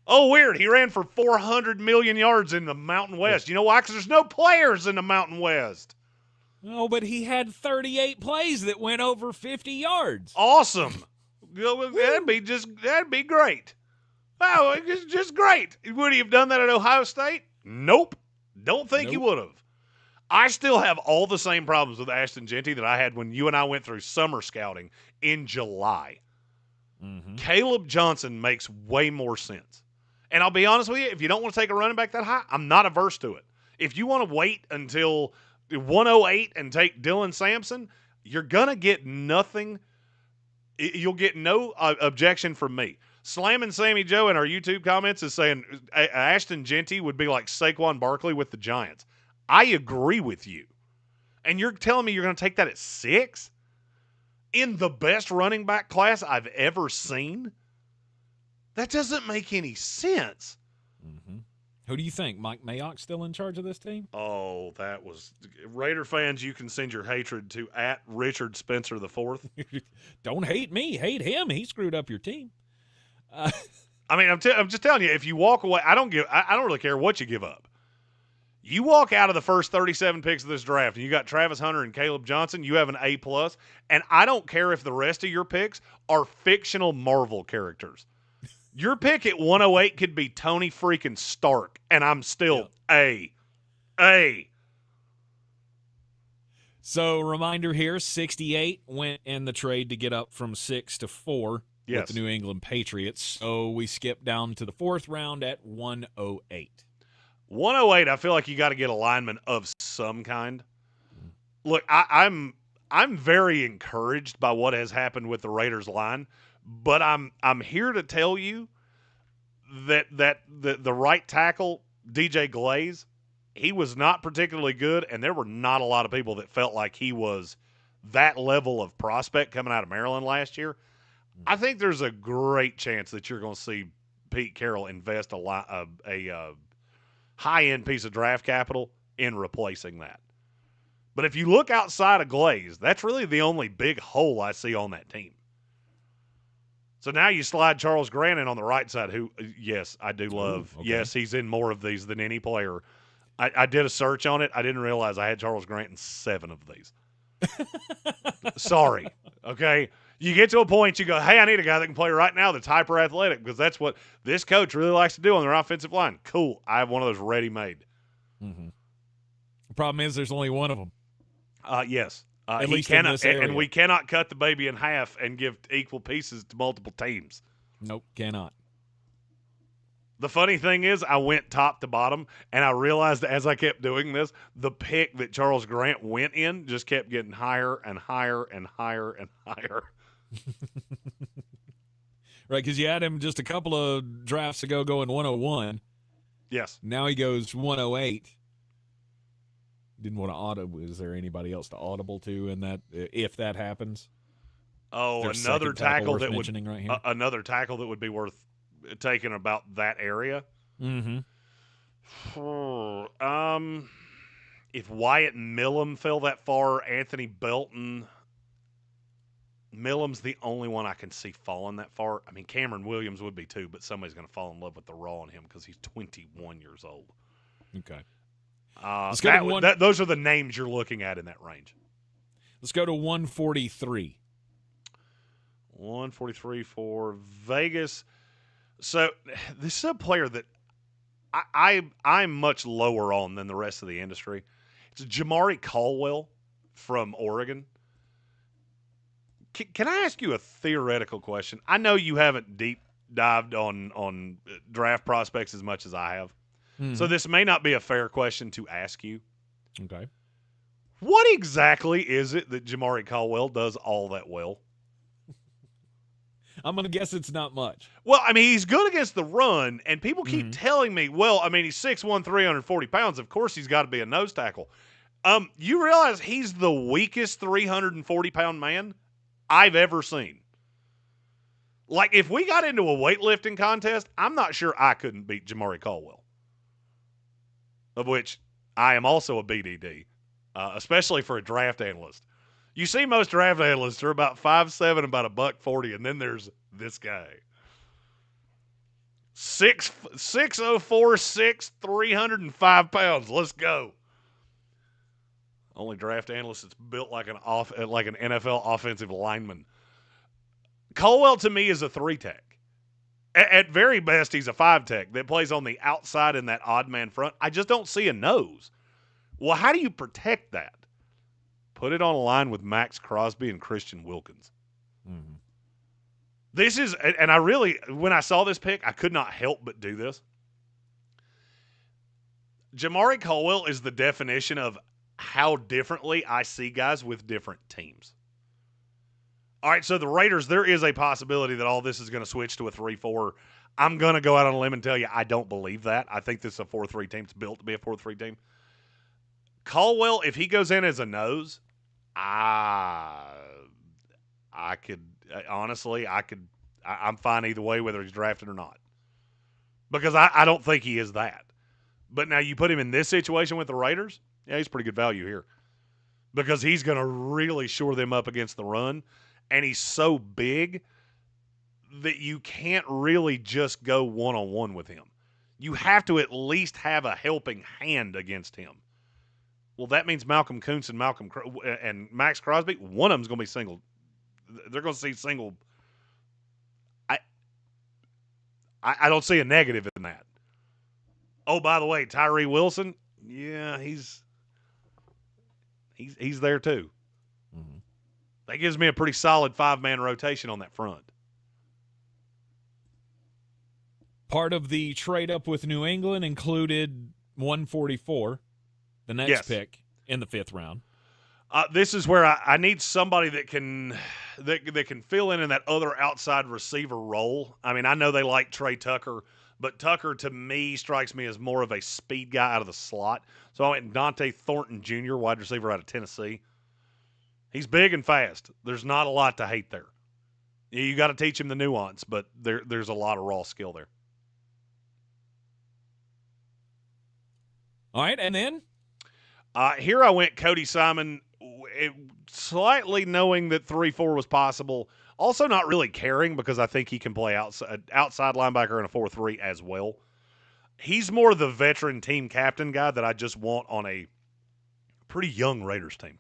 Oh, weird. He ran for 400 million yards in the Mountain West. You know why? Because there's no players in the Mountain West.
No, but he had 38 plays that went over 50 yards.
Awesome. That'd be great. Oh, it's just great. Would he have done that at Ohio State? Nope. Don't think he would have. I still have all the same problems with Ashton Jeanty that I had when you and I went through summer scouting in July. Caleb Johnson makes way more sense. And I'll be honest with you, if you don't want to take a running back that high, I'm not averse to it. If you want to wait until 108 and take Dylan Sampson, you're going to get nothing. You'll get no objection from me. Slamming Sammy Joe in our YouTube comments is saying Ashton Jeanty would be like Saquon Barkley with the Giants. I agree with you. And you're telling me you're going to take that at 6? In the best running back class I've ever seen? That doesn't make any sense.
Who do you think? Mike Mayock still in charge of this team?
Oh, that was Raider fans. You can send your hatred to @Richard Spencer IV.
Don't hate me. Hate him. He screwed up your team.
I mean, I'm just telling you. If you walk away, I don't really care what you give up. You walk out of the first 37 picks of this draft, and you got Travis Hunter and Caleb Johnson. You have an A+, and I don't care if the rest of your picks are fictional Marvel characters. Your pick at 108 could be Tony freaking Stark, and I'm still A.
So, reminder here, 68 went in the trade to get up from 6 to 4 with the New England Patriots. So, we skipped down to the 4th round at 108.
108, I feel like you got to get a lineman of some kind. Look, I'm very encouraged by what has happened with the Raiders line, but I'm here to tell you that the right tackle, DJ Glaze, he was not particularly good, and there were not a lot of people that felt like he was that level of prospect coming out of Maryland last year. I think there's a great chance that you're going to see Pete Carroll invest a high-end piece of draft capital in replacing that. But if you look outside of Glaze, that's really the only big hole I see on that team. So now you slide Charles Grant in on the right side, who, yes, I do love.
okay.
Yes, he's in more of these than any player. I did a search on it. I didn't realize I had Charles Grant in 7 of these. Sorry, okay? You get to a point, you go, hey, I need a guy that can play right now that's hyper-athletic, because that's what this coach really likes to do on their offensive line. Cool. I have one of those ready-made.
The problem is there's only one of them.
Yes.
At least in this area.
And we cannot cut the baby in half and give equal pieces to multiple teams.
Nope, cannot.
The funny thing is, I went top to bottom, and I realized as I kept doing this, the pick that Charles Grant went in just kept getting higher and higher and higher and higher.
Right, because you had him just a couple of drafts ago going 101.
Yes.
Now he goes 108. Didn't want to audible. Is there anybody else to audible to in that if that happens?
Oh, another tackle that would
right here?
Another tackle that would be worth taking about that area. If Wyatt Millam fell that far, Anthony Belton. Millam's the only one I can see falling that far. I mean, Cameron Williams would be too, but somebody's going to fall in love with the raw on him because he's 21 years old.
Okay.
Those are the names you're looking at in that range.
Let's go to 143.
143 for Vegas. So this is a player that I'm much lower on than the rest of the industry. It's Jamari Caldwell from Oregon. Can I ask you a theoretical question? I know you haven't deep dived on draft prospects as much as I have. So this may not be a fair question to ask you.
Okay.
What exactly is it that Jamari Caldwell does all that well?
I'm going to guess it's not much.
Well, I mean, he's good against the run, and people keep telling me, well, I mean, he's 6'1", 340 pounds. Of course he's got to be a nose tackle. You realize he's the weakest 340-pound man I've ever seen. Like, if we got into a weightlifting contest, I'm not sure I couldn't beat Jamari Caldwell. of which I am also a BDD, especially for a draft analyst. You see most draft analysts are about 5'7", about $140, and then there's this guy. 6'4", 305 pounds. Let's go. Only draft analyst that's built like an NFL offensive lineman. Colwell to me is a 3-tech. At very best, he's a 5-tech that plays on the outside in that odd man front. I just don't see a nose. Well, how do you protect that? Put it on a line with Max Crosby and Christian Wilkins.
Mm-hmm.
This is, and I really, when I saw this pick, I could not help but do this. Jamari Colwell is the definition of how differently I see guys with different teams. All right, so the Raiders, there is a possibility that all this is going to switch to a 3-4. I'm going to go out on a limb and tell you I don't believe that. I think this is a 4-3 team. It's built to be a 4-3 team. Colwell, if he goes in as a nose, I'm fine either way, whether he's drafted or not. Because I don't think he is that. But now you put him in this situation with the Raiders, yeah, he's pretty good value here. Because he's going to really shore them up against the run. And he's so big that you can't really just go one-on-one with him. You have to at least have a helping hand against him. Well, that means Malcolm Kuntz and Max Crosby, one of them's going to be single. They're going to see single. I don't see a negative in that. Oh, by the way, Tyree Wilson, yeah, he's there too.
Mm-hmm.
That gives me a pretty solid 5-man rotation on that front.
Part of the trade up with New England included 144, the next pick in the 5th round.
This is where I need somebody that can fill in that other outside receiver role. I mean, I know they like Trey Tucker, but Tucker to me strikes me as more of a speed guy out of the slot. So I went Dante Thornton Jr., wide receiver out of Tennessee. He's big and fast. There's not a lot to hate there. You got to teach him the nuance, but there's a lot of raw skill there.
All right, and then?
Here I went Cody Simon, slightly knowing that 3-4 was possible. Also not really caring because I think he can play outside linebacker in a 4-3 as well. He's more the veteran team captain guy that I just want on a pretty young Raiders team.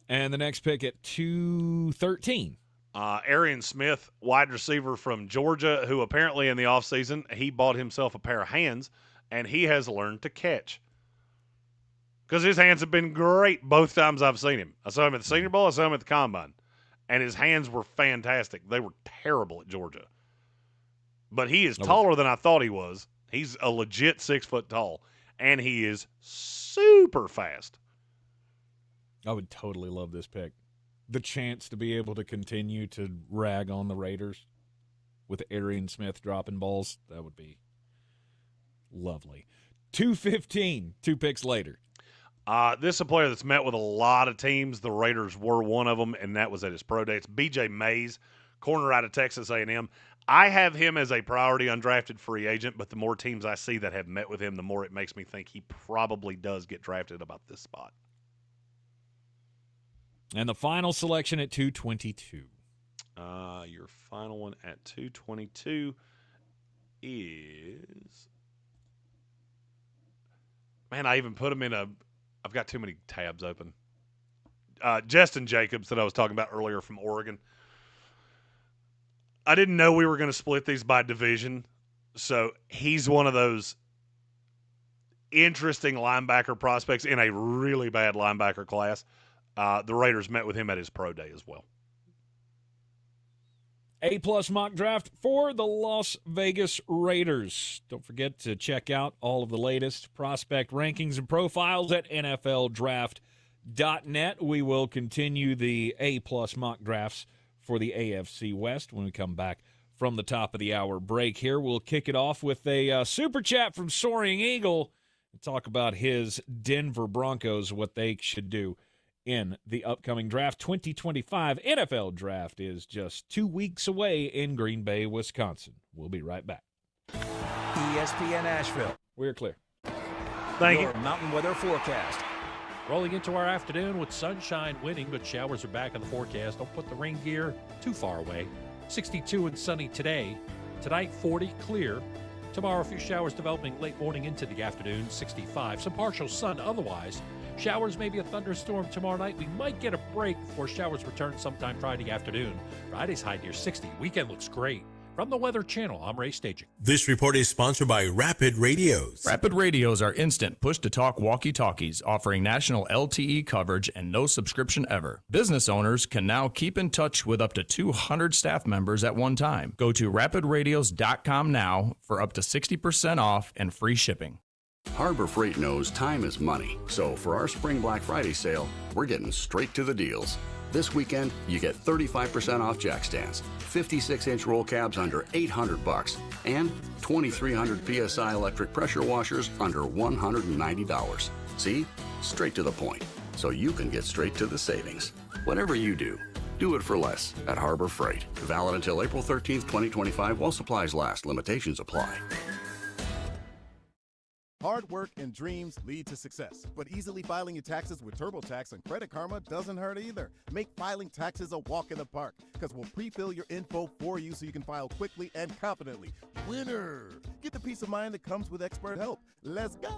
And the next pick at 213.
Arian Smith, wide receiver from Georgia, who apparently in the offseason, he bought himself a pair of hands, and he has learned to catch. Because his hands have been great both times I've seen him. I saw him at the Senior Bowl, I saw him at the Combine. And his hands were fantastic. They were terrible at Georgia. But he is taller than I thought he was. He's a legit 6 foot tall. And he is super fast.
I would totally love this pick. The chance to be able to continue to rag on the Raiders with Arian Smith dropping balls, that would be lovely. 215, 2 picks later.
This is a player that's met with a lot of teams. The Raiders were one of them, and that was at his pro day. It's B.J. Mays, corner out of Texas A&M. I have him as a priority undrafted free agent, but the more teams I see that have met with him, the more it makes me think he probably does get drafted about this spot.
And the final selection at 222.
Your final one at 222 is... Man, I even put him in I've got too many tabs open. Justin Jacobs that I was talking about earlier from Oregon. I didn't know we were going to split these by division, so he's one of those interesting linebacker prospects in a really bad linebacker class. The Raiders met with him at his pro day as well.
A-plus mock draft for the Las Vegas Raiders. Don't forget to check out all of the latest prospect rankings and profiles at NFLDraft.net. We will continue the A-plus mock drafts for the AFC West when we come back from the top of the hour break here. We'll kick it off with a super chat from Soaring Eagle and talk about his Denver Broncos, what they should do in the upcoming draft. 2025 NFL Draft is just 2 weeks away in Green Bay, Wisconsin. We'll be right back.
ESPN Asheville.
We're clear.
Thank
Your mountain weather forecast.
Rolling into our afternoon with sunshine winning, but showers are back in the forecast. Don't put the rain gear too far away. 62 and sunny today. Tonight, 40, clear. Tomorrow, a few showers developing late morning into the afternoon, 65. Some partial sun otherwise. Showers, maybe a thunderstorm tomorrow night. We might get a break before showers return sometime Friday afternoon. Friday's high near 60. Weekend looks great. From the Weather Channel, I'm Ray Staging.
This report is sponsored by Rapid Radios.
Rapid Radios are instant push-to-talk walkie-talkies offering national LTE coverage and no subscription ever. Business owners can now keep in touch with up to 200 staff members at one time. Go to rapidradios.com now for up to 60% off and free shipping.
Harbor Freight knows time is money, so for our Spring Black Friday sale, we're getting straight to the deals. This weekend, you get 35% off jack stands, 56-inch roll cabs under $800, and 2,300 PSI electric pressure washers under $190. See? Straight to the point, so you can get straight to the savings. Whatever you do, do it for less at Harbor Freight. Valid until April 13th, 2025 while supplies last. Limitations apply.
Hard work and dreams lead to success, but easily filing your taxes with TurboTax and Credit Karma doesn't hurt either. Make filing taxes a walk in the park, because we'll pre-fill your info for you so you can file quickly and confidently. Winner! Get the peace of mind that comes with expert help. Let's go!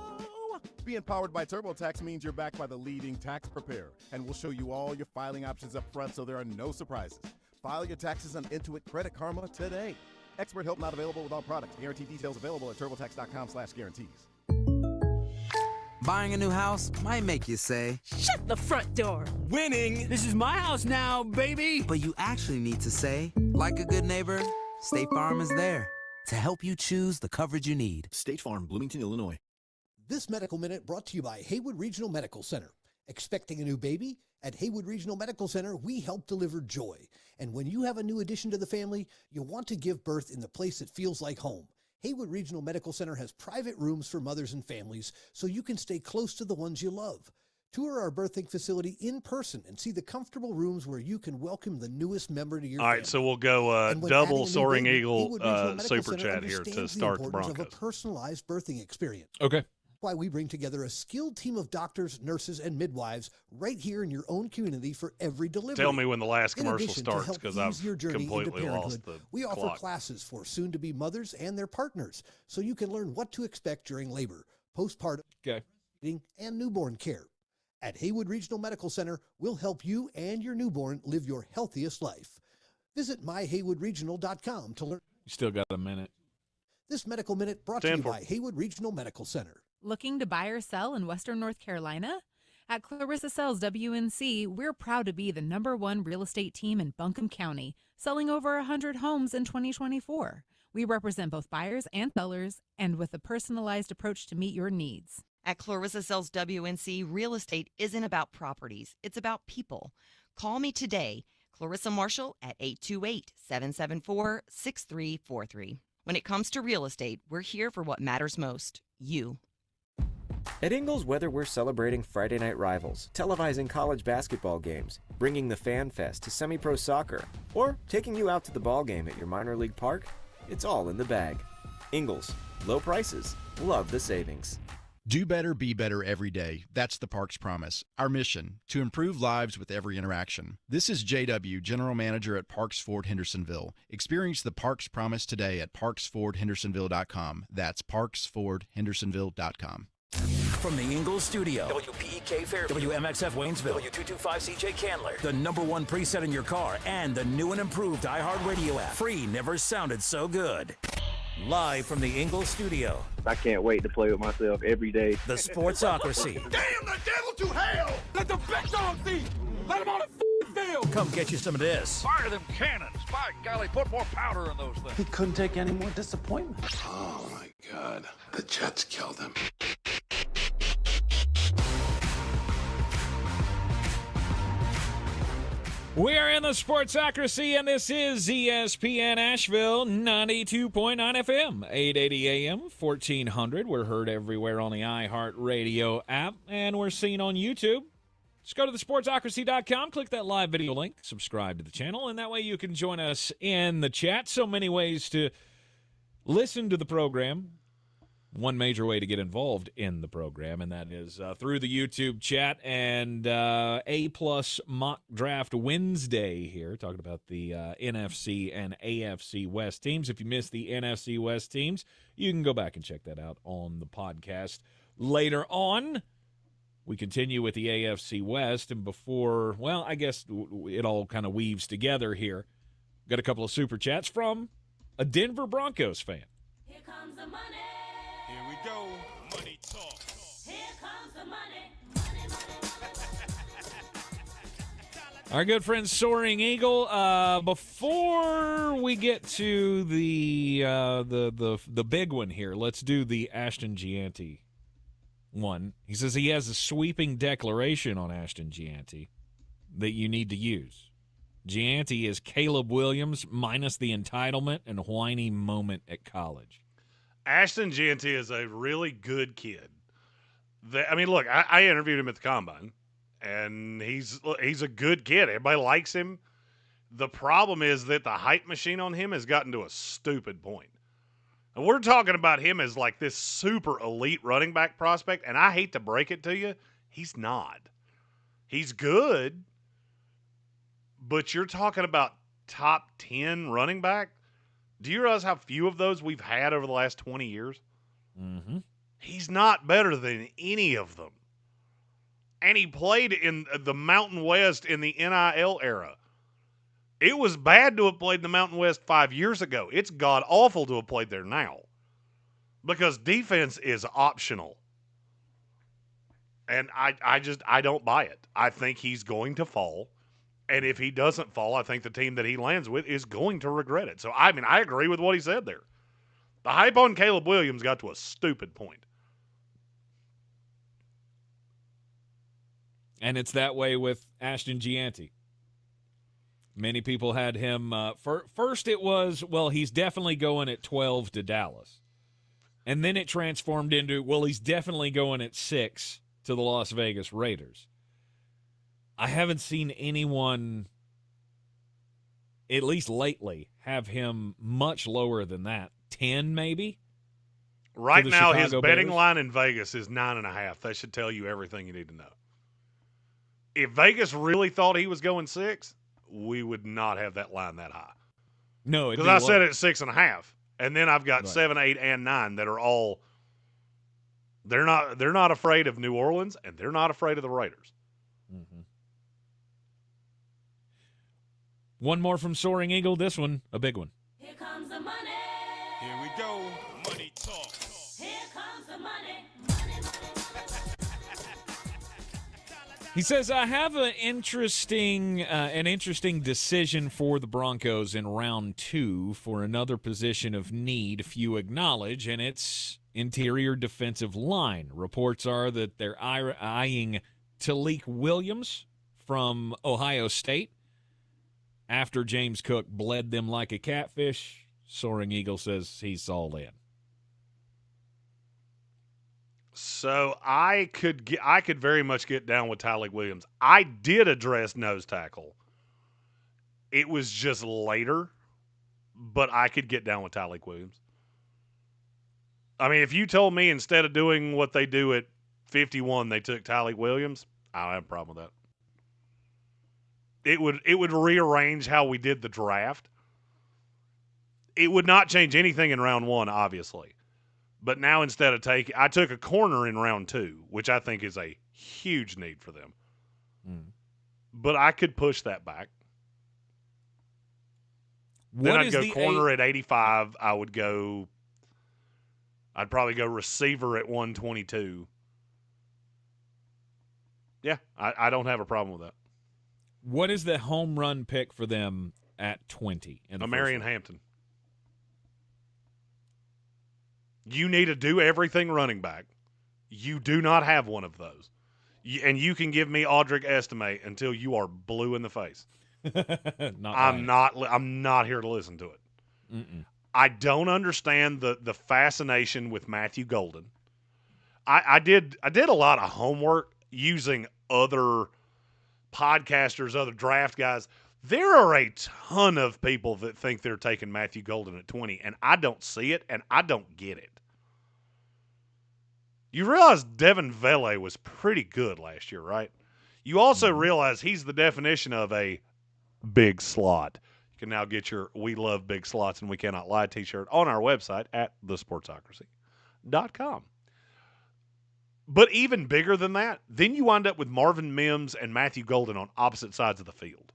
Being powered by TurboTax means you're backed by the leading tax preparer, and we'll show you all your filing options up front so there are no surprises. File your taxes on Intuit Credit Karma today. Expert help not available with all products. Guarantee details available at turbotax.com/guarantees.
Buying a new house might make you say,
"Shut the front door."
"Winning! This is my house now, baby!" But you actually need to say, like a good neighbor, State Farm is there to help you choose the coverage you need.
State Farm, Bloomington, Illinois.
This Medical Minute brought to you by Haywood Regional Medical Center. Expecting a new baby? At Haywood Regional Medical Center, we help deliver joy. And when you have a new addition to the family, you want to give birth in the place that feels like home. Haywood Regional Medical Center has private rooms for mothers and families so you can stay close to the ones you love. Tour our birthing facility in person and see the comfortable rooms where you can welcome the newest member to your family.
All right, so we'll go double Soaring Eagle super chat here to start the Broncos.
Of a personalized birthing experience.
Okay.
Why we bring together a skilled team of doctors, nurses, and midwives right here in your own community for every delivery.
Tell me when the last commercial starts, because I've completely lost the
We offer
clock.
classes for soon-to-be mothers and their partners, so you can learn what to expect during labor, postpartum, and newborn care. At Haywood Regional Medical Center, we'll help you and your newborn live your healthiest life. Visit myhaywoodregional.com to learn.
You still got a minute.
This Medical Minute brought to you by Haywood Regional Medical Center.
Looking to buy or sell in Western North Carolina? At Clarissa Sells WNC, we're proud to be the #1 real estate team in Buncombe County, selling over 100 homes in 2024. We represent both buyers and sellers, and with a personalized approach to meet your needs.
At Clarissa Sells WNC, real estate isn't about properties, it's about people. Call me today, Clarissa Marshall, at 828-774-6343. When it comes to real estate, we're here for what matters most, you.
At Ingles Weather, we're celebrating Friday night rivals, televising college basketball games, bringing the Fan Fest to semi-pro soccer, or taking you out to the ball game at your minor league park. It's all in the bag. Ingles, low prices, love the savings.
Do better, be better every day. That's the Parks Promise. Our mission, to improve lives with every interaction. This is JW, General Manager at Parks Ford Hendersonville. Experience the Parks Promise today at parksfordhendersonville.com. That's parksfordhendersonville.com.
From the Ingles Studio, WPEK Fairview, WMXF Waynesville, W225CJ Candler, the #1 preset in your car, and the new and improved iHeartRadio app. Free never sounded so good. Live from the Ingles Studio.
I can't wait to play with myself every day.
The Sportsocracy.
Damn the devil to hell! Let the big dog see! Let him on the field!
Come get you some of this.
Fire them cannons! By golly, put more powder in those things.
He couldn't take any more disappointment.
Oh my God. The Jets killed him.
We are in the Sportsocracy, and this is ESPN Asheville, 92.9 FM, 880 AM, 1400. We're heard everywhere on the iHeartRadio app, and we're seen on YouTube. Just go to thesportsocracy.com, click that live video link, subscribe to the channel, and that way you can join us in the chat. So many ways to listen to the program. One major way to get involved in the program, and that is through the YouTube chat and A-plus Mock Draft Wednesday here, talking about the NFC and AFC West teams. If you missed the NFC West teams, you can go back and check that out on the podcast later on. We continue with the AFC West, and before, well, I guess it all kind of weaves together here. Got a couple of super chats from a Denver Broncos fan.
Here comes the money. Here we go. Money talk. Here comes the money. Money, money.
Our good friend Soaring Eagle. Before we get to the big one here, let's do the Ashton Gianti one. He says he has a sweeping declaration on Ashton Gianti that you need to use. Gianti is Caleb Williams minus the entitlement and whiny moment at college.
Ashton Gianti is a really good kid. Look, I interviewed him at the Combine, and he's a good kid. Everybody likes him. The problem is that the hype machine on him has gotten to a stupid point. And we're talking about him as like this super elite running back prospect, and I hate to break it to you, he's not. He's good, but you're talking about top 10 running back? Do you realize how few of those we've had over the last 20 years?
Mm-hmm.
He's not better than any of them. And he played in the Mountain West in the NIL era. It was bad to have played in the Mountain West 5 years ago. It's god-awful to have played there now. Because defense is optional. And I don't buy it. I think he's going to fall. And if he doesn't fall, I think the team that he lands with is going to regret it. So, I agree with what he said there. The hype on Caleb Williams got to a stupid point.
And it's that way with Ashton Gianti. Many people had him. First it was, well, he's definitely going at 12 to Dallas. And then it transformed into, well, he's definitely going at 6 to the Las Vegas Raiders. I haven't seen anyone, at least lately, have him much lower than that. 10 maybe?
Right now, his
Chicago
betting
Bears?
line in Vegas is 9.5. That should tell you everything you need to know. If Vegas really thought he was going 6, we would not have that line that high.
No,
because I said it at 6.5, and then I've got
Right.
7, 8, and 9 that are all. They're not afraid of New Orleans, and they're not afraid of the Raiders.
Mm-hmm. One more from Soaring Eagle. This one, a big one.
Here comes the money. Here we go. Money talk. Here comes the money. Money,
He says, I have an interesting decision for the Broncos in round 2 for another position of need few acknowledge, and it's interior defensive line. Reports are that they're eyeing Talik Williams from Ohio State. After James Cook bled them like a catfish, Soaring Eagle says he's all in.
So I could very much get down with Talik Williams. I did address nose tackle. It was just later, but I could get down with Talik Williams. If you told me instead of doing what they do at 51, they took Talik Williams, I don't have a problem with that. It would rearrange how we did the draft. It would not change anything in round 1, obviously. But now instead of I took a corner in round 2, which I think is a huge need for them.
Mm.
But I could push that back. Then I'd go corner at 85. I'd probably go receiver at 122. Yeah, I don't have a problem with that.
What is the home run pick for them at 20?
Marion Hampton. You need to do everything running back. You do not have one of those. And you can give me Audric Estime until you are blue in the face. I'm not here to listen to it.
Mm-mm.
I don't understand the fascination with Matthew Golden. I did a lot of homework using other podcasters, other draft guys, there are a ton of people that think they're taking Matthew Golden at 20, and I don't see it, and I don't get it. You realize Devin Vele was pretty good last year, right? You also realize he's the definition of a big slot. You can now get your We Love Big Slots and We Cannot Lie t-shirt on our website at thesportsocracy.com. But even bigger than that, then you wind up with Marvin Mims and Matthew Golden on opposite sides of the field.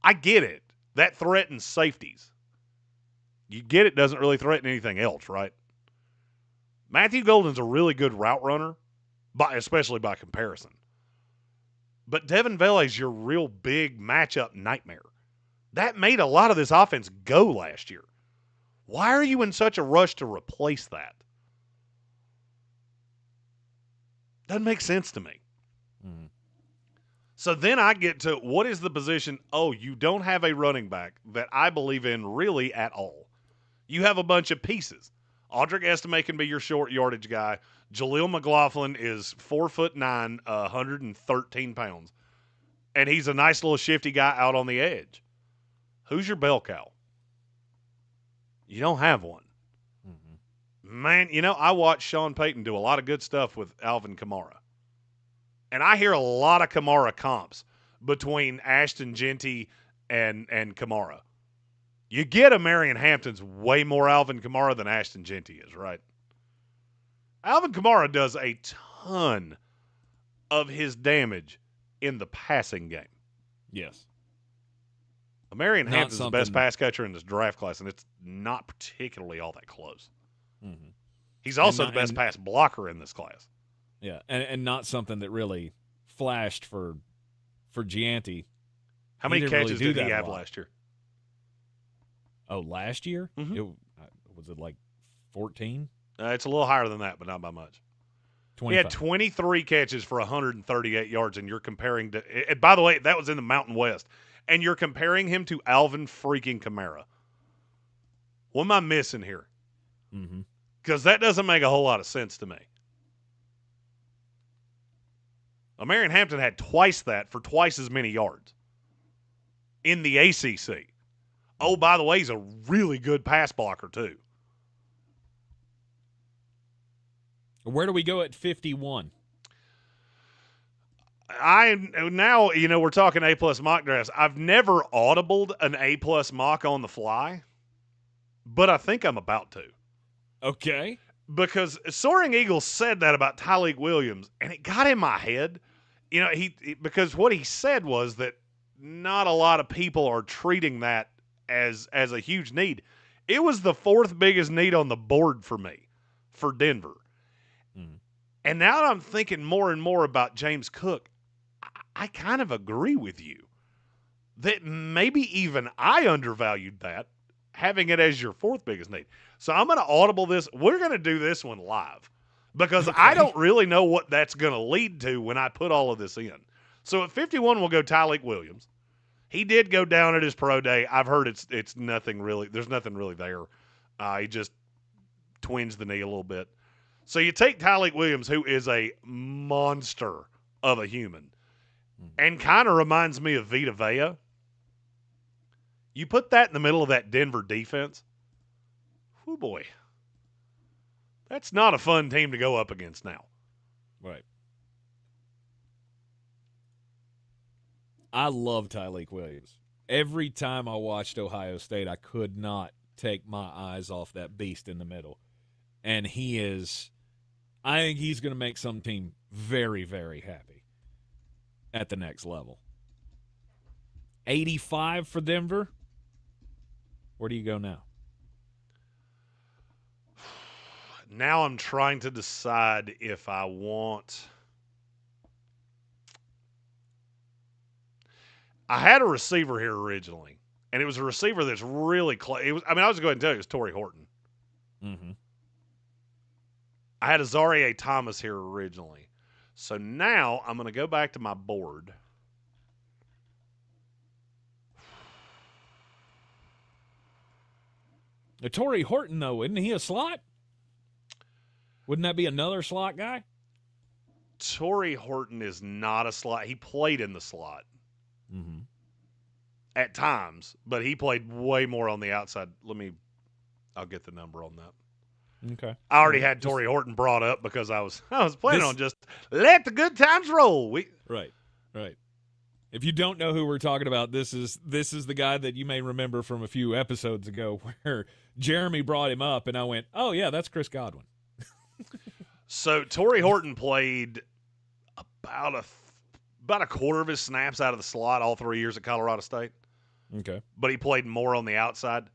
I get it. That threatens safeties. You get it doesn't really threaten anything else, right? Matthew Golden's a really good route runner, especially by comparison. But Devin Vele's your real big matchup nightmare. That made a lot of this offense go last year. Why are you in such a rush to replace that? Doesn't make sense to me.
Mm-hmm.
So then I get to, what is the position? Oh, you don't have a running back that I believe in really at all. You have a bunch of pieces. Audric Estime can be your short yardage guy. Jaleel McLaughlin is 4'9", 113 pounds. And he's a nice little shifty guy out on the edge. Who's your bell cow? You don't have one. Mm-hmm. Man, I watched Sean Payton do a lot of good stuff with Alvin Kamara. And I hear a lot of Kamara comps between Ashton Genty and Kamara. You get a Marion Hampton's way more Alvin Kamara than Ashton Genty is, right? Alvin Kamara does a ton of his damage in the passing game.
Yes.
Marion Hampton's the best pass catcher in this draft class, and it's not particularly all that close.
Mm-hmm.
He's also the best pass blocker in this class.
Yeah, and not something that really flashed for Gianti.
How many catches did he have last year?
Oh, last year?
Mm-hmm.
Was it like 14?
It's a little higher than that, but not by much. 25. He had 23 catches for 138 yards, and you're comparing to – and by the way, that was in the Mountain West. And you're comparing him to Alvin freaking Kamara. What am I missing here?
Mm-hmm.
Because that doesn't make a whole lot of sense to me. Marion Hampton had twice that for twice as many yards in the ACC. Oh, by the way, he's a really good pass blocker, too.
Where do we go at 51?
Now, we're talking A-plus mock drafts. I've never audibled an A-plus mock on the fly, but I think I'm about to.
Okay.
Because Soaring Eagle said that about Tyleik Williams, and it got in my head. Because what he said was that not a lot of people are treating that as a huge need. It was the fourth biggest need on the board for me, for Denver.
Mm.
And now that I'm thinking more and more about James Cook, I kind of agree with you that maybe even I undervalued that, having it as your fourth biggest need. So I'm going to audible this. We're going to do this one live because I don't really know what that's going to lead to when I put all of this in. So at 51, we'll go Tyleik Williams. He did go down at his pro day. I've heard it's nothing really. There's nothing really there. He just twins the knee a little bit. So you take Tyleik Williams, who is a monster of a human, and kind of reminds me of Vita Vea. You put that in the middle of that Denver defense. Oh boy, that's not a fun team to go up against now.
Right. I love Tyleik Williams. Every time I watched Ohio State, I could not take my eyes off that beast in the middle. And I think he's going to make some team very, very happy at the next level. 85 for Denver. Where do you go now?
Now I'm trying to decide if I want. I had a receiver here originally, and it was a receiver that's really close. I was going to tell you it was Torrey Horton.
Mm-hmm.
I had Azareye'h Thomas here originally. So now I'm going to go back to my board.
Torrey Horton, though, isn't he a slot? Wouldn't that be another slot guy?
Torrey Horton is not a slot. He played in the slot at times, but he played way more on the outside. I'll get the number on that.
Okay.
I already had Torrey Horton brought up because I was planning on just let the good times roll.
Right. If you don't know who we're talking about, this is the guy that you may remember from a few episodes ago where Jeremy brought him up, and I went, "Oh yeah, that's Chris Godwin."
So Torrey Horton played about a quarter of his snaps out of the slot all 3 years at Colorado State.
Okay.
But he played more on the outside.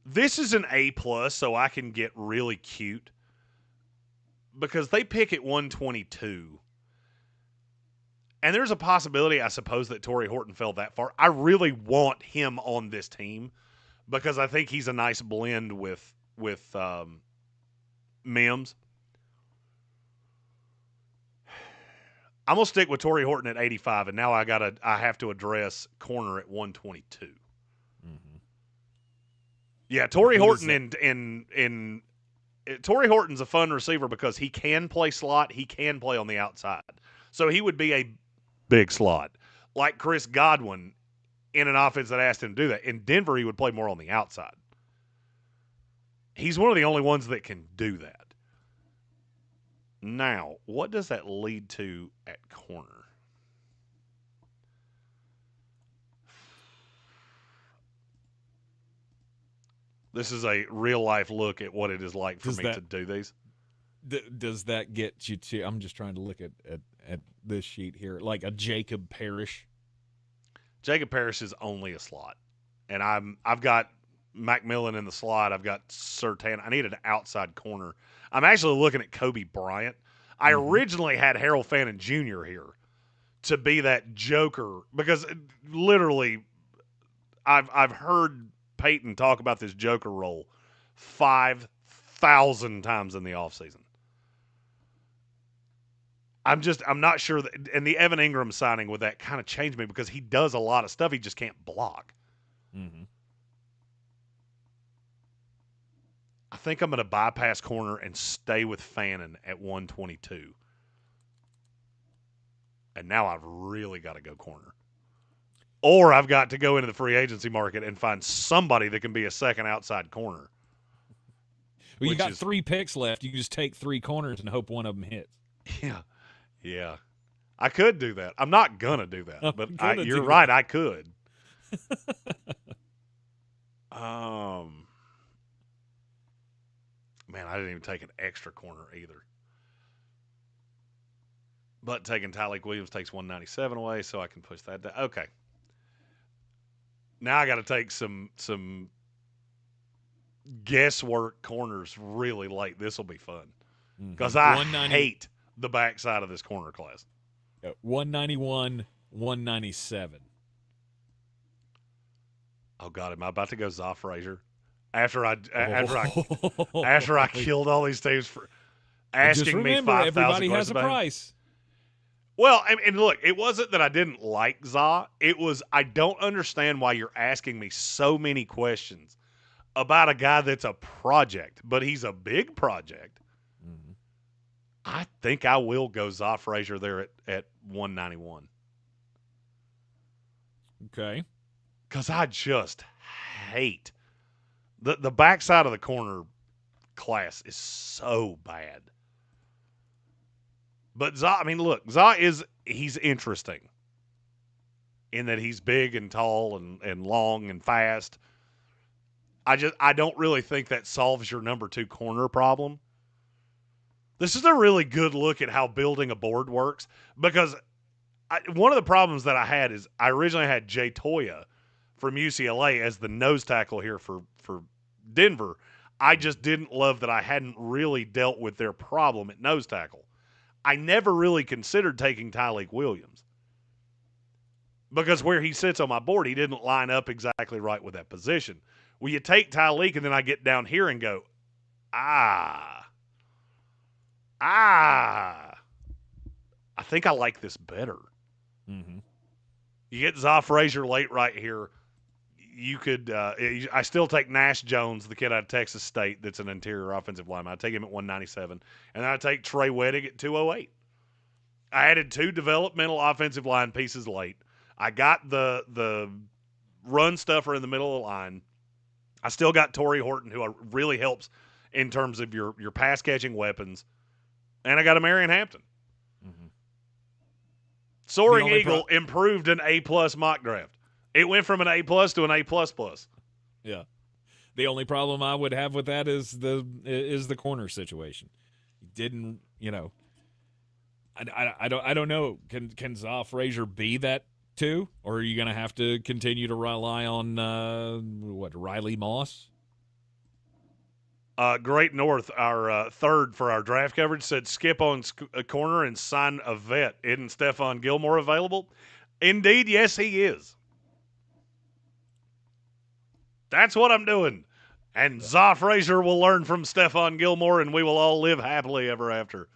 This is an A+, so I can get really cute because they pick at 122. And there's a possibility, I suppose, that Torrey Horton fell that far. I really want him on this team because I think he's a nice blend with Mims. I'm gonna stick with Torrey Horton at 85, and now I have to address corner at 122. Yeah, Torrey Horton Torrey Horton's a fun receiver because he can play slot, he can play on the outside, so he would be a big slot like Chris Godwin in an offense that asked him to do that. In Denver, he would play more on the outside. He's one of the only ones that can do that. Now, what does that lead to at corner? This is a real-life look at what it is like for me to do these.
Does that get you to – I'm just trying to look at this sheet here, like a Jacob Parrish?
Jacob Parrish is only a slot. And I've got McMillan in the slot. I've got Surtain. I need an outside corner. I'm actually looking at Kobe Bryant. I originally had Harold Fannin Jr. here to be that joker because literally I've heard Peyton talk about this joker role 5,000 times in the offseason. I'm not sure that, and the Evan Ingram signing with that kind of changed me because he does a lot of stuff. He just can't block. I think I'm going to bypass corner and stay with Fannin at 122. And now I've really got to go corner. Or I've got to go into the free agency market and find somebody that can be a second outside corner.
Well, you got 3 picks left. You can just take 3 corners and hope one of them hits.
Yeah. I could do that. I'm not going to do that. But you're right, I could. Man, I didn't even take an extra corner either. But taking Tyleik Williams takes 197 away, so I can push that down. Okay. Now I got to take some guesswork corners really late. This will be fun because I hate the backside of this corner class.
191, 197.
Oh God, am I about to go Za Frazier? After I killed all these teams for asking me 5,000
everybody has a price.
Well, and look, it wasn't that I didn't like Za. It was I don't understand why you're asking me so many questions about a guy that's a project, but he's a big project. I think I will go Za Frazier there at 191.
Okay.
Because I just hate the backside of the corner class is so bad. But Za, I mean, look, he's interesting in that he's big and tall and long and fast. I don't really think that solves your number 2 corner problem. This is a really good look at how building a board works because one of the problems that I had is I originally had Jay Toya from UCLA as the nose tackle here for Denver. I just didn't love that I hadn't really dealt with their problem at nose tackle. I never really considered taking Tyleik Williams because where he sits on my board, he didn't line up exactly right with that position. Well, you take Tyleik and then I get down here and go, I think I like this better. You get Za Frazier late right here. You could I still take Nash Jones, the kid out of Texas State that's an interior offensive lineman. I take him at 197. And then I take Trey Weddick at 208. I added 2 developmental offensive line pieces late. I got the run stuffer in the middle of the line. I still got Torrey Horton, who really helps in terms of your pass catching weapons, and I got a Marion Hampton.
Mm-hmm.
Soaring Eagle improved an A+ mock draft. It went from an A+ to an A++.
Yeah. The only problem I would have with that is the corner situation. Didn't, I don't know. Can Za Frazier be that too, or are you going to have to continue to rely on Riley Moss?
Great North, our third for our draft coverage, said skip on a corner and sign a vet. Isn't Stephon Gilmore available? Indeed, yes, he is. That's what I'm doing. And Za Frazier will learn from Stephon Gilmore, and we will all live happily ever after.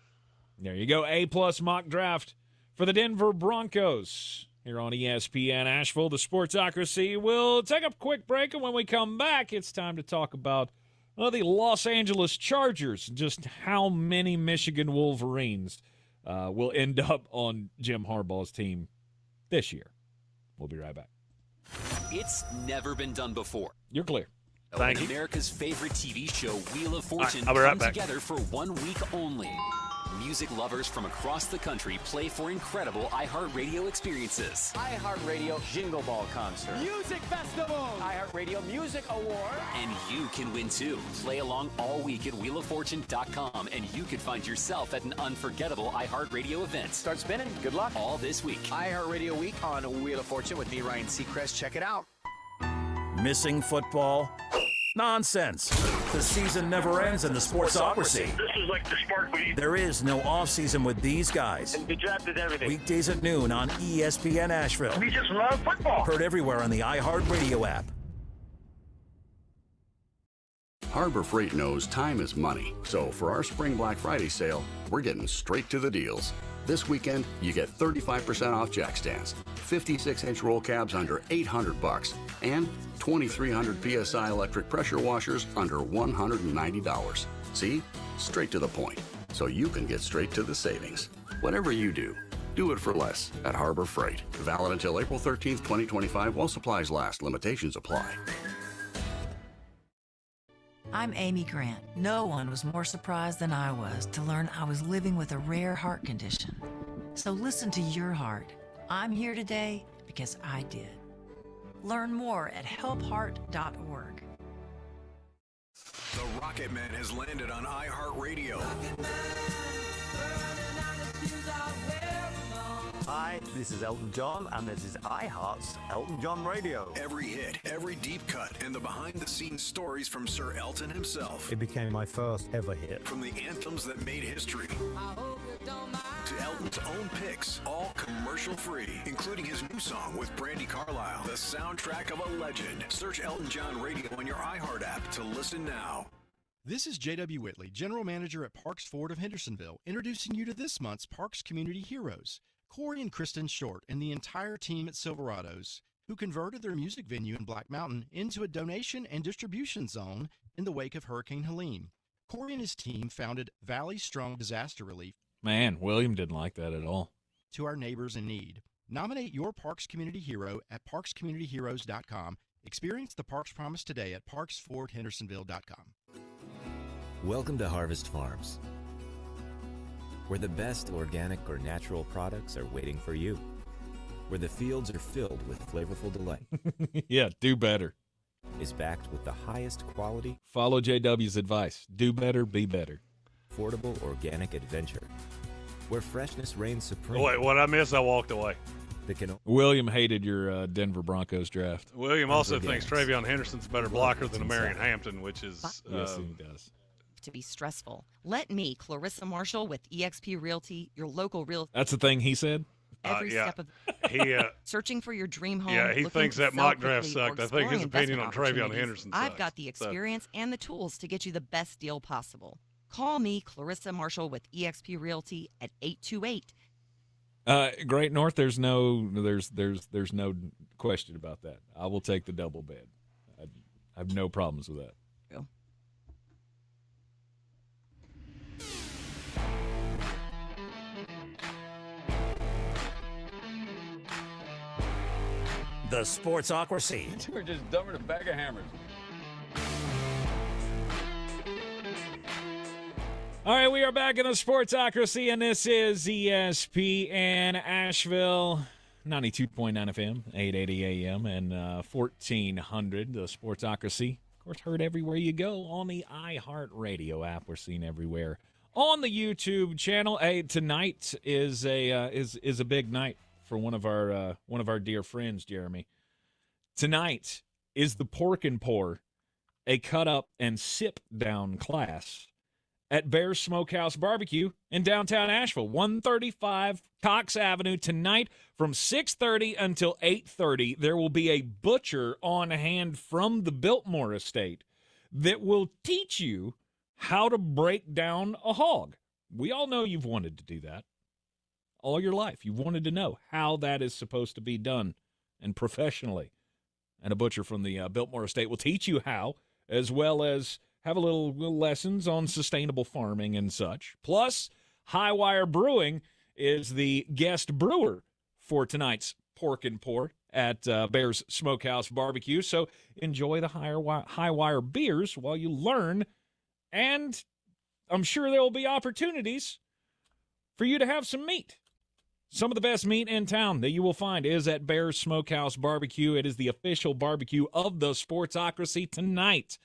There you go. A+ mock draft for the Denver Broncos. Here on ESPN Asheville, the Sportsocracy. We'll take a quick break, and when we come back, it's time to talk about the Los Angeles Chargers, just how many Michigan Wolverines will end up on Jim Harbaugh's team this year. We'll be right back.
It's never been done before.
You're clear.
Thank you.
America's favorite TV show, Wheel of Fortune,
I'll be right
come
back.
together for 1 week only. Music lovers from across the country play for incredible iHeartRadio experiences.
iHeartRadio Jingle Ball Concert.
Music Festival.
iHeartRadio Music Award.
And you can win too. Play along all week at wheeloffortune.com, and you could find yourself at an unforgettable iHeartRadio event.
Start spinning. Good luck.
All this week.
iHeartRadio Week on Wheel of Fortune with me, Ryan Seacrest. Check it out.
Missing football? Nonsense. The season never ends in the Sportsocracy.
This is like the spark we need.
There is no off-season with these guys.
And the draft is everything.
Weekdays at noon on ESPN Asheville.
We just love football.
Heard everywhere on the iHeartRadio app.
Harbor Freight knows time is money, so for our Spring Black Friday sale, we're getting straight to the deals. This weekend, you get 35% off jack stands, 56-inch roll cabs under $800, and 2,300 PSI electric pressure washers under $190. See? Straight to the point, so you can get straight to the savings. Whatever you do it for less at Harbor Freight. Valid until April 13th, 2025 while supplies last. Limitations apply.
I'm Amy Grant. No one was more surprised than I was to learn I was living with a rare heart condition. So listen to your heart. I'm here today because I did. Learn more at helpheart.org.
The Rocket Man has landed on iHeartRadio.
Hi, this is Elton John, and this is iHeart's Elton John Radio.
Every hit, every deep cut, and the behind-the-scenes stories from Sir Elton himself.
It became my first ever hit.
From the anthems that made history to Elton's own picks, all commercial-free, including his new song with Brandi Carlile, the soundtrack of a legend. Search Elton John Radio on your iHeart app to listen now.
This is J.W. Whitley, General Manager at Parks Ford of Hendersonville, introducing you to this month's Parks Community Heroes. Corey and Kristen Short and the entire team at Silverados, who converted their music venue in Black Mountain into a donation and distribution zone in the wake of Hurricane Helene. Corey and his team founded Valley Strong Disaster Relief.
Man, William didn't like that at all.
To our neighbors in need. Nominate your Parks Community Hero at parkscommunityheroes.com. Experience the Parks Promise today at parksfordhendersonville.com.
Welcome to Harvest Farms, where the best organic or natural products are waiting for you, where the fields are filled with flavorful delight.
Yeah, do better.
Is backed with the highest quality.
Follow JW's advice. Do better, be better.
Affordable organic adventure, where freshness reigns supreme.
Wait, what I missed, I walked away.
William hated your Denver Broncos draft.
William also thinks Travion Henderson's a better blocker than a Marion Hampton, which is...
yes, he does.
To be stressful. Let me, Clarissa Marshall with eXp Realty, your local real.
That's the thing he said?
Every step of searching for your dream home.
Yeah, he thinks that mock draft sucked. I think his opinion on Travion
opportunities.
Henderson sucks.
I've got the experience and the tools to get you the best deal possible. Call me, Clarissa Marshall with eXp Realty at 828.
Great North, there's no question about that. I will take the double bed. I have no problems with that.
the Sportsocracy.
We're just dumber than a bag of hammers.
All right, we are back in the Sportsocracy, and this is ESPN Asheville, 92.9 FM, 880 AM, and 1400, the Sportsocracy. Of course, heard everywhere you go on the iHeartRadio app. We're seen everywhere on the YouTube channel. Hey, tonight is a big night for one of our dear friends, Jeremy. Tonight is the Pork and Pour, a cut up and sip down class at Bear's Smokehouse Barbecue in downtown Asheville, 135 Cox Avenue. Tonight from 6:30 until 8:30, there will be a butcher on hand from the Biltmore estate that will teach you how to break down a hog. We all know you've wanted to do that all your life. You've wanted to know how that is supposed to be done and professionally. And a butcher from the Biltmore estate will teach you how, as well as have a little lessons on sustainable farming and such. Plus, Highwire Brewing is the guest brewer for tonight's Pork and Pour at Bear's Smokehouse Barbecue. So enjoy the Highwire beers while you learn, and I'm sure there will be opportunities for you to have some meat. Some of the best meat in town that you will find is at Bear's Smokehouse Barbecue. It is the official barbecue of the Sportsocracy tonight.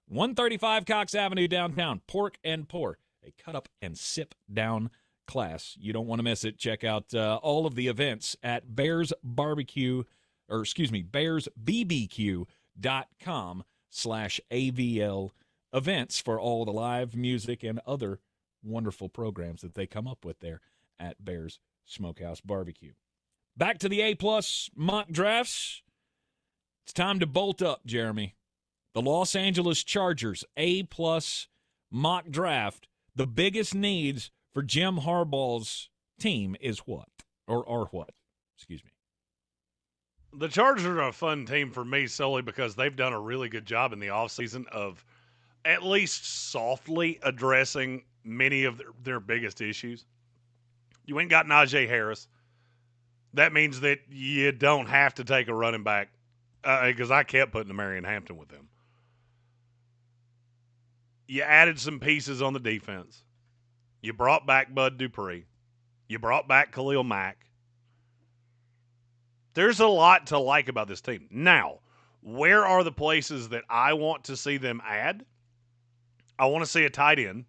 135 Cox Avenue downtown, Pork and Pour, a cut up and sip down class. You don't want to miss it. Check out all of the events at bearsbbq.com/AVL events for all the live music and other wonderful programs that they come up with there at Bear's Smokehouse Barbecue. Back to the A-plus mock drafts. It's time to bolt up, Jeremy. The Los Angeles Chargers A-plus mock draft. The biggest needs for Jim Harbaugh's team is what? Or are what? Excuse me.
The Chargers are a fun team for me solely because they've done a really good job in the offseason of at least softly addressing many of their biggest issues. You ain't got Najee Harris. That means that you don't have to take a running back because I kept putting Marion Hampton with them. You added some pieces on the defense. You brought back Bud Dupree. You brought back Khalil Mack. There's a lot to like about this team. Now, where are the places that I want to see them add? I want to see a tight end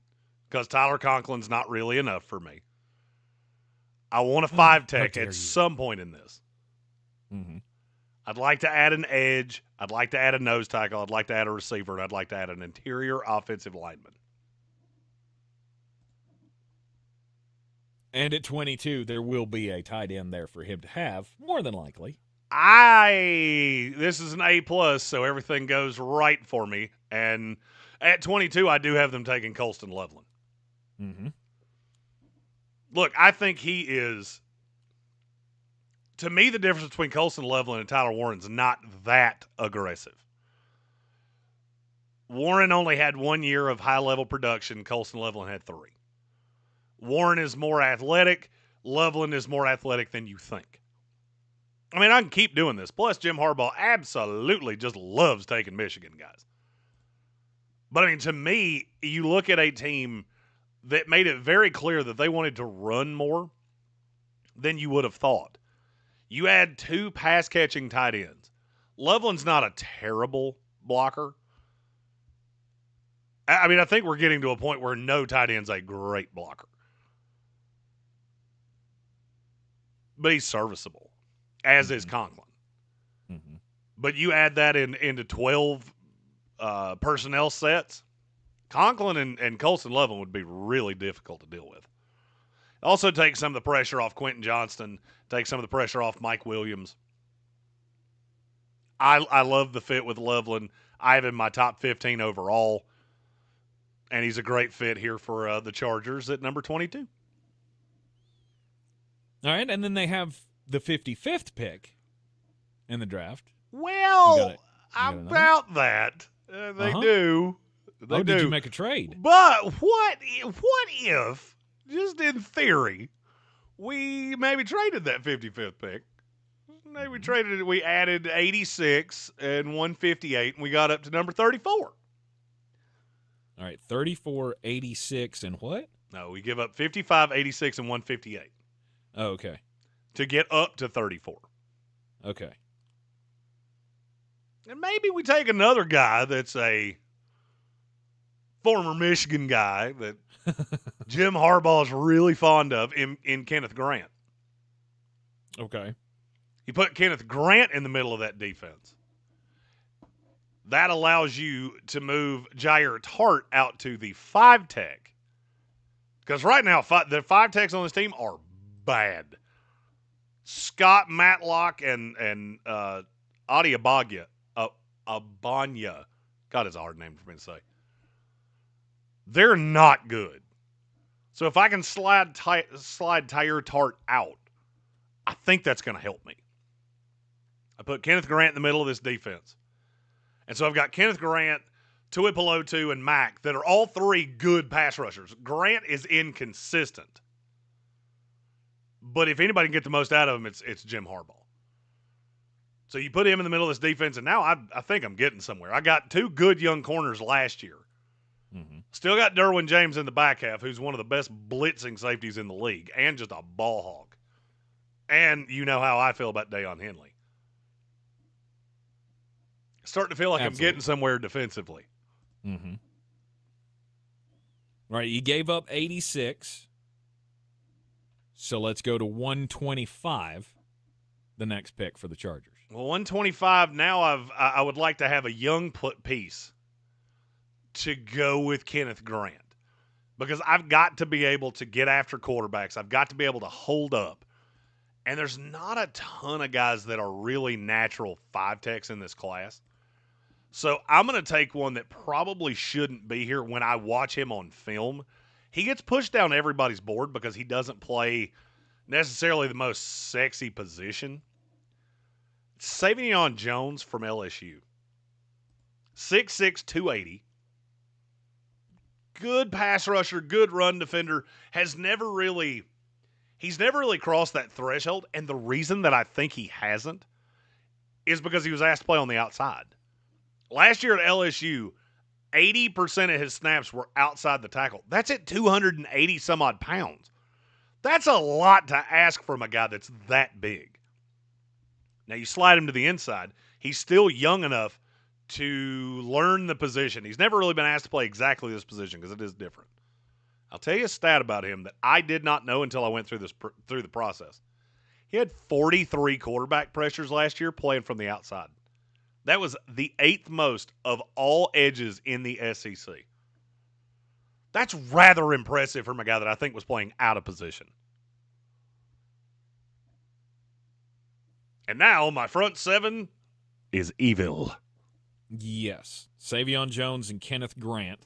because Tyler Conklin's not really enough for me. I want a 5-tech at some point in this.
Mm-hmm.
I'd like to add an edge. I'd like to add a nose tackle. I'd like to add a receiver. And I'd like to add an interior offensive lineman.
And at 22, there will be a tight end there for him to have, more than likely.
This is an A+, so everything goes right for me. And at 22, I do have them taking Colston Loveland.
Mm-hmm.
Look, I think he is, to me, the difference between Colston Loveland and Tyler Warren's not that aggressive. Warren only had 1 year of high-level production. Colston Loveland had 3. Warren is more athletic. Loveland is more athletic than you think. I mean, I can keep doing this. Plus, Jim Harbaugh absolutely just loves taking Michigan guys. But, I mean, to me, you look at a team that made it very clear that they wanted to run more than you would have thought. You add 2 pass-catching tight ends. Loveland's not a terrible blocker. I mean, I think we're getting to a point where no tight end's a great blocker. But he's serviceable, as is Conklin.
Mm-hmm.
But you add that into 12 personnel sets, Conklin and Colston Loveland would be really difficult to deal with. Also take some of the pressure off Quentin Johnston, take some of the pressure off Mike Williams. I love the fit with Loveland. I have him in my top 15 overall, and he's a great fit here for the Chargers at number 22.
All right, and then they have the 55th pick in the draft.
Well, about that. They do. They do.
Did you make a trade?
But what if, just in theory, we maybe traded that 55th pick? Maybe we added 86 and 158, and we got up to number 34.
All right, 34, 86, and what?
No, we give up 55, 86, and 158.
Oh, okay.
To get up to 34.
Okay.
And maybe we take another guy that's a former Michigan guy that Jim Harbaugh's really fond of in Kenneth Grant.
Okay.
You put Kenneth Grant in the middle of that defense. That allows you to move Jair Tart out to the 5-tech. Because right now, the 5-techs on this team are bad. Scott Matlock and Adi Abanya. God, it's a hard name for me to say. They're not good. So if I can slide Jair Tart out, I think that's going to help me. I put Kenneth Grant in the middle of this defense. And so I've got Kenneth Grant, Tuipulotu, and Mack that are all three good pass rushers. Grant is inconsistent. But if anybody can get the most out of him, it's Jim Harbaugh. So you put him in the middle of this defense, and now I think I'm getting somewhere. I got two good young corners last year.
Mm-hmm.
Still got Derwin James in the back half, who's one of the best blitzing safeties in the league, and just a ball hog. And you know how I feel about Deion Henley. Starting to feel like
Absolutely.
I'm getting somewhere defensively.
Mm-hmm. Right, you gave up 86. So let's go to 125, the next pick for the Chargers.
Well, 125, now I would like to have a young piece to go with Kenneth Grant. Because I've got to be able to get after quarterbacks. I've got to be able to hold up. And there's not a ton of guys that are really natural 5-techs in this class. So I'm going to take one that probably shouldn't be here when I watch him on film. He gets pushed down everybody's board because he doesn't play necessarily the most sexy position. Savion Jones from LSU. 6'6", 280. Good pass rusher, good run defender. He's never really crossed that threshold. And the reason that I think he hasn't is because he was asked to play on the outside. Last year at LSU, 80% of his snaps were outside the tackle. That's at 280 some odd pounds. That's a lot to ask from a guy that's that big. Now you slide him to the inside. He's still young enough to learn the position. He's never really been asked to play exactly this position because it is different. I'll tell you a stat about him that I did not know until I went through the process. He had 43 quarterback pressures last year playing from the outside. That was the 8th most of all edges in the SEC. That's rather impressive from a guy that I think was playing out of position. And now my front seven is evil.
Yes. Savion Jones and Kenneth Grant.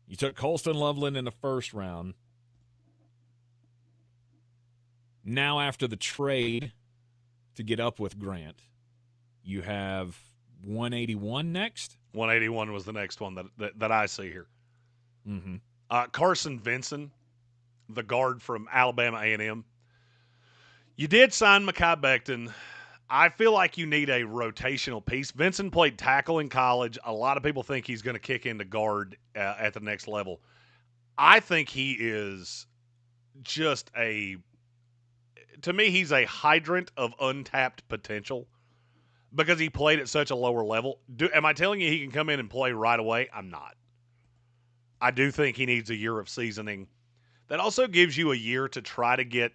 You took Colston Loveland in the first round. Now after the trade to get up with Grant, you have 181 next?
181 was the next one that I see here.
Mm-hmm.
Carson Vinson, the guard from Alabama A&M. You did sign Mekhi Becton. I feel like you need a rotational piece. Vinson played tackle in college. A lot of people think he's going to kick into guard at the next level. I think he is just to me, he's a hydrant of untapped potential because he played at such a lower level. Am I telling you he can come in and play right away? I'm not. I do think he needs a year of seasoning. That also gives you a year to try to get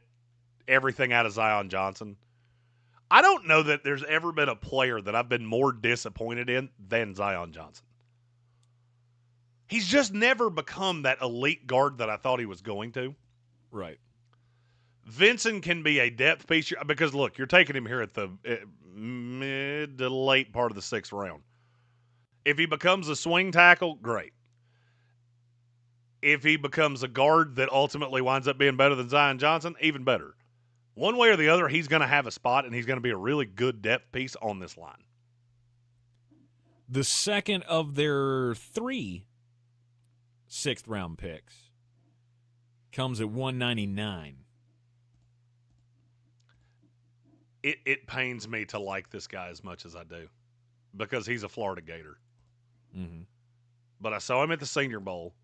everything out of Zion Johnson. I don't know that there's ever been a player that I've been more disappointed in than Zion Johnson. He's just never become that elite guard that I thought he was going to.
Right.
Vinson can be a depth piece because, look, you're taking him here at the mid to late part of the 6th round. If he becomes a swing tackle, great. If he becomes a guard that ultimately winds up being better than Zion Johnson, even better. One way or the other, he's going to have a spot, and he's going to be a really good depth piece on this line.
The second of their 3 6th-round picks comes at 199.
it pains me to like this guy as much as I do because he's a Florida Gator.
Mm-hmm.
But I saw him at the Senior Bowl,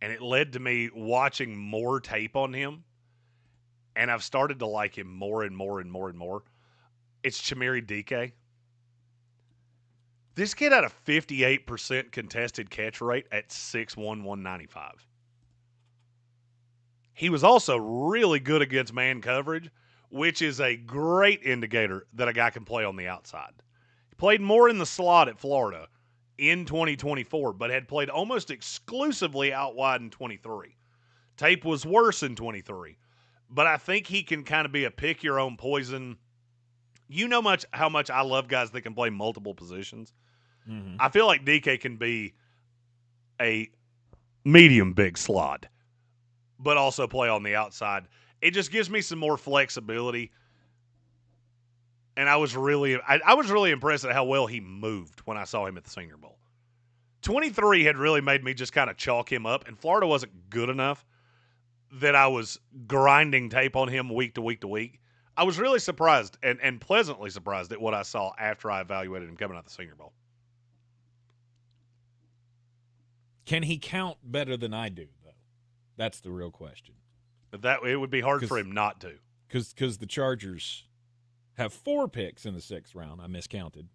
and it led to me watching more tape on him, and I've started to like him more and more and more and more. It's Chimere Dike. This kid had a 58% contested catch rate at 6'1", 195. He was also really good against man coverage, which is a great indicator that a guy can play on the outside. He played more in the slot at Florida in 2024, but had played almost exclusively out wide in 23. Tape was worse in 23, but I think he can kind of be a pick-your-own-poison. You know how much I love guys that can play multiple positions.
Mm-hmm.
I feel like DK can be a medium big slot, but also play on the outside. It just gives me some more flexibility. And I was really impressed at how well he moved when I saw him at the Senior Bowl. 23 had really made me just kind of chalk him up, and Florida wasn't good enough that I was grinding tape on him week to week to week. I was really surprised and pleasantly surprised at what I saw after I evaluated him coming out of the Senior Bowl.
Can he count better than I do, though? That's the real question.
It would be hard for him not to.
Because the Chargers have 4 picks in the 6th round. I miscounted.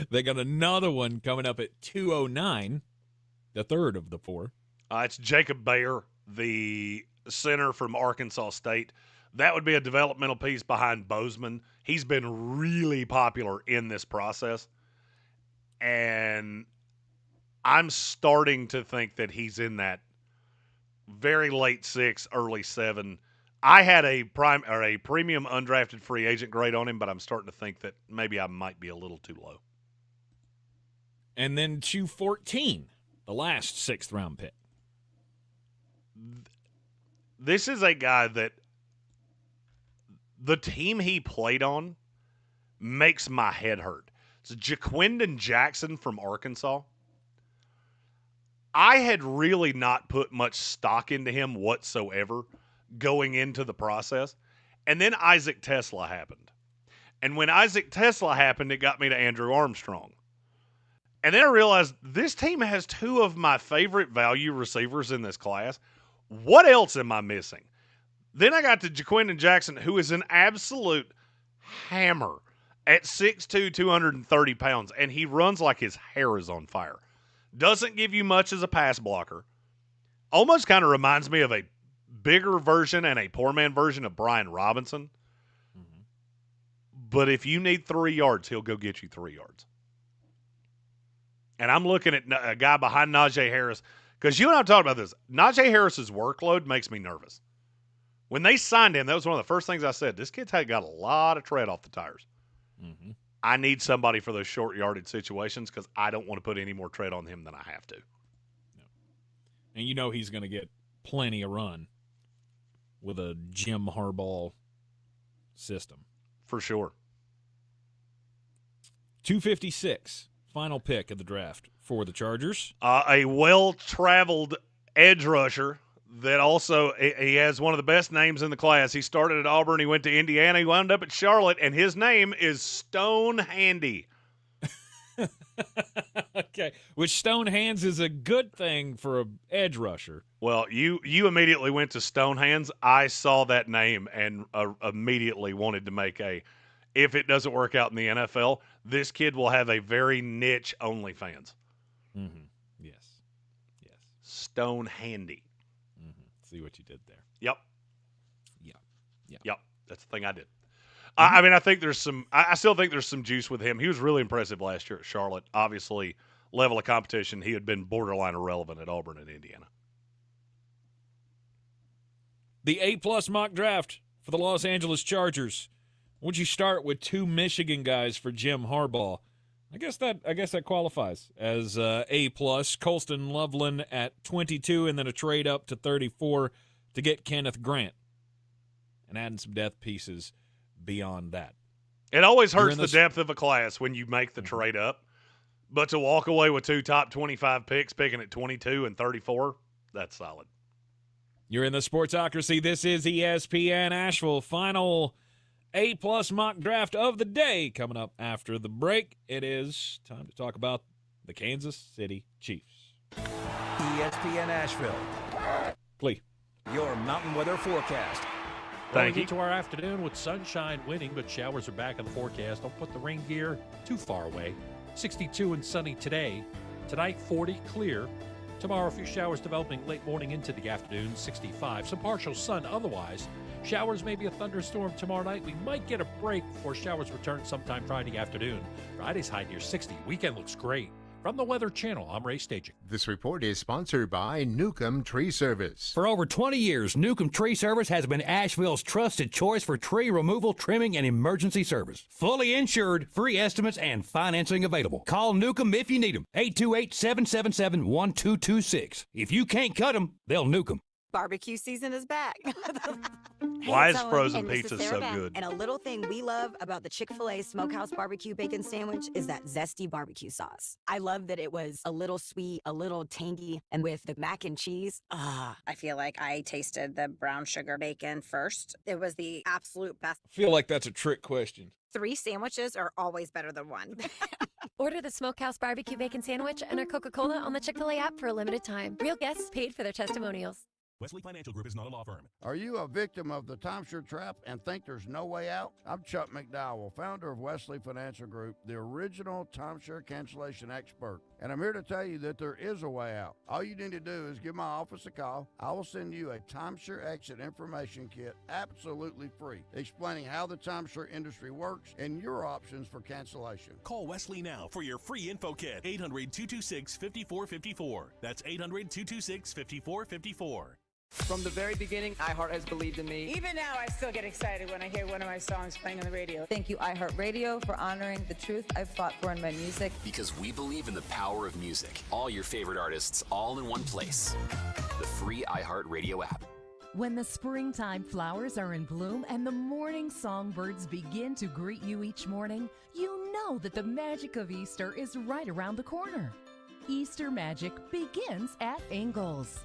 They got another one coming up at 209, the third of the 4.
It's Jacob Bayer, the center from Arkansas State. That would be a developmental piece behind Bozeman. He's been really popular in this process. And I'm starting to think that he's in that very late 6, early 7. I had a premium undrafted free agent grade on him, but I'm starting to think that maybe I might be a little too low.
And then 214, the last 6th round pick.
This is a guy that the team he played on makes my head hurt. It's Jaquindon Jackson from Arkansas. I had really not put much stock into him whatsoever going into the process. And then Isaac Tesla happened. And when Isaac Tesla happened, it got me to Andrew Armstrong. And then I realized this team has 2 of my favorite value receivers in this class. What else am I missing? Then I got to Jaquindon Jackson, who is an absolute hammer at 6'2", 230 pounds, and he runs like his hair is on fire. Doesn't give you much as a pass blocker. Almost kind of reminds me of a bigger version and a poor man version of Brian Robinson.
Mm-hmm.
But if you need 3 yards, he'll go get you 3 yards. And I'm looking at a guy behind Najee Harris, because you and I have talked about this. Najee Harris's workload makes me nervous. When they signed him, that was one of the first things I said. This kid's got a lot of tread off the tires.
Mm-hmm.
I need somebody for those short yardage situations because I don't want to put any more tread on him than I have to.
No. And you know he's going to get plenty of run with a Jim Harbaugh system.
For sure.
256, final pick of the draft for the Chargers.
A well-traveled edge rusher that also he has one of the best names in the class. He started at Auburn. He went to Indiana. He wound up at Charlotte, and his name is Stone Handy.
Okay, which Stone Hands is a good thing for an edge rusher.
Well, you immediately went to Stone Hands. I saw that name and immediately wanted to make if it doesn't work out in the NFL, this kid will have a very niche OnlyFans.
Mm-hmm. Yes.
Stone Handy.
Mm-hmm. See what you did there.
Yep.
Yeah.
Yep. That's the thing I did. I mean, I still think there's some juice with him. He was really impressive last year at Charlotte. Obviously, level of competition, he had been borderline irrelevant at Auburn and Indiana.
The A+ mock draft for the Los Angeles Chargers. Would you start with 2 Michigan guys for Jim Harbaugh? I guess that qualifies as A+. Colston Loveland at 22, and then a trade up to 34 to get Kenneth Grant, and adding some depth pieces beyond that.
It always hurts the depth of a class when you make the trade up, but to walk away with 2 top 25 picks, picking at 22 and 34, that's solid.
You're in the Sportsocracy. This is ESPN Asheville. Final A-plus mock draft of the day coming up after the break. It is time to talk about the Kansas City Chiefs.
ESPN Asheville.
Please.
Your mountain weather forecast.
Going into our afternoon with sunshine winning, but showers are back in the forecast. Don't put the rain gear too far away. 62 and sunny today. Tonight, 40, clear. Tomorrow, a few showers developing late morning into the afternoon, 65. Some partial sun otherwise. Showers, maybe a thunderstorm tomorrow night. We might get a break before showers return sometime Friday afternoon. Friday's high near 60. Weekend looks great. From the Weather Channel, I'm Ray Staging.
This report is sponsored by Newcomb Tree Service.
For over 20 years, Newcomb Tree Service has been Asheville's trusted choice for tree removal, trimming, and emergency service. Fully insured, free estimates, and financing available. Call Newcomb if you need them. 828-777-1226. If you can't cut them, they'll nuke them.
Barbecue season is back.
Why is
it's Owen,
frozen
and this
pizza
is Sarah
so
Beth.
good?
And a little thing we love about the Chick-fil-A Smokehouse Barbecue Bacon Sandwich is that zesty barbecue sauce. I love that it was a little sweet, a little tangy, and with the mac and cheese,
I feel like I tasted the brown sugar bacon first. It was the absolute best.
I feel like that's a trick question.
3 sandwiches are always better than 1.
Order the Smokehouse Barbecue Bacon Sandwich and our Coca-Cola on the Chick-fil-A app for a limited time. Real guests paid for their testimonials.
Wesley Financial Group is not a law firm.
Are you a victim of the timeshare trap and think there's no way out? I'm Chuck McDowell, founder of Wesley Financial Group, the original timeshare cancellation expert. And I'm here to tell you that there is a way out. All you need to do is give my office a call. I will send you a timeshare exit information kit absolutely free, explaining how the timeshare industry works and your options for cancellation.
Call Wesley now for your free info kit. 800-226-5454. That's 800-226-5454.
From the very beginning, iHeart has believed in me.
Even now, I still get excited when I hear one of my songs playing on the radio.
Thank you, iHeartRadio, for honoring the truth I've fought for in my music.
Because we believe in the power of music. All your favorite artists, all in one place. The free iHeartRadio app.
When the springtime flowers are in bloom and the morning songbirds begin to greet you each morning, you know that the magic of Easter is right around the corner. Easter magic begins at Ingalls.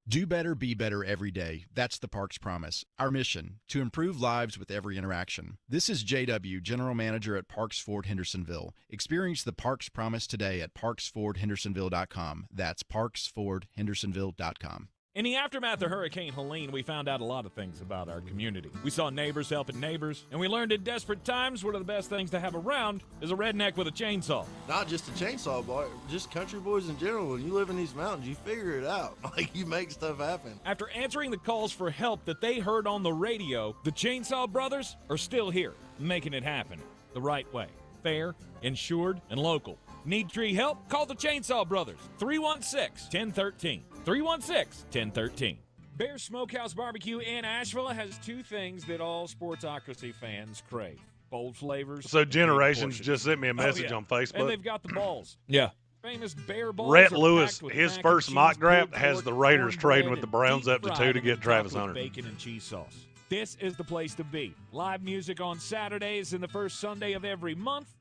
Do better, be better every day. That's the Parks Promise. Our mission, to improve lives with every interaction. This is JW, General Manager at Parks Ford Hendersonville. Experience the Parks Promise today at parksfordhendersonville.com. That's parksfordhendersonville.com.
In the aftermath of Hurricane Helene, we found out a lot of things about our community. We saw neighbors helping neighbors, and we learned in desperate times one of the best things to have around is a redneck with a chainsaw.
Not just a chainsaw, boy, just country boys in general. When you live in these mountains, you figure it out. Like, you make stuff happen.
After answering the calls for help that they heard on the radio, the Chainsaw Brothers are still here, making it happen the right way. Fair, insured, and local. Need tree help? Call the Chainsaw Brothers. 316-1013. 316-1013. Bear Smokehouse Barbecue in Asheville has 2 things that all Sportsocracy fans crave. Bold flavors.
So Generations just sent me a message on Facebook.
And they've got the balls.
Yeah.
Famous bear balls.
Rhett
are
Lewis,
packed with
his
mac and
first mock
cheese,
draft
pulled
has
pork,
the Raiders
cornbread,
trading with the
and
Browns
deep
up to
fried
2 to
and
get
topped
Travis
with
Hunter.
Bacon and cheese sauce. This is the place to be. Live music on Saturdays and the first Sunday of every month.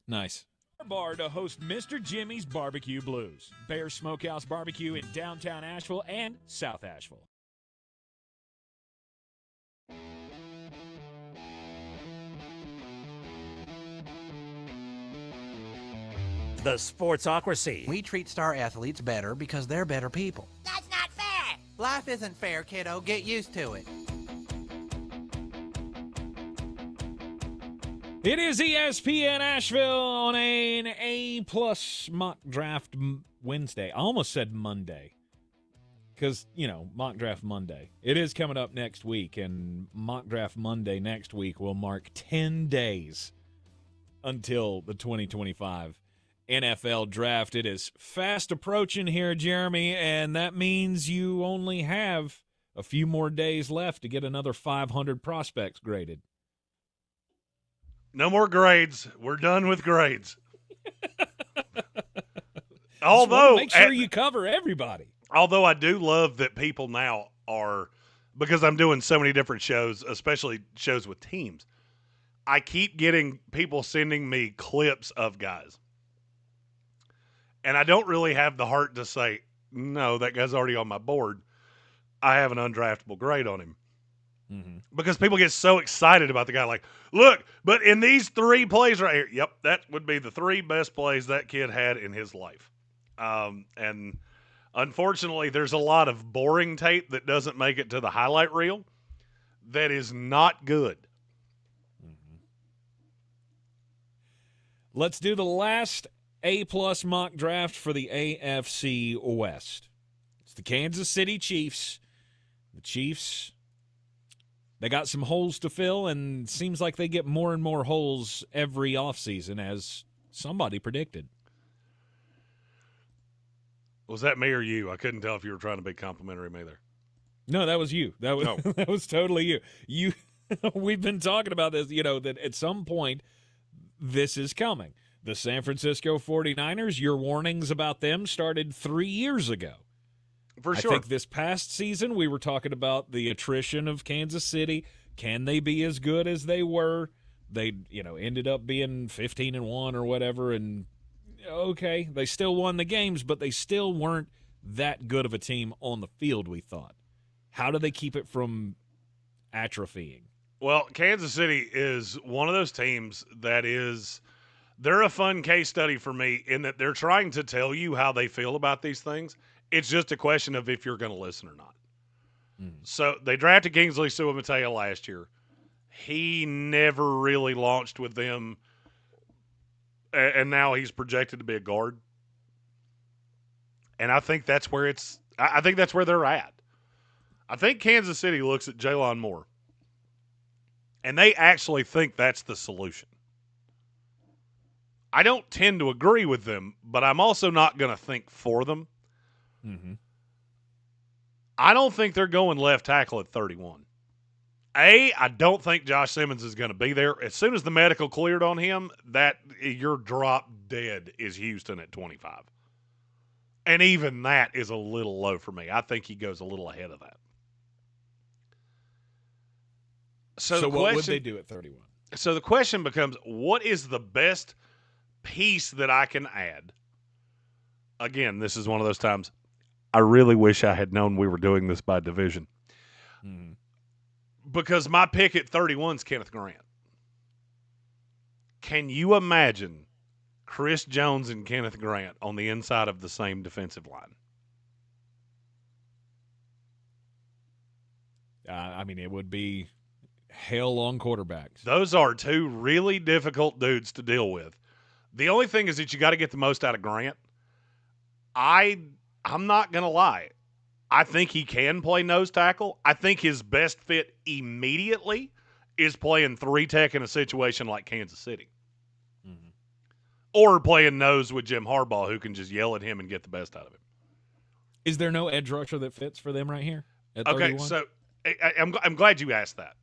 Nice. Bar to host Mr. Jimmy's Barbecue Blues. Bear Smokehouse Barbecue in downtown Asheville and South Asheville.
The Sportsocracy.
We treat star athletes better because they're better people.
That's not fair.
Life isn't fair, kiddo. Get used to it.
It is ESPN Asheville on an A-plus mock draft Wednesday. I almost said Monday because, mock draft Monday. It is coming up next week, and mock draft Monday next week will mark 10 days until the 2025 NFL draft. It is fast approaching here, Jeremy, and that means you only have a few more days left to get another 500 prospects graded.
No more grades. We're done with grades. Although,
make sure you cover everybody.
Although I do love that people now are, because I'm doing so many different shows, especially shows with teams, I keep getting people sending me clips of guys. And I don't really have the heart to say, no, that guy's already on my board. I have an undraftable grade on him. because people get so excited about the guy. Like, look, but in these 3 plays right here, yep, that would be the 3 best plays that kid had in his life. And unfortunately, there's a lot of boring tape that doesn't make it to the highlight reel that is not good.
Let's do the last A-plus mock draft for the AFC West. It's the Kansas City Chiefs. The Chiefs, they got some holes to fill, and seems like they get more and more holes every offseason, as somebody predicted.
Was that me or you? I couldn't tell if you were trying to be complimentary to me there.
No, that was you. That was that was totally you. We've been talking about this, that at some point this is coming. The San Francisco 49ers, your warnings about them started 3 years ago.
For sure.
I think this past season we were talking about the attrition of Kansas City. Can they be as good as they were? They, ended up being 15-1 or whatever, and okay, they still won the games, but they still weren't that good of a team on the field, we thought. How do they keep it from atrophying?
Well, Kansas City is one of those teams that they're a fun case study for me in that they're trying to tell you how they feel about these things. It's just a question of if you're going to listen or not. So they drafted Kingsley Suamataia last year. He never really launched with them, and now he's projected to be a guard. And I think that's where I think that's where they're at. I think Kansas City looks at Jaylon Moore, and they actually think that's the solution. I don't tend to agree with them, but I'm also not going to think for them. I don't think they're going left tackle at 31. I don't think Josh Simmons is going to be there. As soon as the medical cleared on him, that your drop dead is Houston at 25. And even that is a little low for me. I think he goes a little ahead of that.
So what would they do at 31?
So the question becomes, what is the best piece that I can add? Again, this is one of those times I really wish I had known we were doing this by division. Because my pick at 31 is Kenneth Grant. Can you imagine Chris Jones and Kenneth Grant on the inside of the same defensive line?
It would be hell on quarterbacks.
Those are 2 really difficult dudes to deal with. The only thing is that you got to get the most out of Grant. I'm not going to lie. I think he can play nose tackle. I think his best fit immediately is playing 3-tech in a situation like Kansas City. Or playing nose with Jim Harbaugh, who can just yell at him and get the best out of him.
Is there no edge rusher that fits for them right here at 31?
Okay, so I'm glad you asked that.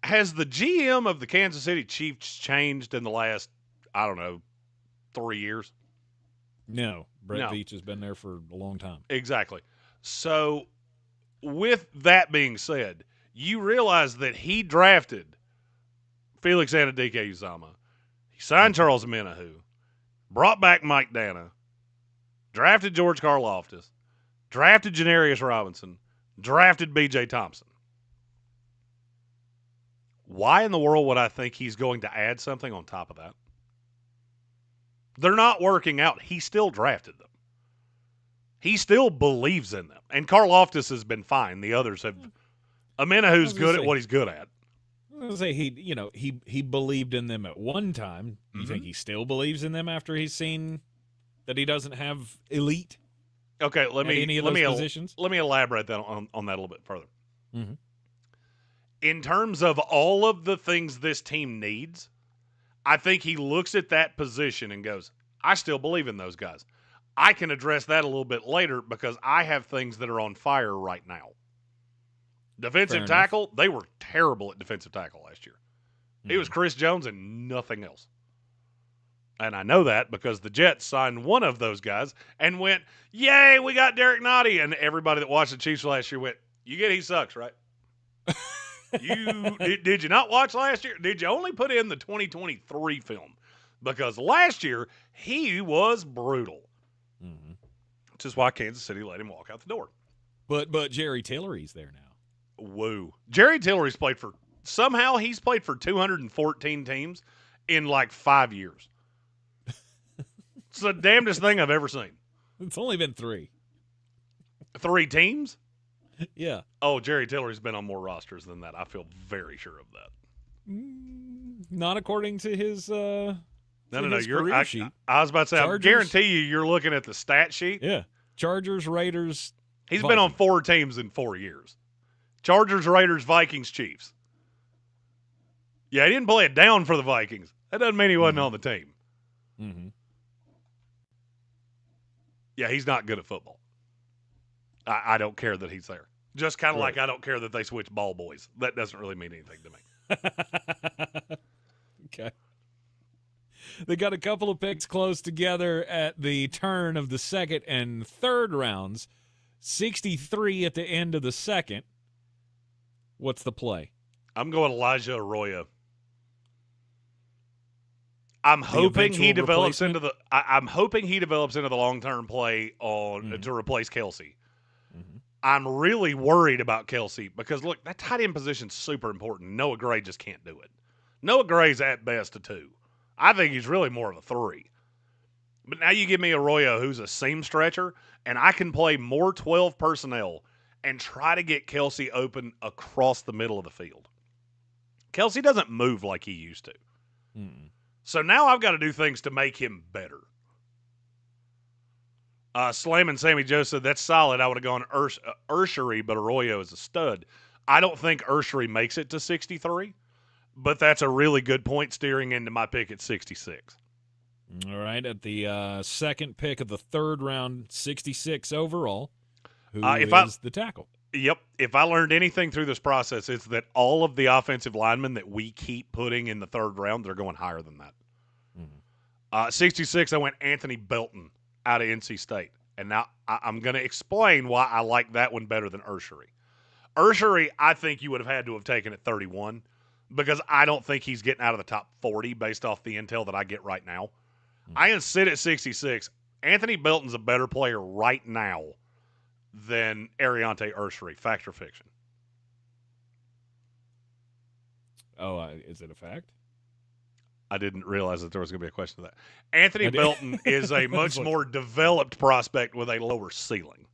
Has the GM of the Kansas City Chiefs changed in the last, 3 years?
No. Brett Veach has been there for a long time.
Exactly. So with that being said, you realize that he drafted Felix Anudike-Uzomah. He signed Charles Menahu, brought back Mike Dana, drafted George Karlaftis, drafted Janarius Robinson, drafted B.J. Thompson. Why in the world would I think he's going to add something on top of that? They're not working out. He still drafted them. He still believes in them. And Karlaftis has been fine. The others have. Amenahu's good at what he's good at.
I was going to say he believed in them at one time. You think he still believes in them after he's seen that he doesn't have elite?
Okay, let me elaborate that on that a little bit further. In terms of all of the things this team needs, I think he looks at that position and goes, I still believe in those guys. I can address that a little bit later because I have things that are on fire right now. Defensive tackle, they were terrible at defensive tackle last year. It was Chris Jones and nothing else. And I know that because the Jets signed one of those guys and went, yay, we got Derek Nottie. And everybody that watched the Chiefs last year went, you get he sucks, right? Did you not watch last year? Did you only put in the 2023 film? Because last year, he was brutal. Which is why Kansas City let him walk out the door.
But Jerry Tillery's there now.
Woo. Jerry Tillery's played for 214 teams in like 5 years. It's the damnedest thing I've ever seen.
It's only been 3.
3 teams?
Yeah.
Oh, Jerry Tillery's been on more rosters than that. I feel very sure of that.
Not according to his
No.
career
I
sheet.
was about to say, I guarantee you're looking at the stat sheet.
Yeah. Chargers, Raiders.
He's
Vikings.
been on 4 teams in 4 years. Chargers, Raiders, Vikings, Chiefs. Yeah, he didn't play it down for the Vikings. That doesn't mean he wasn't on the team.
Mm-hmm.
Yeah, he's not good at football. I don't care that he's there. Just kind of
Right.
like I don't care that they switch ball boys. That doesn't really mean anything to me.
Okay. They got a couple of picks close together at the turn of the second and third rounds. 63 at the end of the second. What's the play?
I'm going Elijah Arroyo. I'm hoping he develops into the. I'm hoping he develops into the long-term play on to replace Kelsey. I'm really worried about Kelsey because look, that tight end position's super important. Noah Gray just can't do it. Noah Gray's at best a 2. I think he's really more of a 3. But now you give me Arroyo, who's a seam stretcher, and I can play more 12 personnel and try to get Kelsey open across the middle of the field. Kelsey doesn't move like he used to. So now I've got to do things to make him better. Slam and Sammy Joe said, that's solid. I would have gone Urshery, but Arroyo is a stud. I don't think Urshery makes it to 63, but that's a really good point steering into my pick at 66.
All right, at the second pick of the third round, 66 overall, who is the tackle?
Yep. If I learned anything through this process, it's that all of the offensive linemen that we keep putting in the third round, they're going higher than that. 66, I went Anthony Belton out of NC State. And now I'm going to explain why I like that one better than Urshery. Urshery, I think you would have had to have taken at 31 because I don't think he's getting out of the top 40 based off the intel that I get right now. I can sit at 66. Anthony Belton's a better player right now than Ariante Urshery. Fact or fiction?
Oh, is it a fact?
I didn't realize that there was going to be a question to that. Anthony Belton is a much more developed prospect with a lower ceiling.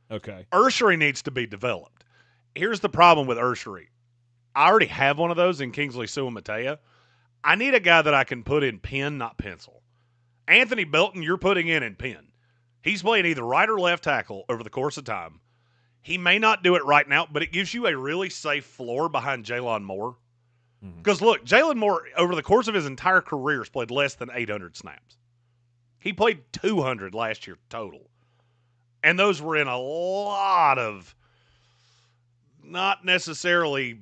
Okay.
Urshery needs to be developed. Here's the problem with Urshery. I already have one of those in Kingsley Suamatea. I need a guy that I can put in pen, not pencil. Anthony Belton, you're putting in pen. He's playing either right or left tackle over the course of time. He may not do it right now, but it gives you a really safe floor behind Jalen Moore. Because, look, Jalen Moore, over the course of his entire career, has played less than 800 snaps. He played 200 last year total. And those were in a lot of not necessarily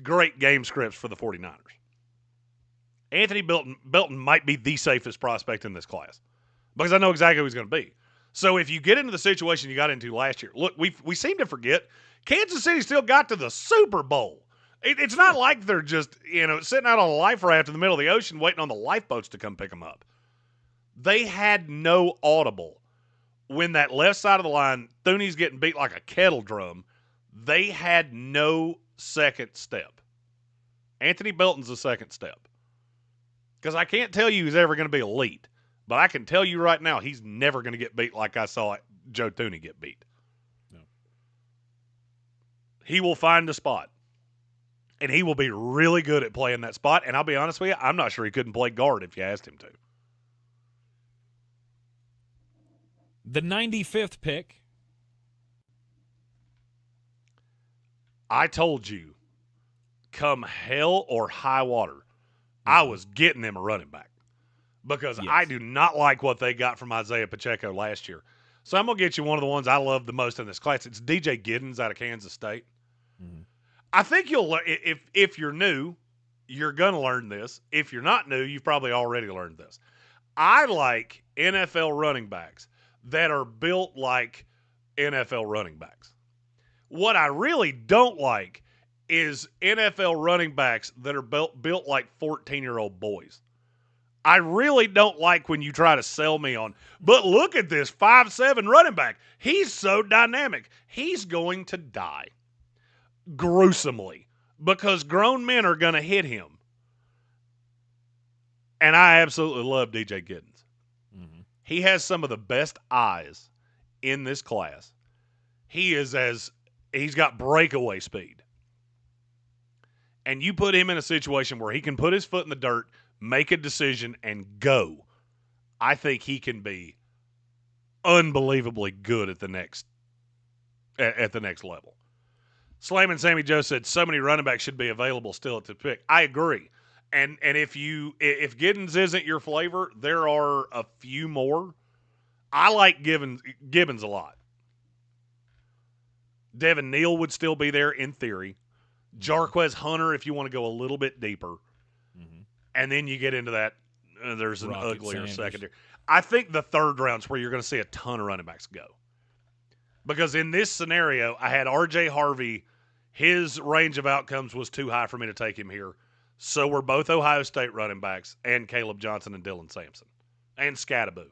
great game scripts for the 49ers. Anthony Belton might be the safest prospect in this class because I know exactly who he's going to be. So if you get into the situation you got into last year, look, we seem to forget Kansas City still got to the Super Bowl. It's not like they're just, sitting out on a life raft in the middle of the ocean waiting on the lifeboats to come pick them up. They had no audible. When that left side of the line, Thuney's getting beat like a kettle drum, they had no second step. Anthony Belton's the second step. Because I can't tell you he's ever going to be elite, but I can tell you right now he's never going to get beat like I saw Joe Thuney get beat. No. He will find a spot. And he will be really good at playing that spot. And I'll be honest with you, I'm not sure he couldn't play guard if you asked him to.
The 95th pick.
I told you, come hell or high water, I was getting them a running back. Because I do not like what they got from Isaiah Pacheco last year. So I'm going to get you one of the ones I love the most in this class. It's DJ Giddens out of Kansas State. I think you'll, if you're new, you're going to learn this. If you're not new, you've probably already learned this. I like NFL running backs that are built like NFL running backs. What I really don't like is NFL running backs that are built like 14-year-old boys. I really don't like when you try to sell me on, but look at this 5'7" running back. He's so dynamic. He's going to die. gruesomely because grown men are going to hit him. And I absolutely love DJ Giddens.
Mm-hmm.
He has some of the best eyes in this class. He's got breakaway speed. And you put him in a situation where he can put his foot in the dirt, make a decision, and go. I think he can be unbelievably good at the next level. Slam and Sammy Joe said so many running backs should be available still at the pick. I agree. And if Giddens isn't your flavor, there are a few more. I like Gibbons a lot. Devin Neal would still be there in theory. Jarquez Hunter, if you want to go a little bit deeper.
Mm-hmm.
And then you get into that, there's an
Rocket
uglier
Sanders.
secondary. I think the third round's where you're going to see a ton of running backs go. Because in this scenario, I had R.J. Harvey. His range of outcomes was too high for me to take him here. So were both Ohio State running backs and Caleb Johnson and Dylan Sampson. And Scattaboo.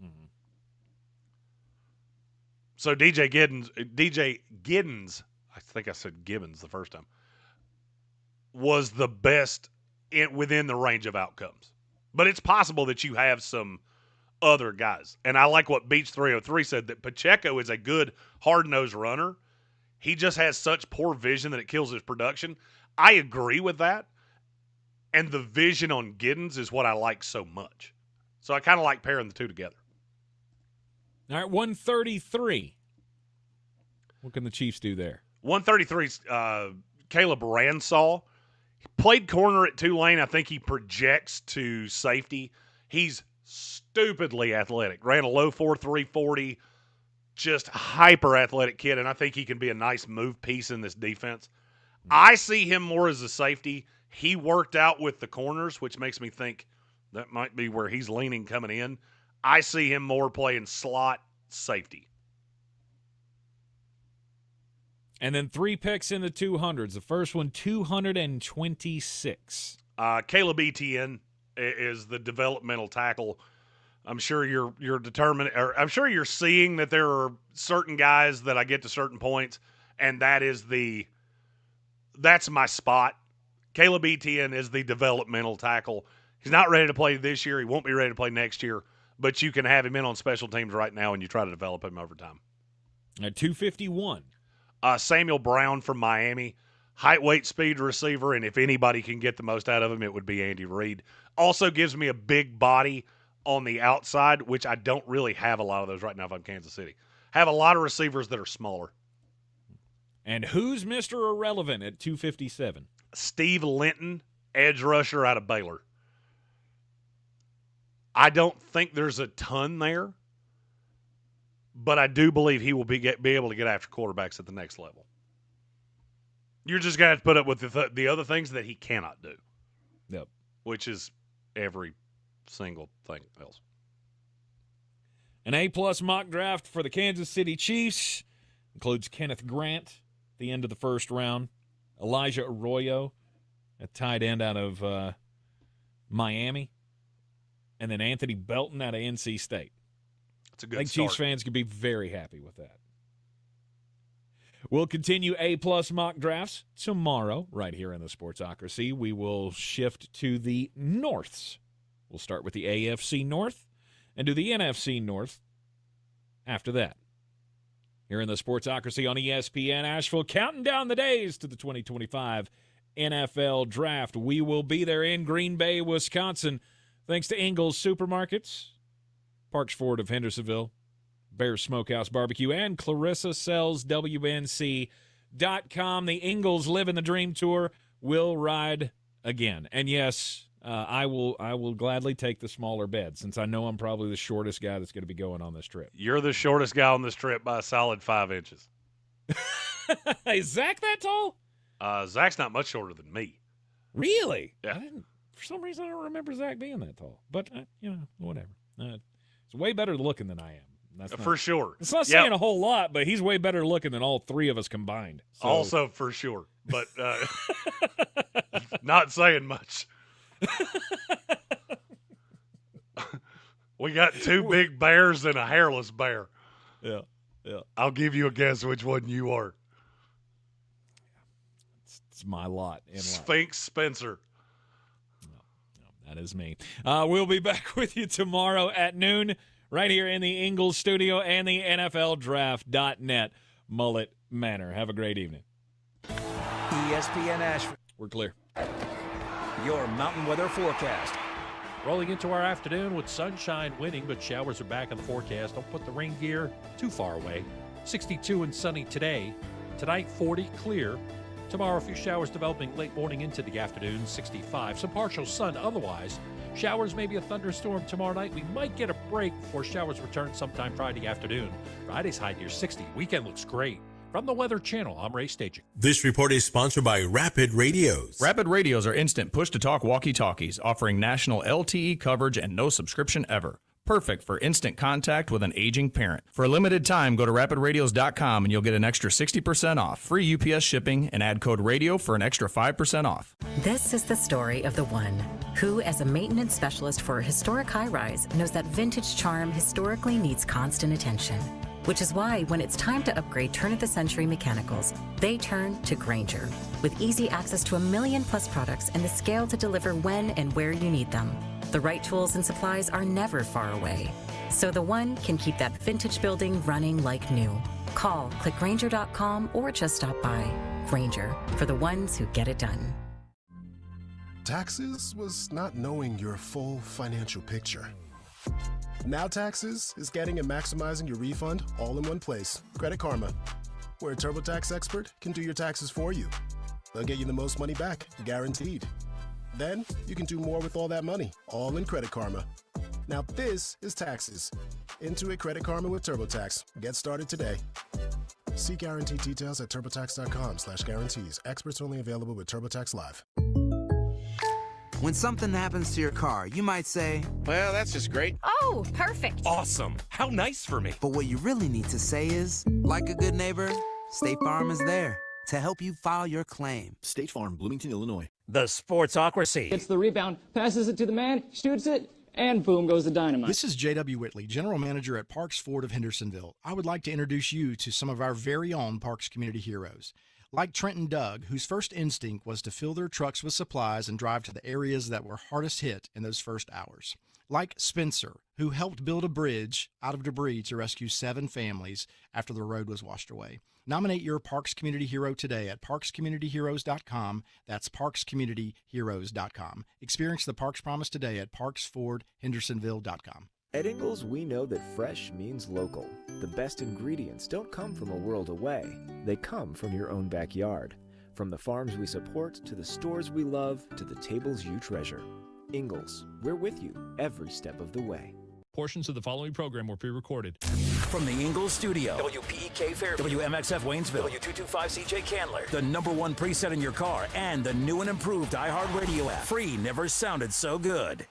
Mm-hmm.
So DJ Giddens, I think I said Gibbons the first time, was the best within the range of outcomes. But it's possible that you have some other guys. And I like what Beach 303 said, that Pacheco is a good hard-nosed runner. He just has such poor vision that it kills his production. I agree with that. And the vision on Giddens is what I like so much. So I kind of like pairing the two together.
All right, 133. What can the Chiefs do there?
133's Caleb Ransall. He played corner at Tulane. I think he projects to safety. He's stupidly athletic. Ran a low 4.3 40. Just hyper-athletic kid, and I think he can be a nice move piece in this defense. I see him more as a safety. He worked out with the corners, which makes me think that might be where he's leaning coming in. I see him more playing slot safety.
And then 3 picks in the 200s. The first one, 226.
Caleb Etienne is the developmental tackle. I'm sure you're determined, or I'm sure you're seeing that there are certain guys that I get to certain points, and that's my spot. Caleb Etienne is the developmental tackle. He's not ready to play this year. He won't be ready to play next year, but you can have him in on special teams right now, and you try to develop him over time.
At 251.
Samuel Brown from Miami, height, weight, speed receiver, and if anybody can get the most out of him, it would be Andy Reid. Also gives me a big body on the outside, which I don't really have a lot of those right now if I'm Kansas City. Have a lot of receivers that are smaller.
And who's Mr. Irrelevant at 257?
Steve Linton, edge rusher out of Baylor. I don't think there's a ton there, but I do believe he will be able to get after quarterbacks at the next level. You're just going to have to put up with the other things that he cannot do.
Yep.
Which is every single thing else.
An A-plus mock draft for the Kansas City Chiefs includes Kenneth Grant at the end of the first round, Elijah Arroyo, a tight end out of Miami, and then Anthony Belton out of NC State.
That's a good
I think
start.
Chiefs fans could be very happy with that. We'll continue A-plus mock drafts tomorrow right here in the Sportsocracy. We will shift to the Norths. We'll start with the AFC North and do the NFC North after that. Here in the Sportsocracy on ESPN Asheville, counting down the days to the 2025 NFL Draft. We will be there in Green Bay, Wisconsin, thanks to Ingles Supermarkets, Parks Ford of Hendersonville, Bear Smokehouse Barbecue, and Clarissa Sells WNC.com. The Ingles Living the Dream Tour will ride again. And yes, I will gladly take the smaller bed, since I know I'm probably the shortest guy that's going to be going on this trip.
You're the shortest guy on this trip by a solid 5 inches.
Is Zach that tall?
Zach's not much shorter than me.
Really?
Yeah.
For some reason, I don't remember Zach being that tall. But, whatever. He's way better looking than I am. That's
for sure.
It's not saying a whole lot, but he's way better looking than all three of us combined. So.
Also for sure, but not saying much. We got 2 big bears and a hairless bear.
Yeah.
I'll give you a guess which one you are.
It's my lot in life.
Sphinx Spencer.
That is me. We'll be back with you tomorrow at noon right here in the Ingles studio and the NFLDraft.net Mullet Manor. Have a great evening.
ESPN Asheville.
We're clear.
Your mountain weather forecast.
Rolling into our afternoon with sunshine winning, but showers are back in the forecast. Don't put the rain gear too far away. 62 and sunny today. Tonight, 40 clear. Tomorrow, a few showers developing late morning into the afternoon, 65. Some partial sun otherwise. Showers, maybe a thunderstorm tomorrow night. We might get a break before showers return sometime Friday afternoon. Friday's high near 60. Weekend looks great. From the Weather Channel, I'm Ray Staging.
This report is sponsored by Rapid Radios.
Rapid Radios are instant push-to-talk walkie-talkies offering national LTE coverage and no subscription ever. Perfect for instant contact with an aging parent. For a limited time, go to rapidradios.com and you'll get an extra 60% off, free UPS shipping, and add code RADIO for an extra 5% off.
This is the story of the one who, as a maintenance specialist for a historic high-rise, knows that vintage charm historically needs constant attention. Which is why when it's time to upgrade turn-of-the-century mechanicals, they turn to Grainger. With easy access to 1 million+ products and the scale to deliver when and where you need them. The right tools and supplies are never far away. So the one can keep that vintage building running like new. Call, click Grainger.com, or just stop by. Grainger, for the ones who get it done.
Taxes was not knowing your full financial picture. Now Taxes is getting and maximizing your refund all in one place. Credit Karma, where a TurboTax expert can do your taxes for you. They'll get you the most money back, guaranteed. Then you can do more with all that money, all in Credit Karma. Now this is Taxes. Intuit Credit Karma with TurboTax. Get started today. See guarantee details at turbotax.com/guarantees. Experts only available with TurboTax Live.
When something happens to your car, you might say,
well, that's just great.
Oh, perfect.
Awesome. How nice for me.
But what you really need to say is, like a good neighbor, State Farm is there to help you file your claim.
State Farm, Bloomington, Illinois.
The Sportsocracy.
Gets the rebound, passes it to the man, shoots it, and boom goes the dynamite.
This is J.W. Whitley, General Manager at Parks Ford of Hendersonville. I would like to introduce you to some of our very own Parks Community heroes. Like Trent and Doug, whose first instinct was to fill their trucks with supplies and drive to the areas that were hardest hit in those first hours. Like Spencer, who helped build a bridge out of debris to rescue 7 families after the road was washed away. Nominate your Parks Community Hero today at parkscommunityheroes.com. That's parkscommunityheroes.com. Experience the Parks Promise today at parksfordhendersonville.com.
At Ingles, we know that fresh means local. The best ingredients don't come from a world away. They come from your own backyard. From the farms we support, to the stores we love, to the tables you treasure. Ingles, we're with you every step of the way.
Portions of the following program were pre-recorded.
From the Ingles studio, WPEK Fairview, WMXF Waynesville, W225CJ Candler, the #1 preset in your car, and the new and improved iHeartRadio app. Free never sounded so good.